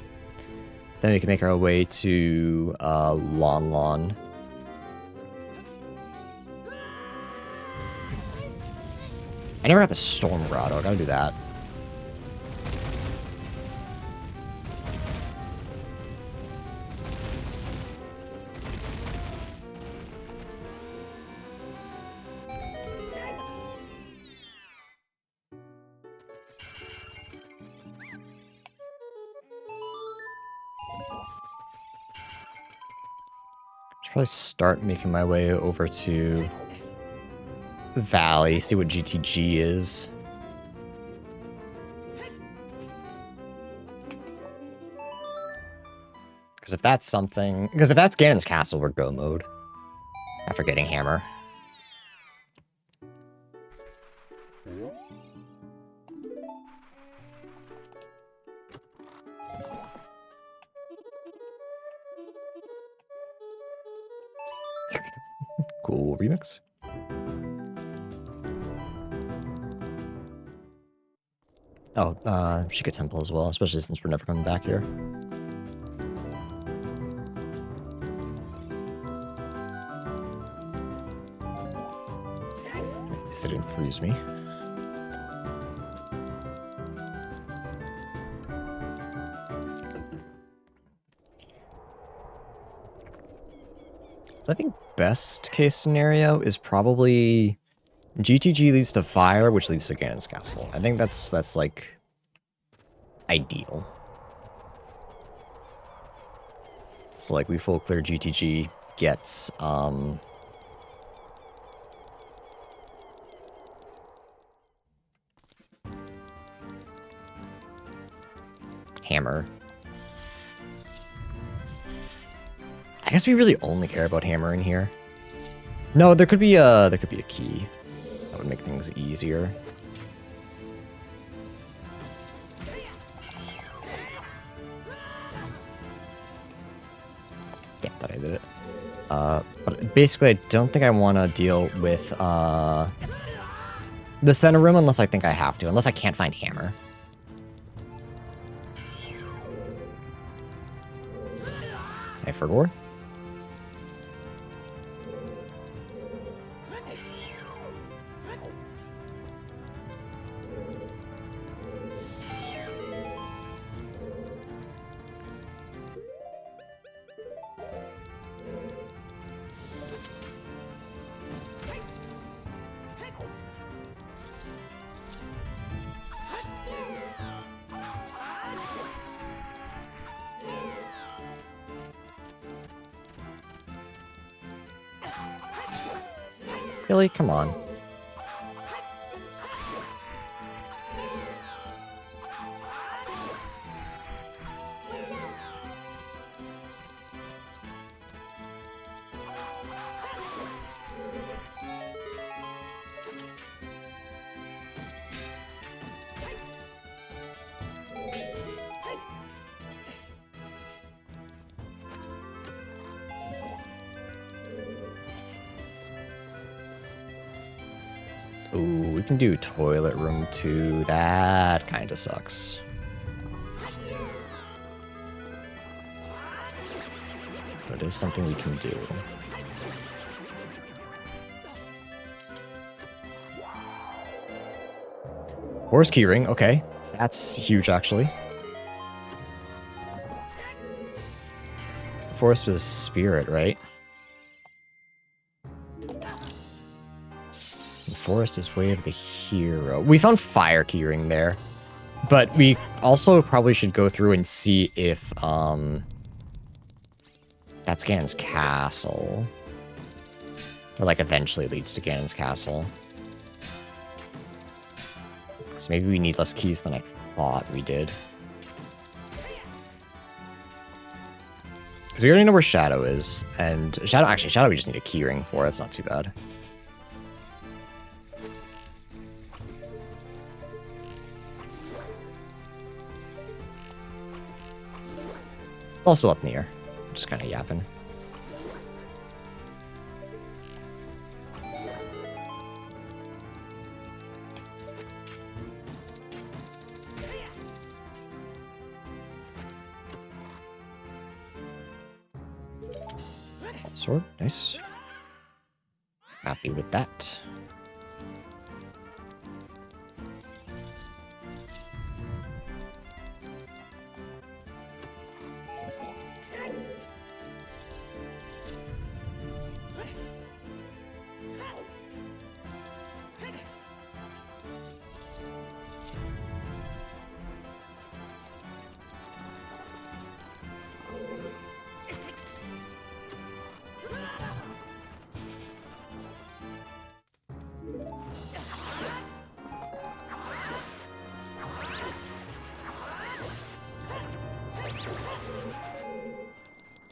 Then we can make our way to Lon Lon. I never got the Storm Grotto. I gotta do that. Probably start making my way over to Valley, see what GTG is. Because if that's something... Because if that's Ganon's Castle, we're go mode. After getting hammer. Cool remix. Oh, Sheikah Temple as well, especially since we're never coming back here. At least they didn't freeze me. I think best case scenario is probably GTG leads to fire, which leads to Ganon's Castle. I think that's like ideal. So like we full clear GTG, gets hammer. I guess we really only care about hammer in here. No, there could be a key that would make things easier. Damn, thought I did it. But basically, I don't think I want to deal with the center room unless I think I have to, unless I can't find hammer. Hey, Fergor? Really? Come on. Ooh, we can do toilet room too. That kind of sucks. But it is something we can do. Forest keyring, okay. That's huge, actually. Forest with a spirit, right? Forest is way of the hero. We found fire keyring there. But we also probably should go through and see if, that's Ganon's castle. Or, like, eventually leads to Ganon's castle. So maybe we need less keys than I thought we did. Because we already know where Shadow is. And Shadow we just need a keyring for. That's not too bad. All still up in the air. Just kind of yapping. Sword, nice. Happy with that.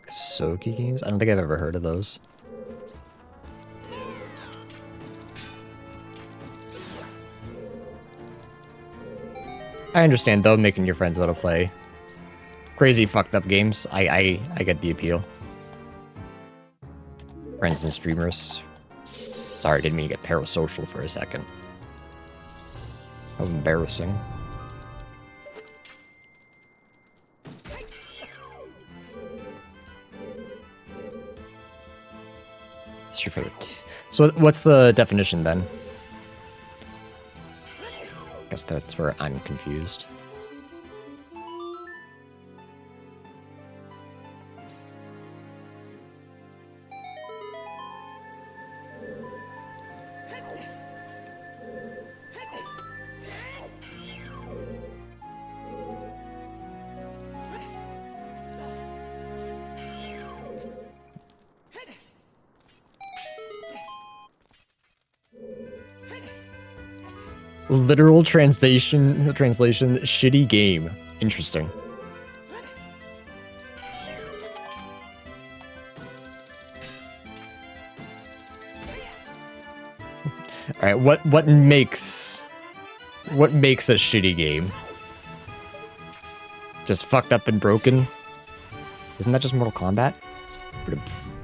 Soki games? I don't think I've ever heard of those. I understand though, making your friends want to play crazy fucked up games. I get the appeal. Friends and streamers. Sorry, didn't mean to get parasocial for a second. How embarrassing. What's your favorite? So what's the definition then? I guess that's where I'm confused. Literal translation, shitty game. Interesting. All right, what makes a shitty game? Just fucked up and broken? Isn't that just Mortal Kombat? Blimps.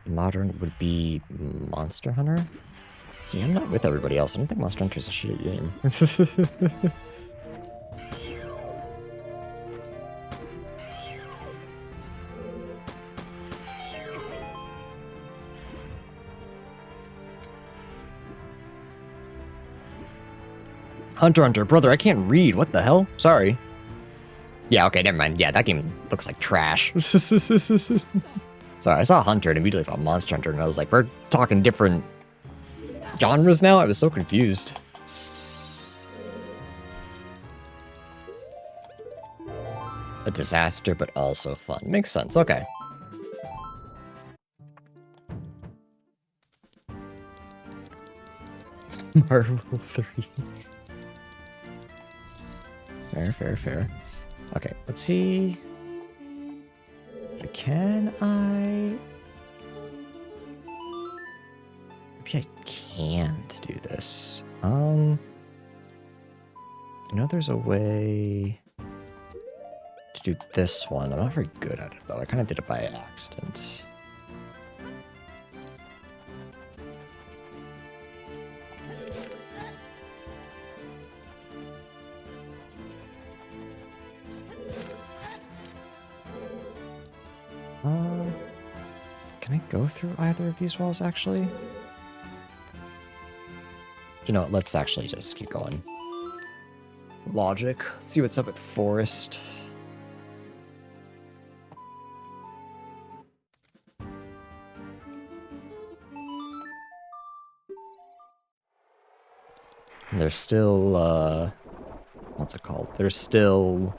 Modern would be Monster Hunter? See, I'm not with everybody else. I don't think Monster Hunter is a shitty game. Hunter, brother, I can't read. What the hell? Sorry. Yeah, okay, never mind. Yeah, that game looks like trash. Sorry, I saw Hunter and immediately thought Monster Hunter, and I was like, we're talking different genres now? I was so confused. A disaster, but also fun. Makes sense, okay. Marvel 3. Fair. Okay, let's see. Can I... Maybe I can't do this. I know there's a way to do this one. I'm not very good at it, though. I kind of did it by accident. Can I go through either of these walls, actually? You know what, let's actually just keep going. Logic. Let's see what's up at Forest. And there's still, what's it called? There's still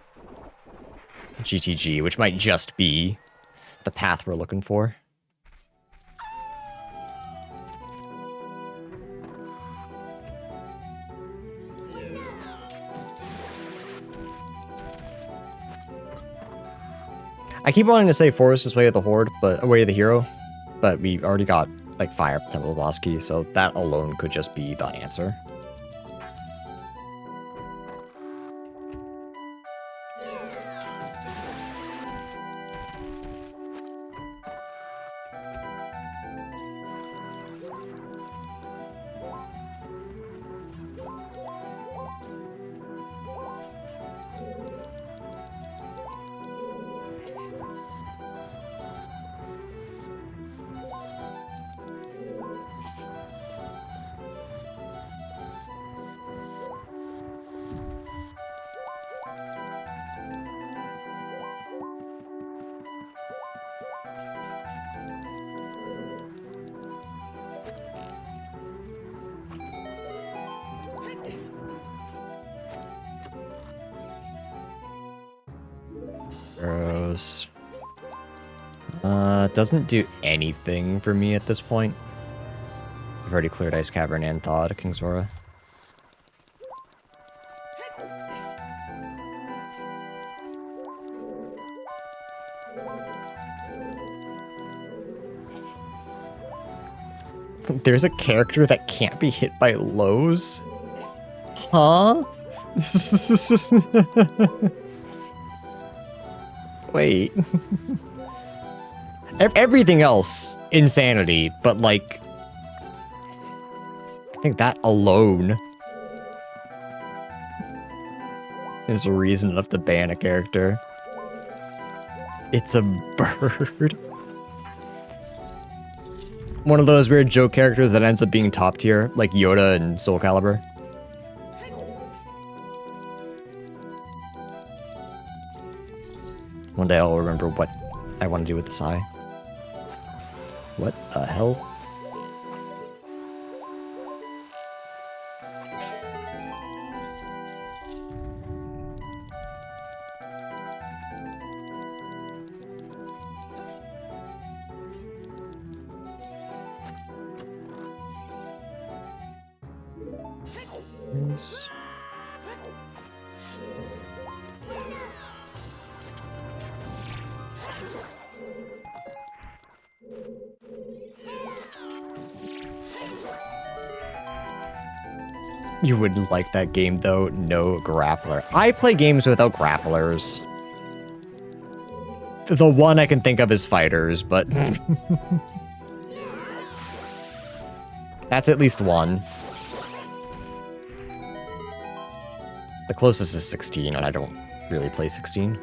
GTG, which might just be the path we're looking for. I keep wanting to say Forest is way of the Horde, but way of the hero, but we already got like Fire Temple of Bosky, so that alone could just be the answer. Gross. Doesn't do anything for me at this point. I've already cleared Ice Cavern and Thawed, Kingsora. There's a character that can't be hit by lows? Huh? Wait. Everything else, insanity, but like... I think that alone is reason enough to ban a character. It's a bird. One of those weird joke characters that ends up being top tier, like Yoda and Soul Calibur. One day I'll remember what I want to do with this eye. What the hell? You would like that game, though. No grappler. I play games without grapplers. The one I can think of is Fighters, but... that's at least one. The closest is 16, and I don't really play 16.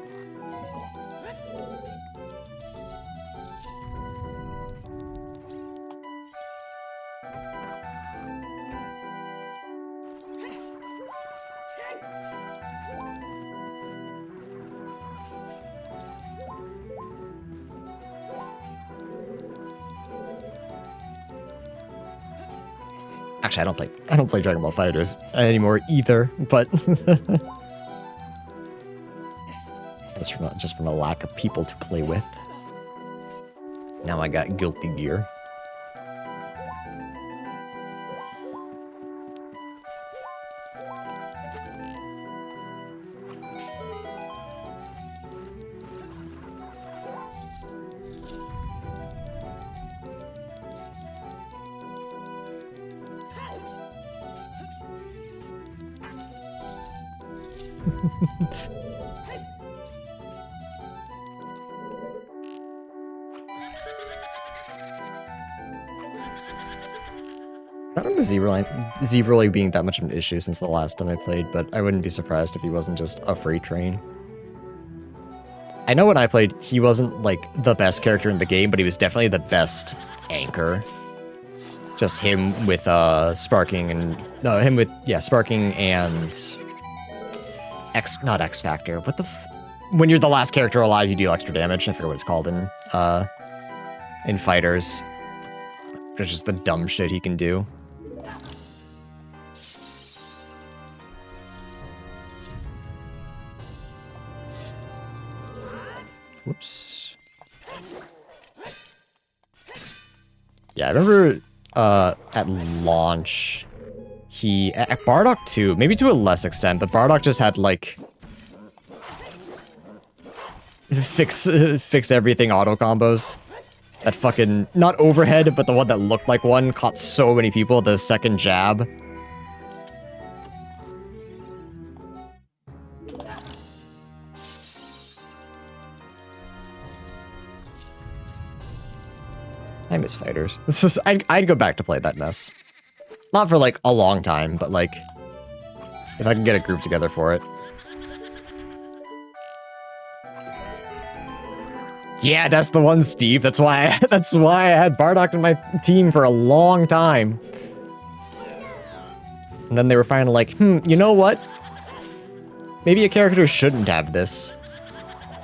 Actually, I don't play Dragon Ball Fighters anymore either, but that's just from a lack of people to play with. Now I got Guilty Gear. I don't remember Zebroly being that much of an issue since the last time I played, but I wouldn't be surprised if he wasn't just a freight train. I know when I played, he wasn't, like, the best character in the game, but he was definitely the best anchor. Just him with, Sparking and... No, him with, yeah, Sparking and... Not X Factor, what the when you're the last character alive, you deal extra damage. I forget what it's called in Fighters. It's just the dumb shit he can do. Whoops. Yeah, I remember at launch, at Bardock 2, maybe to a less extent, but Bardock just had like fix everything auto combos. That fucking, not overhead, but the one that looked like one caught so many people, the second jab. I miss Fighters. It's just, I'd go back to play that mess. Not for like a long time, but like, if I can get a group together for it. Yeah, that's the one, Steve. That's why I had Bardock in my team for a long time. And then they were finally like, you know what? Maybe a character shouldn't have this.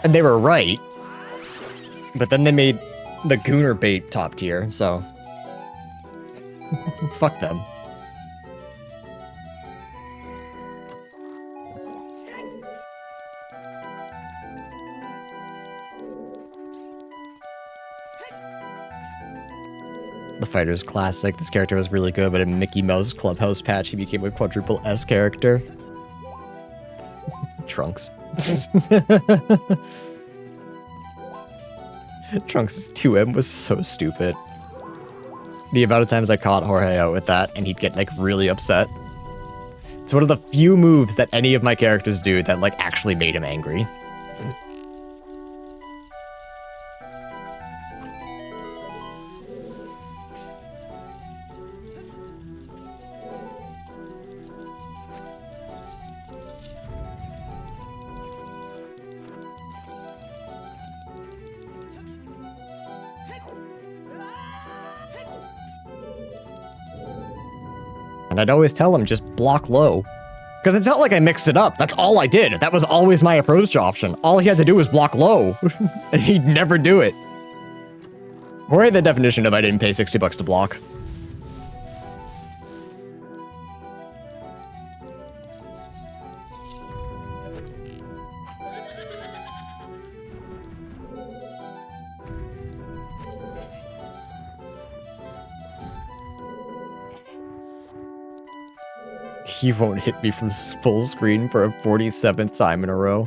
And they were right. But then they made the Gooner bait top tier, so fuck them. The Fighters classic. This character was really good, but in Mickey Mouse Clubhouse patch, he became a quadruple S character. Trunks. Trunks' 2M was so stupid. The amount of times I caught Jorge out with that, and he'd get, like, really upset. It's one of the few moves that any of my characters do that, like, actually made him angry. And I'd always tell him, just block low. Because it's not like I mixed it up. That's all I did. That was always my approach option. All he had to do was block low. And he'd never do it. Or the definition of I didn't pay $60 to block. He won't hit me from full screen for a 47th time in a row.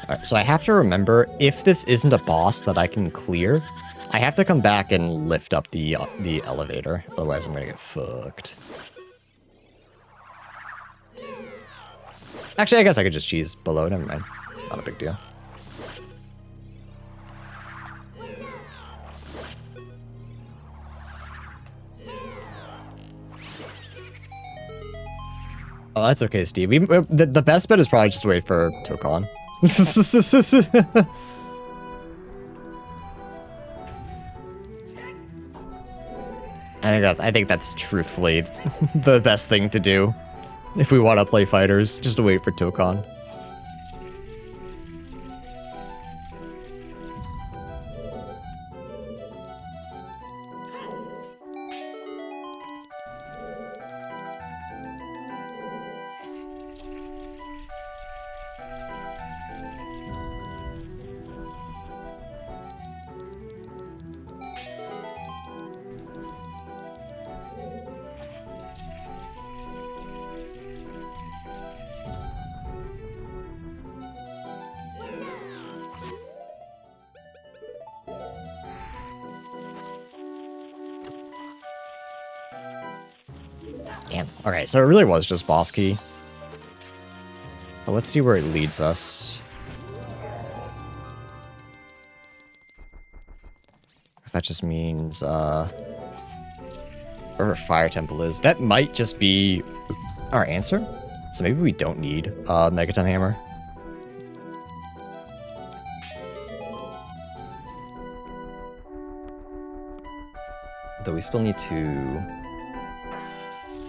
Alright, so I have to remember, if this isn't a boss that I can clear, I have to come back and lift up the elevator. Otherwise, I'm gonna get fucked. Actually, I guess I could just cheese below. Never mind. Not a big deal. Oh, that's okay, Steve. The best bet is probably just to wait for Tokon. I think that's truthfully the best thing to do if we want to play fighters, just to wait for Tokon. Damn. Alright, so it really was just boss key. But let's see where it leads us. Because that just means, wherever Fire Temple is. That might just be our answer. So maybe we don't need Megaton Hammer. Though we still need to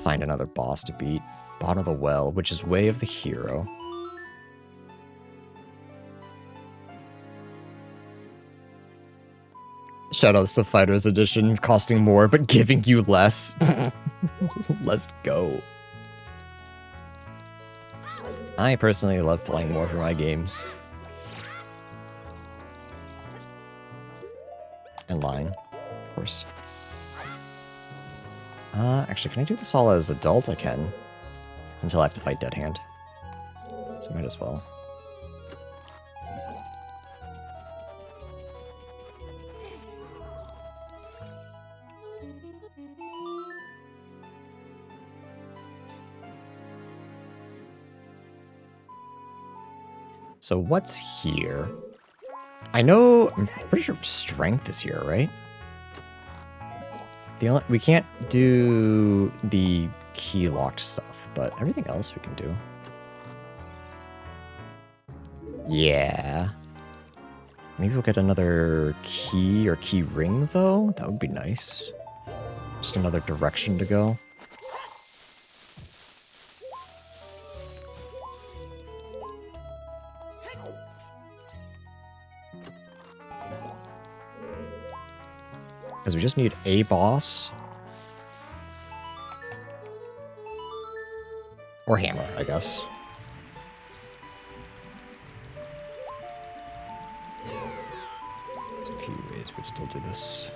find another boss to beat. Bottom of the Well, which is Way of the Hero. Shoutouts to Fighters Edition, costing more, but giving you less. Let's go. I personally love playing more for my games. And lying, of course. Actually, can I do this all as adult? I can. Until I have to fight Dead Hand. So might as well. So what's here? I know, I'm pretty sure strength is here, right? We can't do the key locked stuff, but everything else we can do. Yeah. Maybe we'll get another key or key ring, though. That would be nice. Just another direction to go. Because we just need a boss. Or hammer, I guess. There's a few ways we could still do this.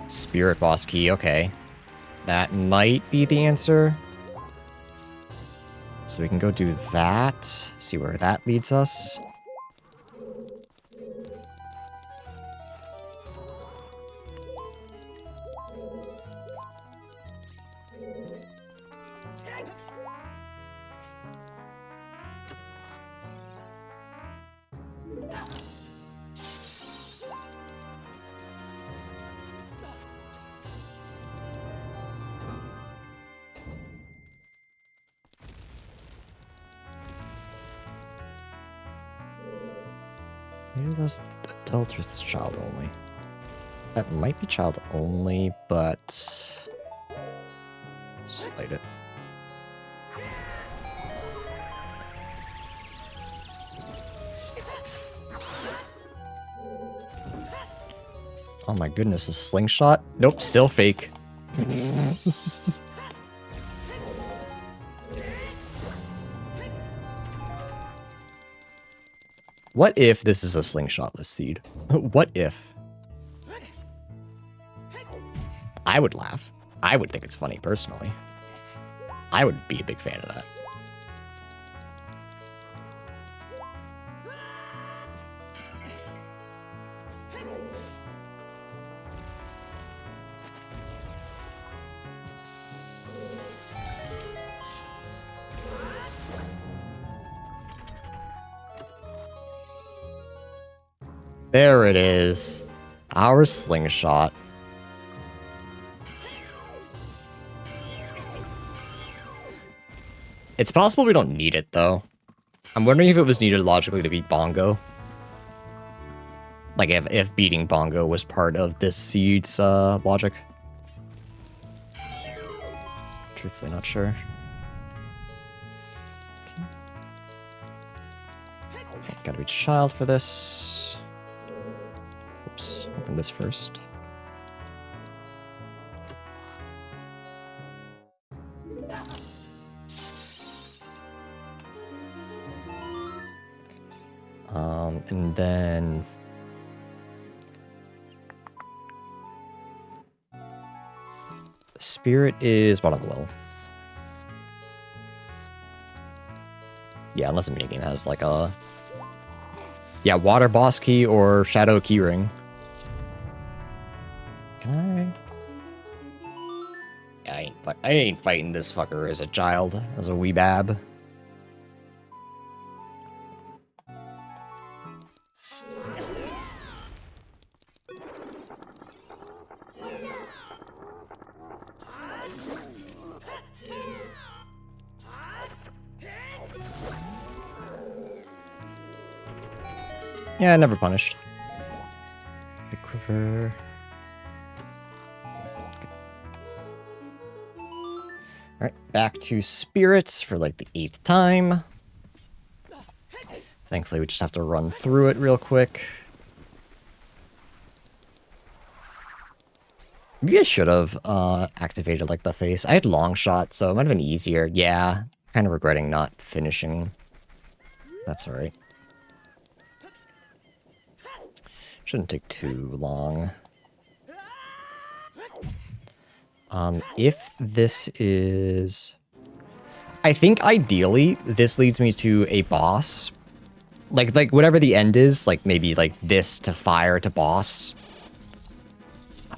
Spirit boss key, okay. That might be the answer. So we can go do that, see where that leads us. Maybe those adults or is this child only? That might be child only, but let's just light it. Oh my goodness, a slingshot? Nope, still fake. What if this is a slingshotless seed? What if? I would laugh. I would think it's funny, personally. I would be a big fan of that. There it is. Our slingshot. It's possible we don't need it, though. I'm wondering if it was needed logically to beat Bongo. Like, if beating Bongo was part of this seed's logic. Truthfully not sure. Okay, gotta reach child for this. Oops, open this first. And then Spirit is bottom of the well. Yeah, unless the minigame has like a... Yeah, water boss key or shadow keyring. Can I? Yeah, I ain't fighting this fucker as a child, as a wee bab. Yeah, never punished. The quiver. Alright, back to spirits for like the 8th time. Thankfully, we just have to run through it real quick. Maybe I should have activated like the face. I had long shot, so it might have been easier. Yeah, kind of regretting not finishing. That's alright. Shouldn't take too long. If this is... I think ideally, this leads me to a boss. Like whatever the end is, like maybe like this to fire to boss.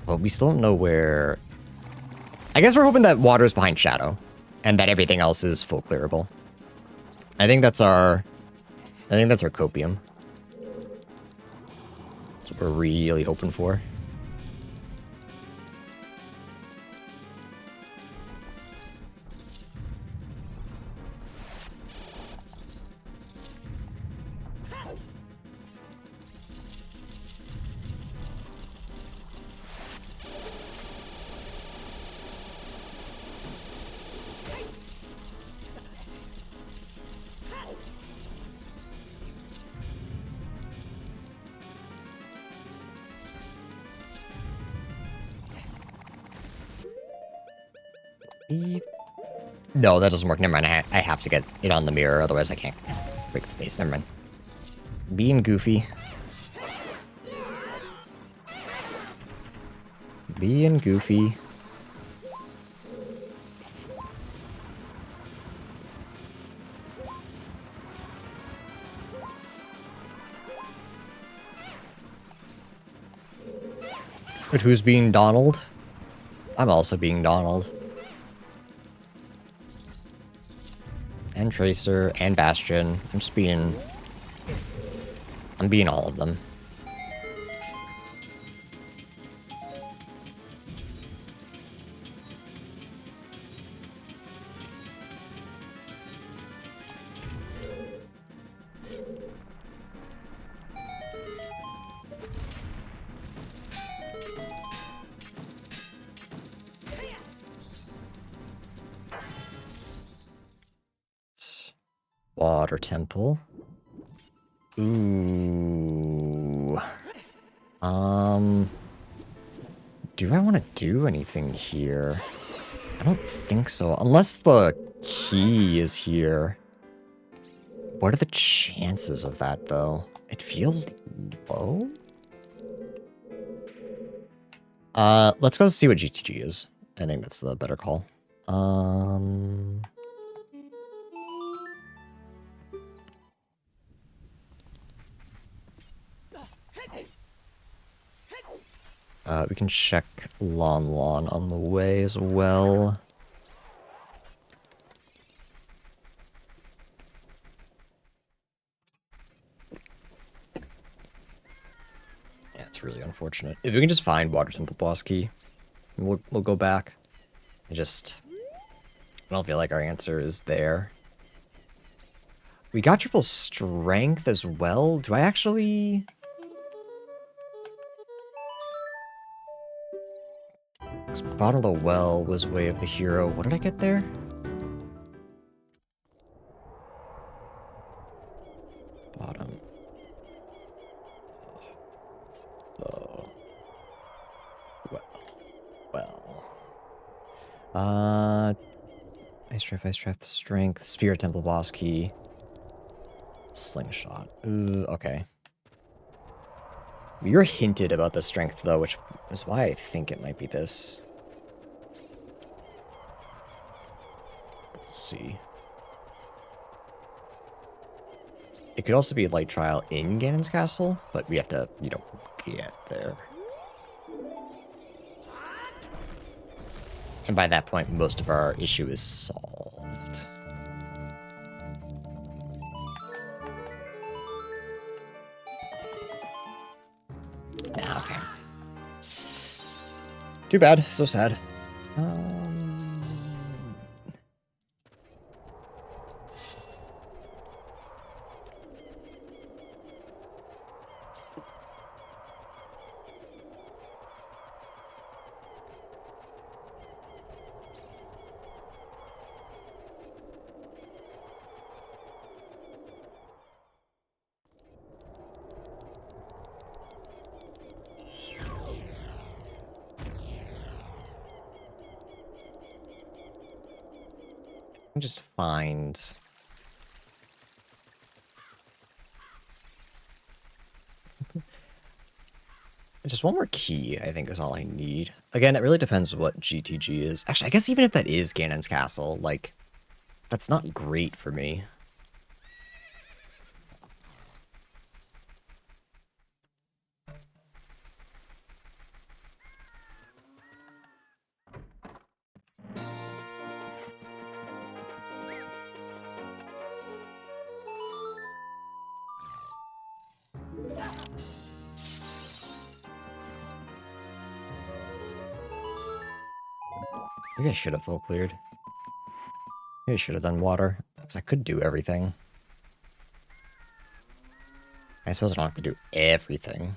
But we still don't know where... I guess we're hoping that water is behind shadow. And that everything else is full clearable. I think that's our copium. That's what we're really hoping for. No, that doesn't work. Never mind. I have to get it on the mirror, otherwise I can't break the face. Never mind. Being goofy. Being goofy. But who's being Donald? I'm also being Donald. And Tracer, and Bastion. I'm being all of them. Water temple. Ooh. Do I want to do anything here? I don't think so. Unless the key is here. What are the chances of that, though? It feels low? Let's go see what GTG is. I think that's the better call. We can check Lon Lon on the way as well. Yeah, it's really unfortunate. If we can just find Water Temple boss key, we'll go back. I don't feel like our answer is there. We got triple strength as well. Do I actually... Bottom of the well was Way of the Hero. What did I get there? Bottom. Oh. Well. Ice Draft, Strength, Spirit Temple boss key. Slingshot. Okay. We were hinted about the strength, though, which is why I think it might be this. Let's see. It could also be a light trial in Ganon's castle, but we have to, you know, get there. And by that point, most of our issue is solved. Nah, okay. Too bad. So sad. Just find... Just one more key, I think, is all I need. Again, it really depends what GTG is. Actually, I guess even if that is Ganon's castle, like, that's not great for me. Maybe I should have full cleared. Maybe I should have done water, because I could do everything. I suppose I don't have to do everything.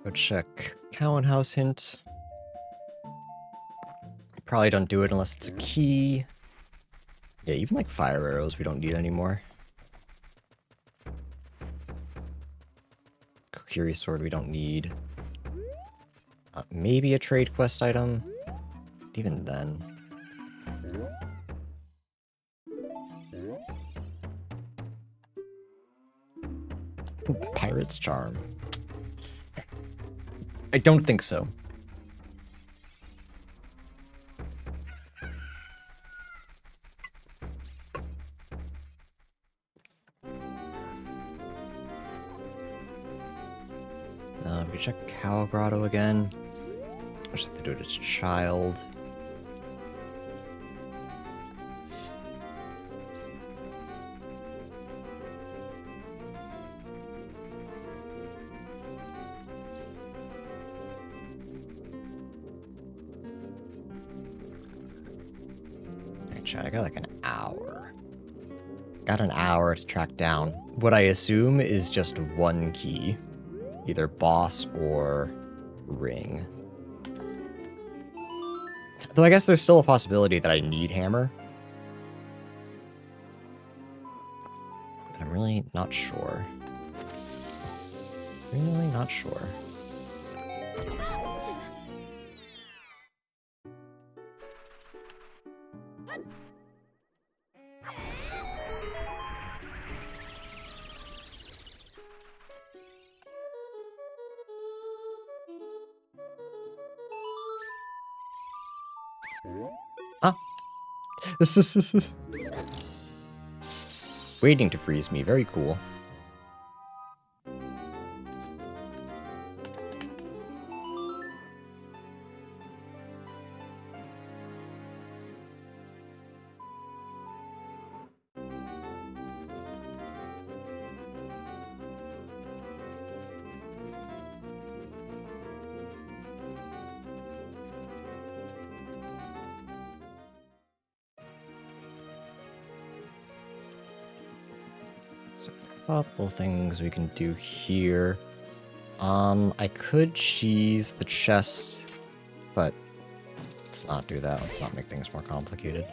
Go check Cowan House hint. Probably don't do it unless it's a key. Yeah, even like fire arrows we don't need anymore. Kokiri sword we don't need. Maybe a trade quest item. Even then. Pirate's Charm. I don't think so. We check Cow Grotto again. I just have to do it as a child. I got like an hour. Got an hour to track down what I assume is just one key. Either boss or ring. Though I guess there's still a possibility that I need hammer. But I'm really not sure. Really not sure. Ah. Waiting to freeze me. Very cool. Couple things we can do here. I could cheese the chest, but let's not do that. Let's not make things more complicated.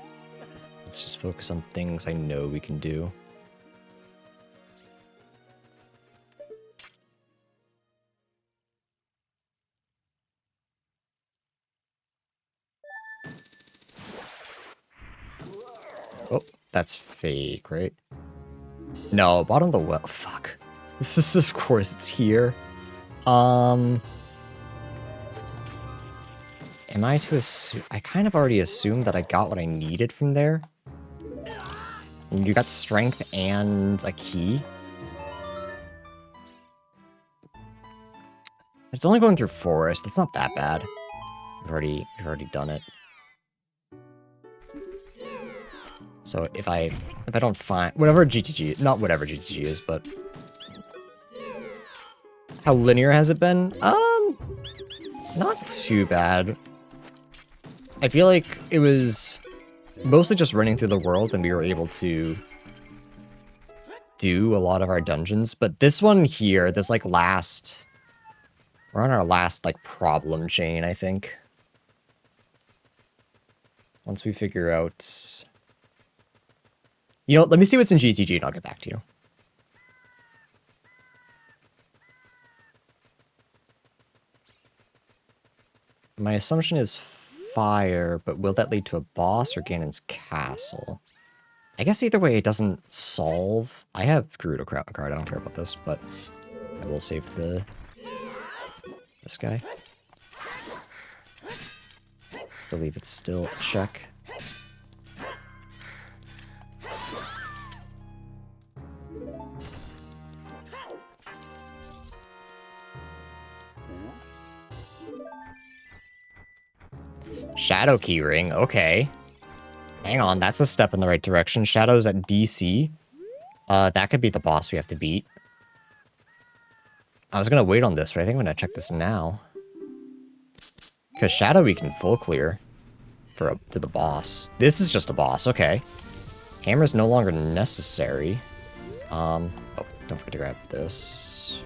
Let's just focus on things I know we can do. Oh, that's fake, right? No, bottom of the well. Fuck. This is, of course, it's here. Am I to assume? I kind of already assumed that I got what I needed from there. You got strength and a key. It's only going through forest. It's not that bad. I've already done it. So if I don't find whatever GTG, not whatever GTG is, but how linear has it been? Not too bad. I feel like it was mostly just running through the world and we were able to do a lot of our dungeons, but this one here, this like we're on our last like problem chain, I think. Once we figure out, you know, let me see what's in GTG and I'll get back to you. My assumption is fire, but will that lead to a boss or Ganon's castle? I guess either way it doesn't solve. I have Gerudo card, I don't care about this, but I will save this guy. I believe it's still a check. Shadow keyring, okay. Hang on, that's a step in the right direction. Shadow's at DC. That could be the boss we have to beat. I was gonna wait on this, but I think I'm gonna check this now. Because Shadow we can full clear to the boss. This is just a boss, okay. Hammer's no longer necessary. Oh, don't forget to grab this.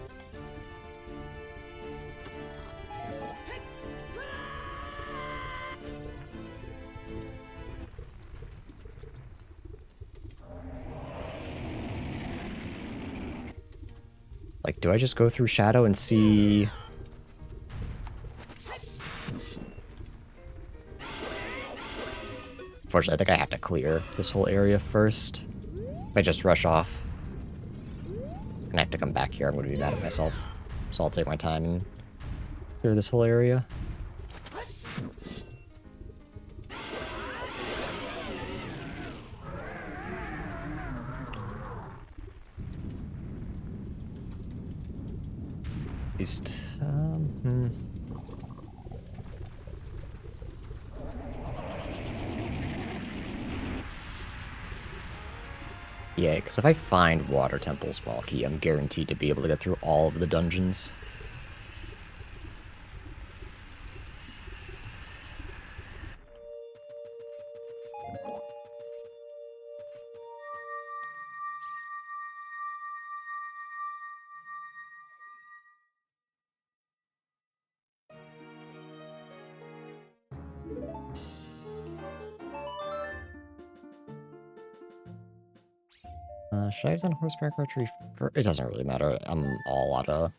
Like, do I just go through Shadow and see? Unfortunately, I think I have to clear this whole area first. If I just rush off and I have to come back here, I'm going to be mad at myself. So I'll take my time and clear this whole area. Yeah, because if I find Water Temple Small Key, I'm guaranteed to be able to get through all of the dungeons. Should I have done horseback archery first? It doesn't really matter. I'm all out of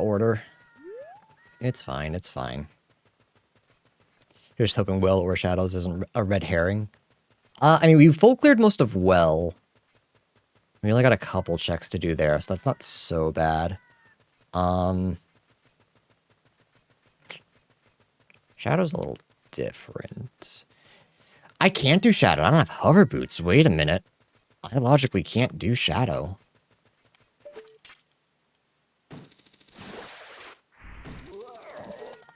order. It's fine, it's fine. You're just hoping Well or Shadows isn't a red herring. I mean, we full cleared most of Well. We only got a couple checks to do there, so that's not so bad. Shadow's a little different. I can't do Shadow. I don't have hover boots. Wait a minute. I logically can't do Shadow.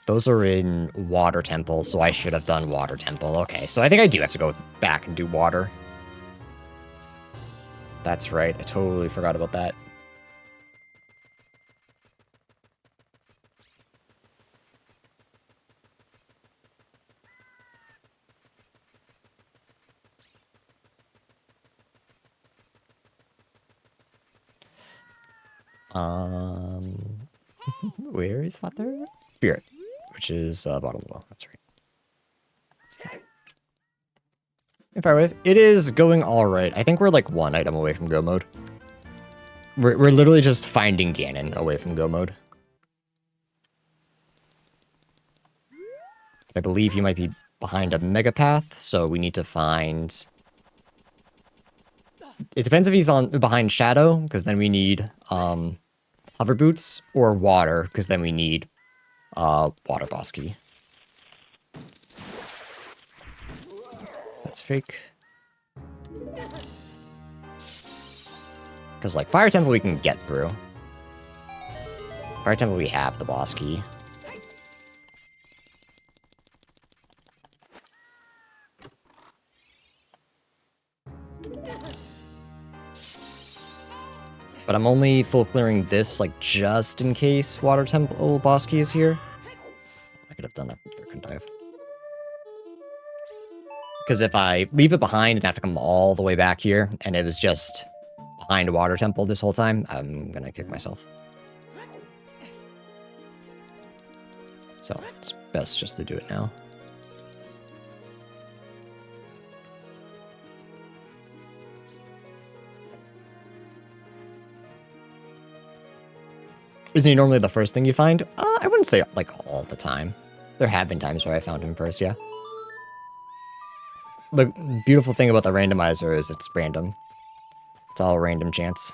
Those are in Water Temple, so I should have done Water Temple. Okay, so I think I do have to go back and do Water. That's right. I totally forgot about that. Where is Water? Spirit, which is bottom of the well. That's right. If I were, it is going all right. I think we're like one item away from go mode. We're literally just finding Ganon away from go mode. I believe you might be behind a mega path, so we need to find. It depends if he's on behind Shadow, because then we need hover boots, or water, because then we need water boss key. That's fake. Because like Fire Temple we can get through. Fire Temple we have the boss key. But I'm only full clearing this, like, just in case Water Temple boss key is here. I could have done that from there, couldn't I have? Because if I leave it behind and have to come all the way back here, and it was just behind Water Temple this whole time, I'm gonna kick myself. So, it's best just to do it now. Isn't he normally the first thing you find? I wouldn't say, like, all the time. There have been times where I found him first, yeah. The beautiful thing about the randomizer is it's random. It's all random chance.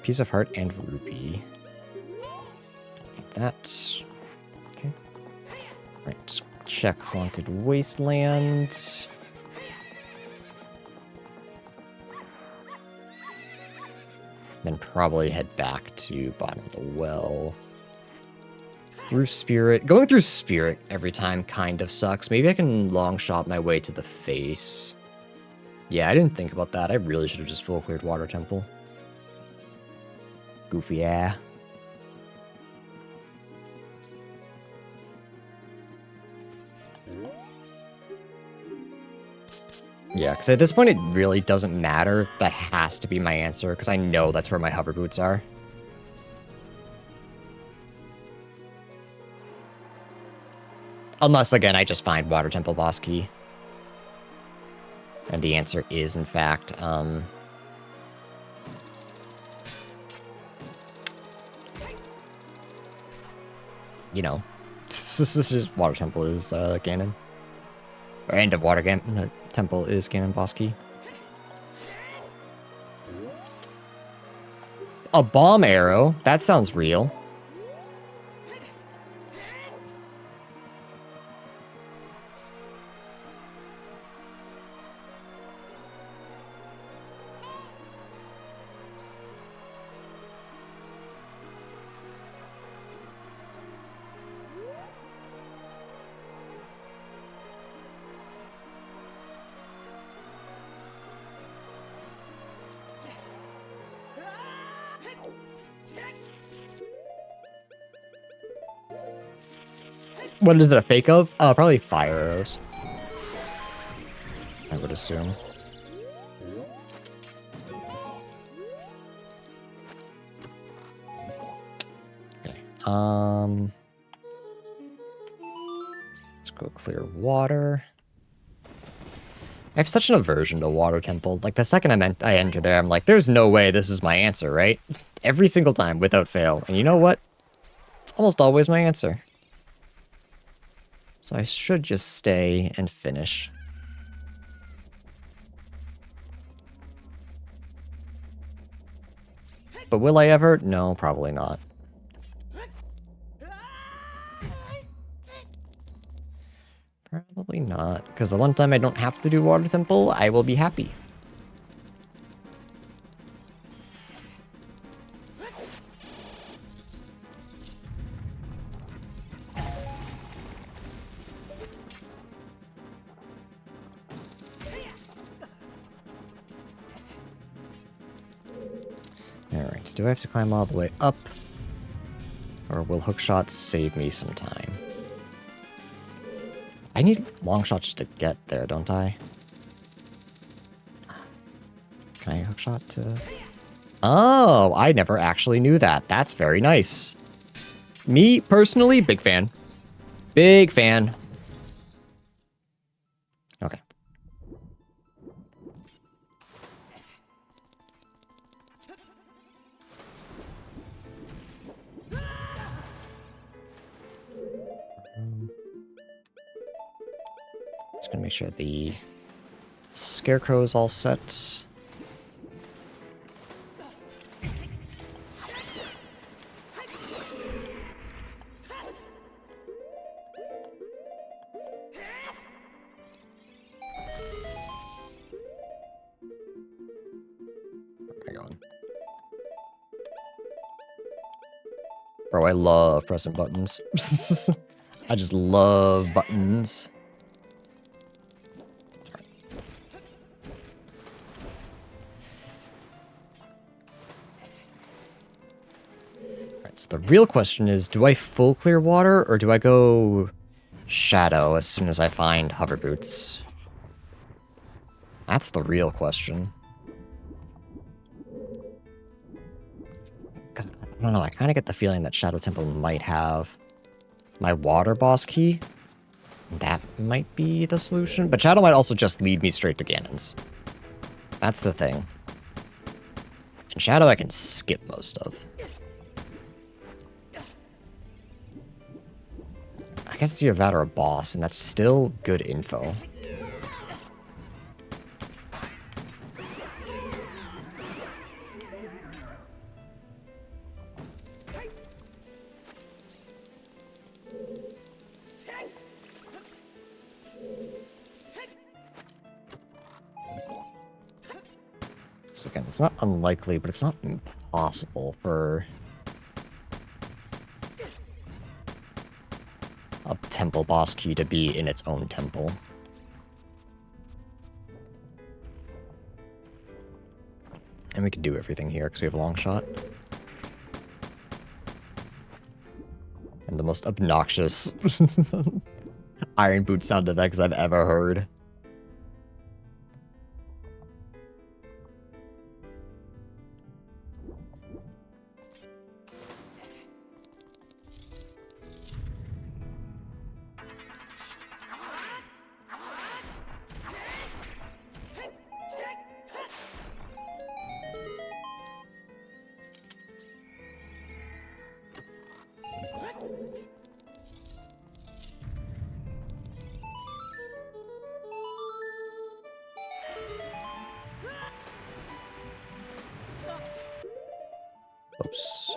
Piece of heart and rupee. That. Okay. Right, just check Haunted Wasteland. Then probably head back to bottom of the well. Through Spirit. Going through Spirit every time kind of sucks. Maybe I can long shot my way to the face. Yeah, I didn't think about that. I really should have just full cleared Water Temple. Goofy, yeah. Yeah, because at this point it really doesn't matter. That has to be my answer, because I know that's where my hover boots are. Unless, again, I just find Water Temple boss key. And the answer is, in fact, you know, Water Temple is Ganon. Or End of Water Temple is Ganon boss key. A bomb arrow? That sounds real. What is it a fake of? Probably fire arrows. I would assume. Okay. Let's go clear water. I have such an aversion to water temple. Like, the second I enter there, I'm like, there's no way this is my answer, right? Every single time, without fail. And you know what? It's almost always my answer. So I should just stay and finish. But will I ever? No, probably not. Probably not. Because the one time I don't have to do water temple, I will be happy. Alright, do I have to climb all the way up? Or will hookshot save me some time? I need long shots to get there, don't I? Can I hookshot to... Oh, I never actually knew that. That's very nice. Me, personally, big fan. Big fan. Okay. Just gonna make sure the scarecrow is all set. Where am I going? Bro, I love pressing buttons. I just love buttons. Alright, so the real question is, do I full clear water, or do I go shadow as soon as I find hover boots? That's the real question. Because, I don't know, I kind of get the feeling that Shadow Temple might have my water boss key. That might be the solution. But Shadow might also just lead me straight to Ganon's. That's the thing. And Shadow I can skip most of. I guess it's either that or a boss, and that's still good info. So again, it's not unlikely, but it's not impossible for a temple boss key to be in its own temple. And we can do everything here because we have a long shot. And the most obnoxious Iron Boot sound effects I've ever heard. Oops.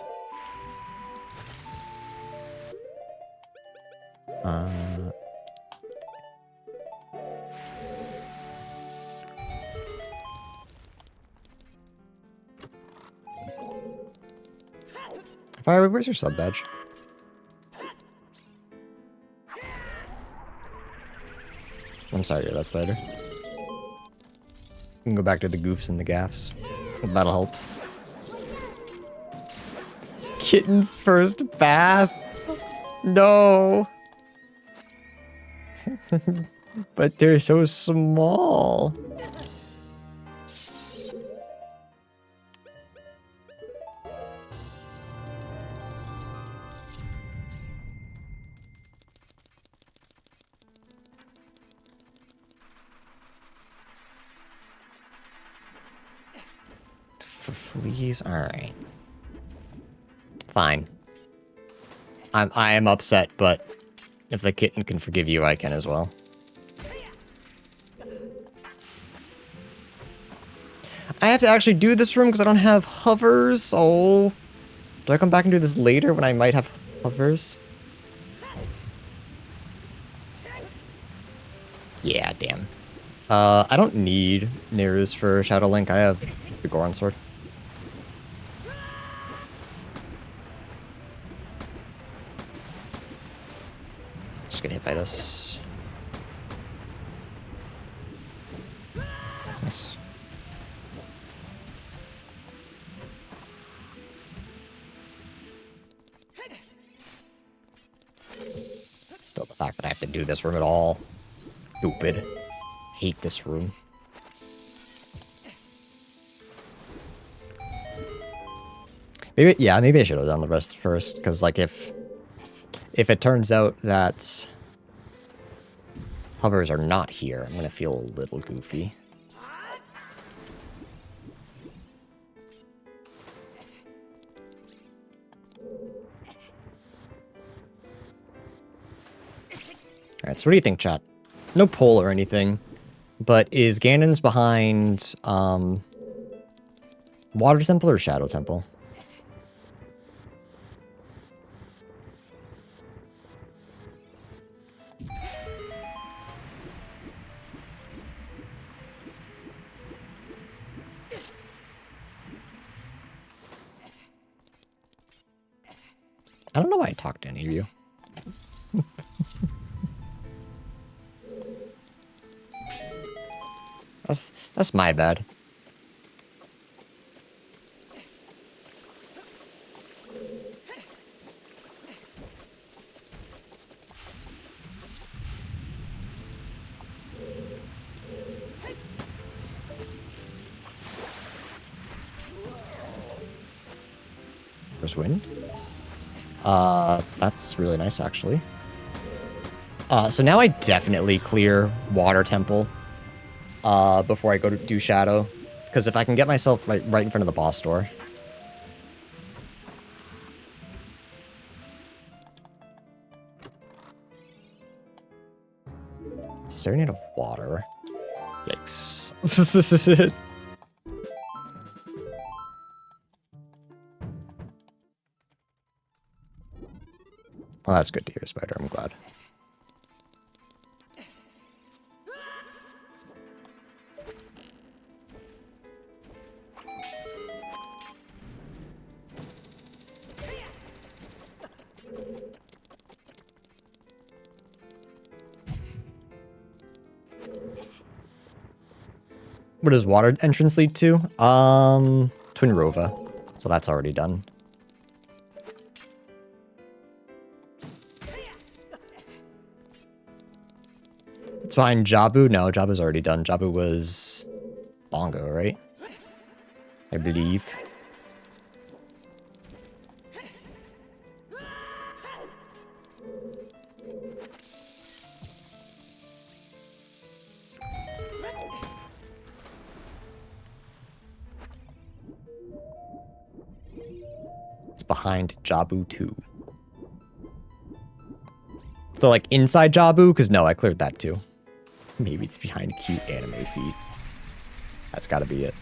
Fire, where's your sub badge? I'm sorry, that's better. We can go back to the goofs and the gaffs. That'll help. Kitten's first bath? No. But they're so small. for fleas? Alright. Fine. I am upset, but if the kitten can forgive you, I can as well. I have to actually do this room because I don't have hovers, so... Do I come back and do this later when I might have hovers? Yeah, damn. I don't need Neru's for Shadow Link. I have the Goron Sword. Just get hit by this. Nice. Still the fact that I have to do this room at all. Stupid. Hate this room. Maybe, yeah, maybe I should have done the rest first, because, like, if it turns out that hovers are not here, I'm gonna feel a little goofy. Alright, so what do you think, chat? No poll or anything, but is Ganon's behind, Water Temple or Shadow Temple? I don't know why I talked to any of you. That's my bad. First win. That's really nice, actually. So now I definitely clear Water Temple before I go to do Shadow. Because if I can get myself right in front of the boss door. Serenade of Water. Yikes. Well, that's good to hear, Spider. I'm glad. What does water entrance lead to? Twin Rova. So that's already done. It's behind Jabu. No, Jabu's already done. Jabu was Bongo, right? I believe. It's behind Jabu 2. So, like, inside Jabu? Because, no, I cleared that, too. Maybe it's behind cute anime feet. That's gotta be it.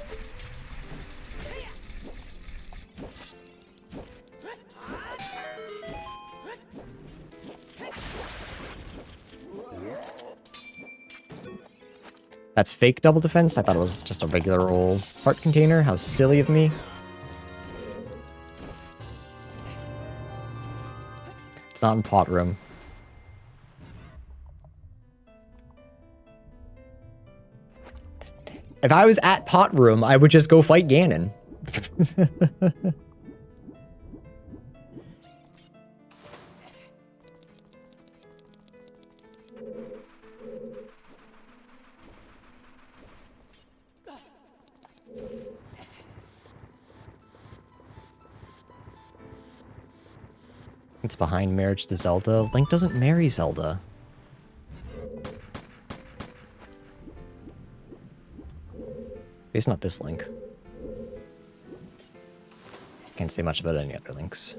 That's fake double defense? I thought it was just a regular old heart container. How silly of me. It's not in pot room. If I was at pot room, I would just go fight Ganon. It's behind Marriage to Zelda. Link doesn't marry Zelda. It's not this Link. Can't say much about any other links.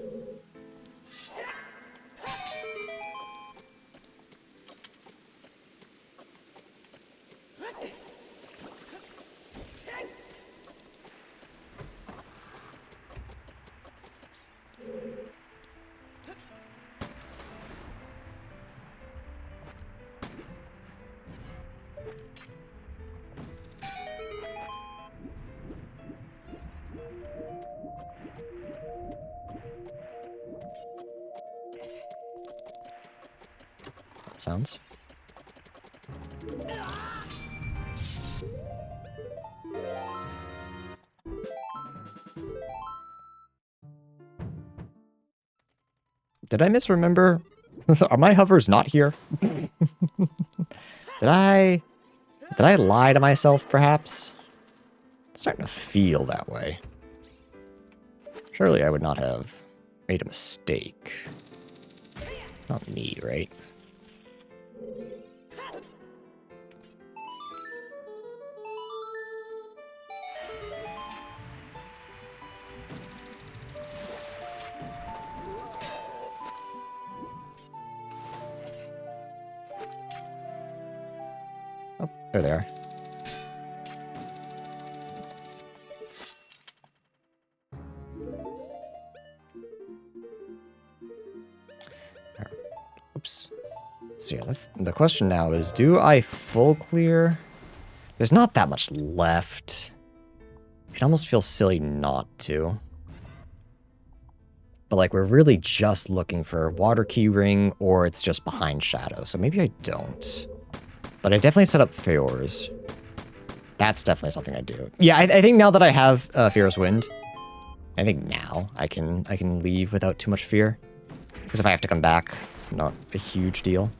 Sounds. Did I misremember? Are my hovers not here? Did I lie to myself, perhaps? It's starting to feel that way. Surely I would not have made a mistake. Not me, right? Oh, there they are. Oops. So yeah, that's the question now is, do I full clear? There's not that much left. It almost feels silly not to. But like, we're really just looking for water key ring, or it's just behind shadow. So maybe I don't. But I definitely set up Feor's. That's definitely something I do. Yeah, I think now that I have Feor's Wind, I think now I can leave without too much fear. Because if I have to come back, it's not a huge deal.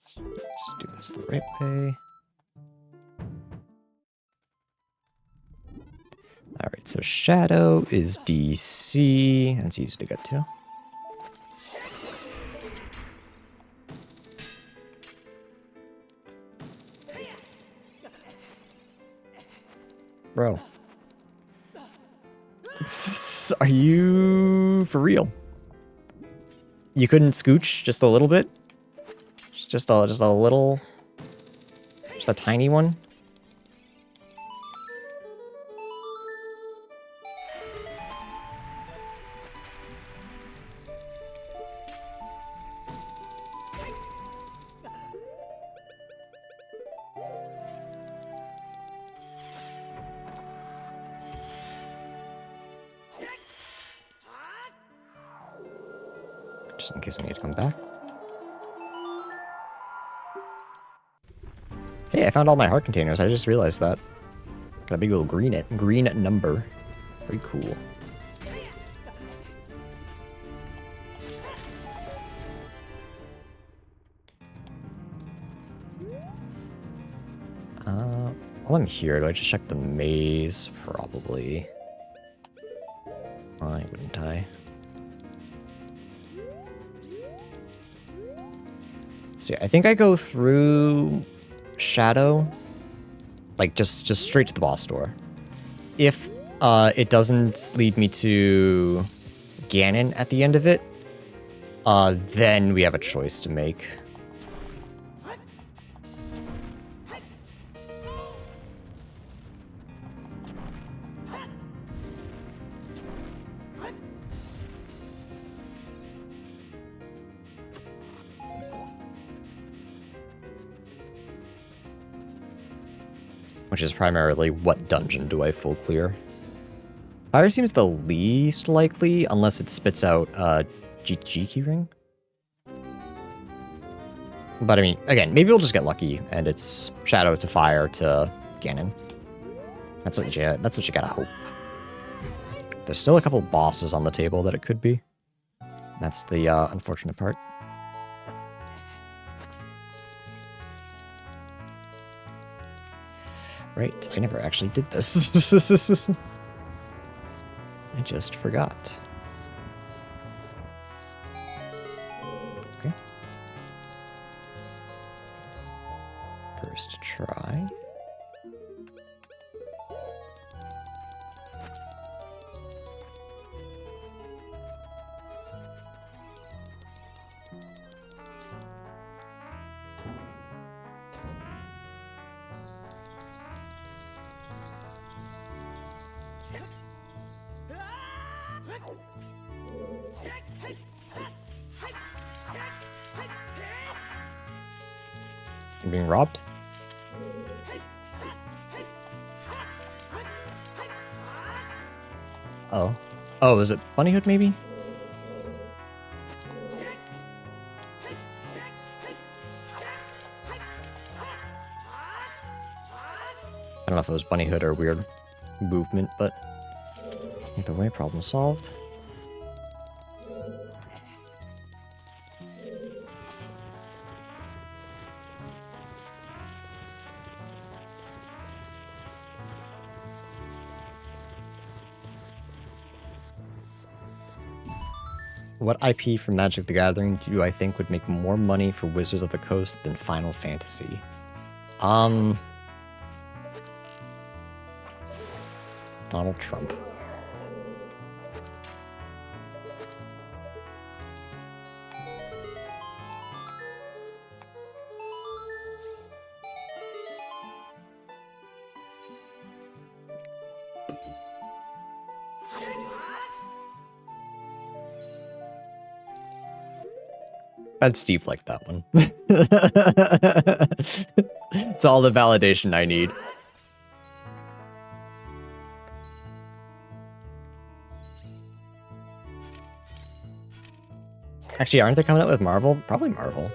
Just do this the right way. Alright, so Shadow is DC. That's easy to get to. Bro. Are you for real? You couldn't scooch just a little bit? Just a little... Just a tiny one? Just in case I need to come back. Hey, I found all my heart containers. I just realized that. Got a big little green number. Very cool. While I'm here, do I just check the maze? Probably. Why wouldn't I? So yeah, I think I go through Shadow, like just straight to the boss door. If it doesn't lead me to Ganon at the end of it, then we have a choice to make. Which is primarily, what dungeon do I full clear? Fire seems the least likely, unless it spits out GG keyring. But I mean, again, maybe we'll just get lucky, and it's Shadow to Fire to Ganon. That's what you gotta hope. There's still a couple bosses on the table that it could be. That's the unfortunate part. Right, I never actually did this. I just forgot. Okay. First try. I'm being robbed? Oh. Oh, is it Bunnyhood maybe? I don't know if it was Bunnyhood or weird movement, but either way, problem solved. What IP from Magic the Gathering do I think would make more money for Wizards of the Coast than Final Fantasy? Donald Trump. And Steve liked that one. It's all the validation I need. Actually, aren't they coming out with Marvel? Probably Marvel.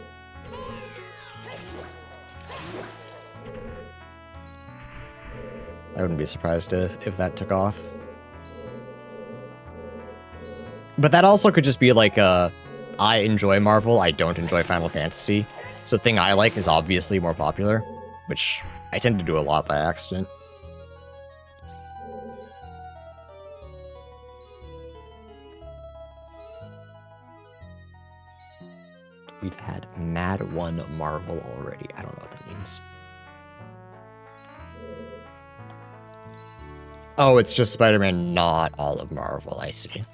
I wouldn't be surprised if that took off. But that also could just be like I enjoy Marvel, I don't enjoy Final Fantasy. So the thing I like is obviously more popular, which I tend to do a lot by accident. We've had Mad 1 Marvel already. I don't know what that means. Oh, it's just Spider-Man, not all of Marvel, I see.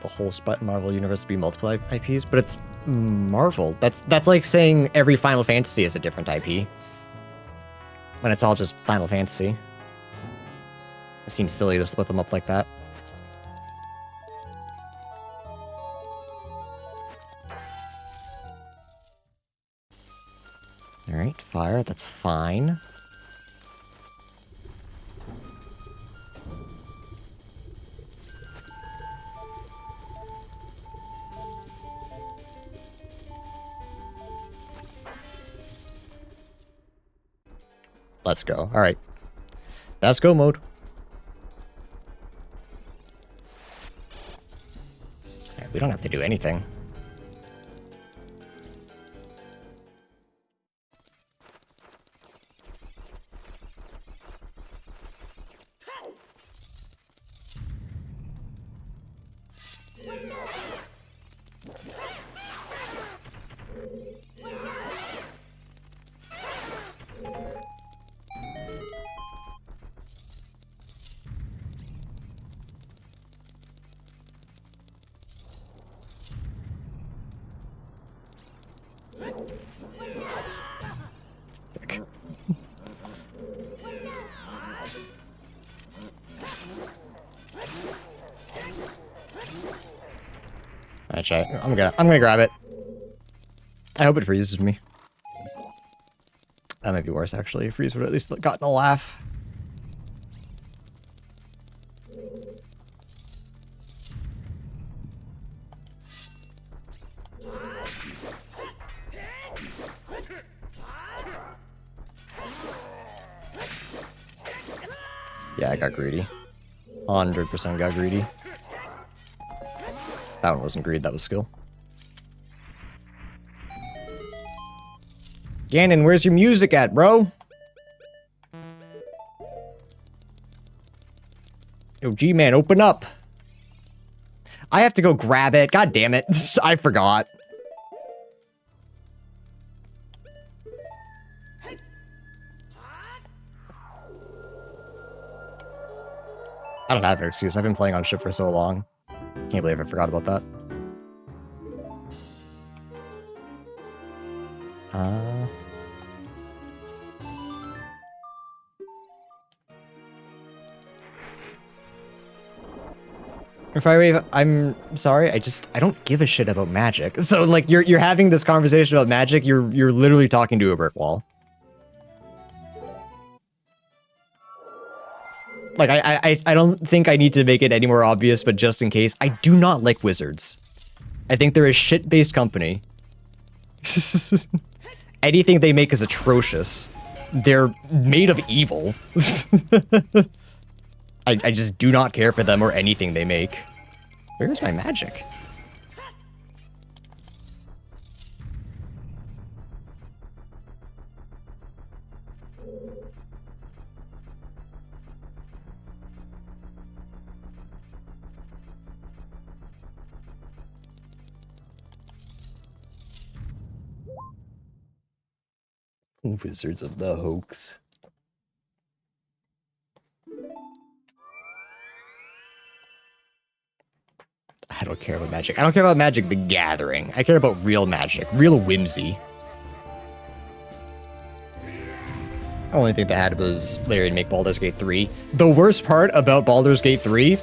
The whole Marvel universe to be multiple IPs, but it's Marvel. That's like saying every Final Fantasy is a different IP. When it's all just Final Fantasy. It seems silly to split them up like that. Alright, fire, that's fine. Let's go. Alright. Let's go mode. Right, we don't have to do anything. Sick. Alright, chat. I'm gonna grab it. I hope it freezes me. That might be worse, actually. Freeze would have at least gotten a laugh. Yeah, I got greedy. 100% got greedy. That one wasn't greed, that was skill. Ganon, where's your music at, bro? Yo, G-Man, open up. I have to go grab it. God damn it. I forgot. I don't have an excuse. I've been playing on ship for so long. Can't believe I forgot about that. If I'm sorry, I don't give a shit about magic. So like you're having this conversation about magic, you're literally talking to a brick wall. Like I don't think I need to make it any more obvious, but just in case, I do not like wizards. I think they're a shit-based company. Anything they make is atrocious. They're made of evil. I just do not care for them or anything they make. Where's my magic? Wizards of the Hoax. I don't care about magic. I don't care about Magic the Gathering. I care about real magic. Real whimsy. The only thing they had was Larry to make Baldur's Gate 3. The worst part about Baldur's Gate 3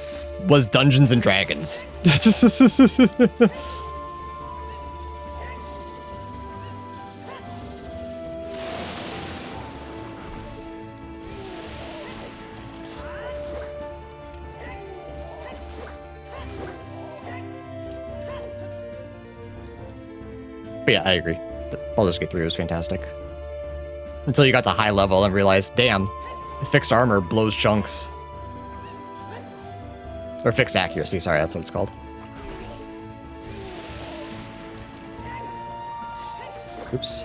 was Dungeons and Dragons. But yeah, I agree. Baldur's Gate 3 was fantastic. Until you got to high level and realized, damn, fixed armor blows chunks. Or fixed accuracy, sorry, that's what it's called. Oops.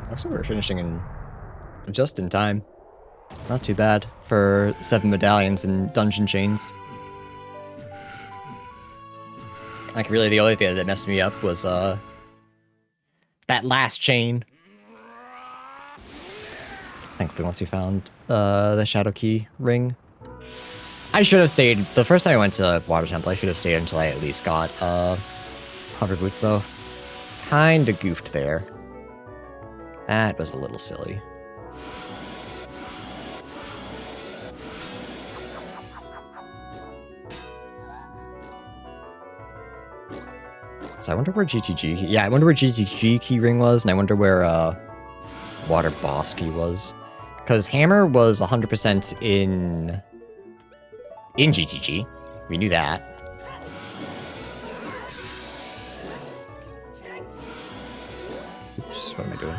Looks like we're finishing in just in time. Not too bad for 7 medallions and dungeon chains. Like, really, the only thing that messed me up was, that last chain. Thankfully, once we found, the Shadow Key ring. I should have stayed. The first time I went to Water Temple, I should have stayed until I at least got, Hover Boots, though. Kinda goofed there. That was a little silly. So I wonder where GTG... Yeah, I wonder where GTG keyring was, and I wonder where, Water Boss key was. Because Hammer was 100% in GTG. We knew that. Oops, what am I doing?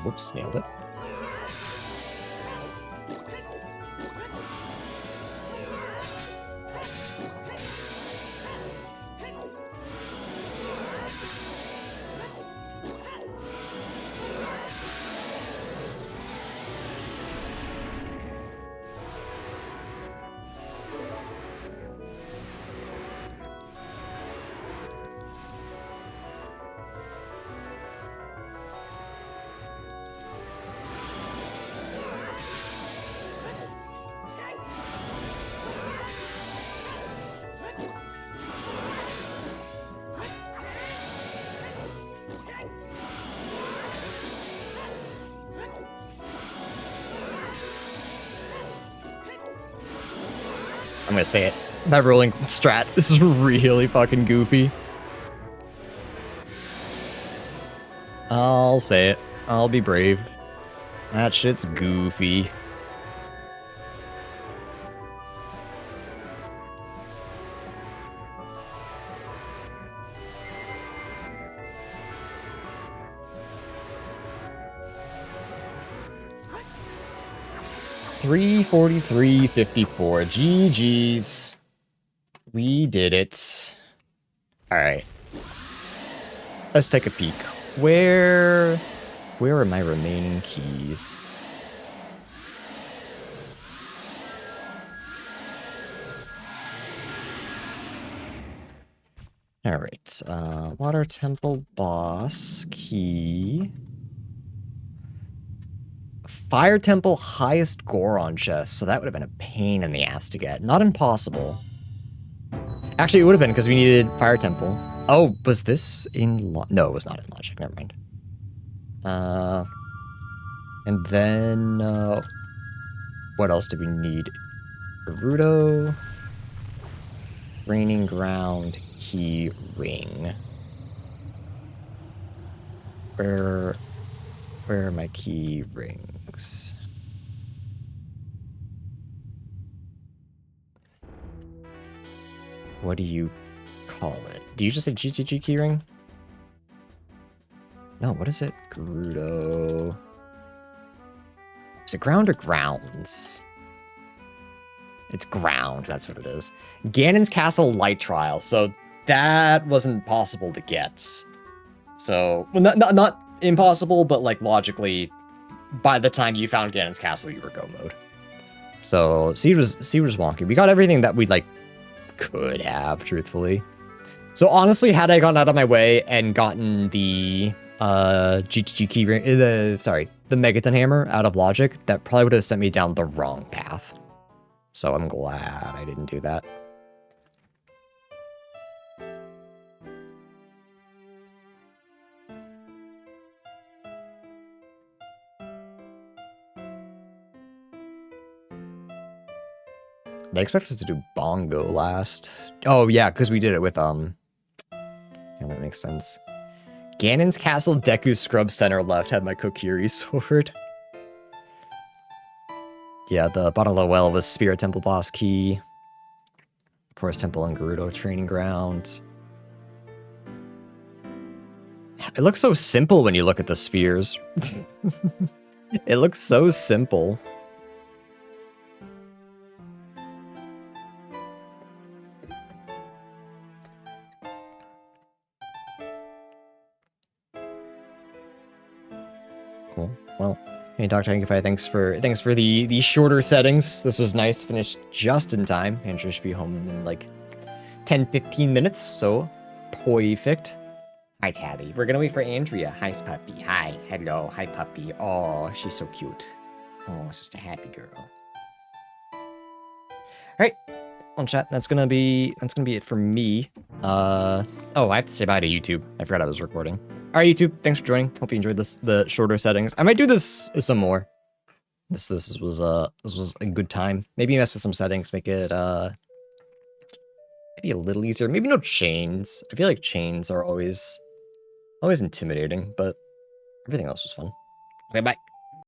Whoops, nailed it. gonna say it. That rolling strat is really fucking goofy. I'll say it. I'll be brave. That shit's goofy. $343.54. GG's. We did it. Alright. Let's take a peek. Where are my remaining keys? Alright. Water Temple Boss key. Fire Temple highest Goron chest, so that would have been a pain in the ass to get. Not impossible. Actually, it would have been because we needed Fire Temple. Oh, was this in no, it was not in Logic. Never mind. And then what else did we need? Gerudo, Raining Ground, Key Ring. Where are my key rings? What do you call it? Do you just say GTG keyring? No, what is it? Gerudo. Is it ground or grounds? It's ground, that's what it is. Ganon's Castle Light Trial. So that wasn't possible to get. So, well, not impossible, but like logically, by the time you found Ganon's Castle, you were go mode. So Seed was wonky. We got everything that we like could have, truthfully. So honestly, had I gone out of my way and gotten the GTG key ring, the Megaton hammer out of Logic, that probably would have sent me down the wrong path. So I'm glad I didn't do that. They expect us to do Bongo last. Oh yeah, because we did it with yeah, that makes sense. Ganon's Castle Deku Scrub Center left had my Kokiri sword. Yeah, the Bottom of the Well was Spirit Temple boss key. Forest Temple and Gerudo training ground. It looks so simple when you look at the spheres. It looks so simple. Cool. Well, hey Dr. Hankify, thanks for the shorter settings. This was nice. Finished just in time. Andrew should be home in like 10-15 minutes, so perfect. Hi Tabby. We're gonna wait for Andrea. Hi puppy. Hi. Hello. Hi puppy. Oh, she's so cute. Oh, just a happy girl. Alright. Well, chat, that's gonna be it for me. Oh, I have to say bye to YouTube. I forgot I was recording. Alright, YouTube, thanks for joining. Hope you enjoyed the shorter settings. I might do this some more. This was a good time. Maybe mess with some settings, make it maybe a little easier. Maybe no chains. I feel like chains are always intimidating, but everything else was fun. Okay, bye.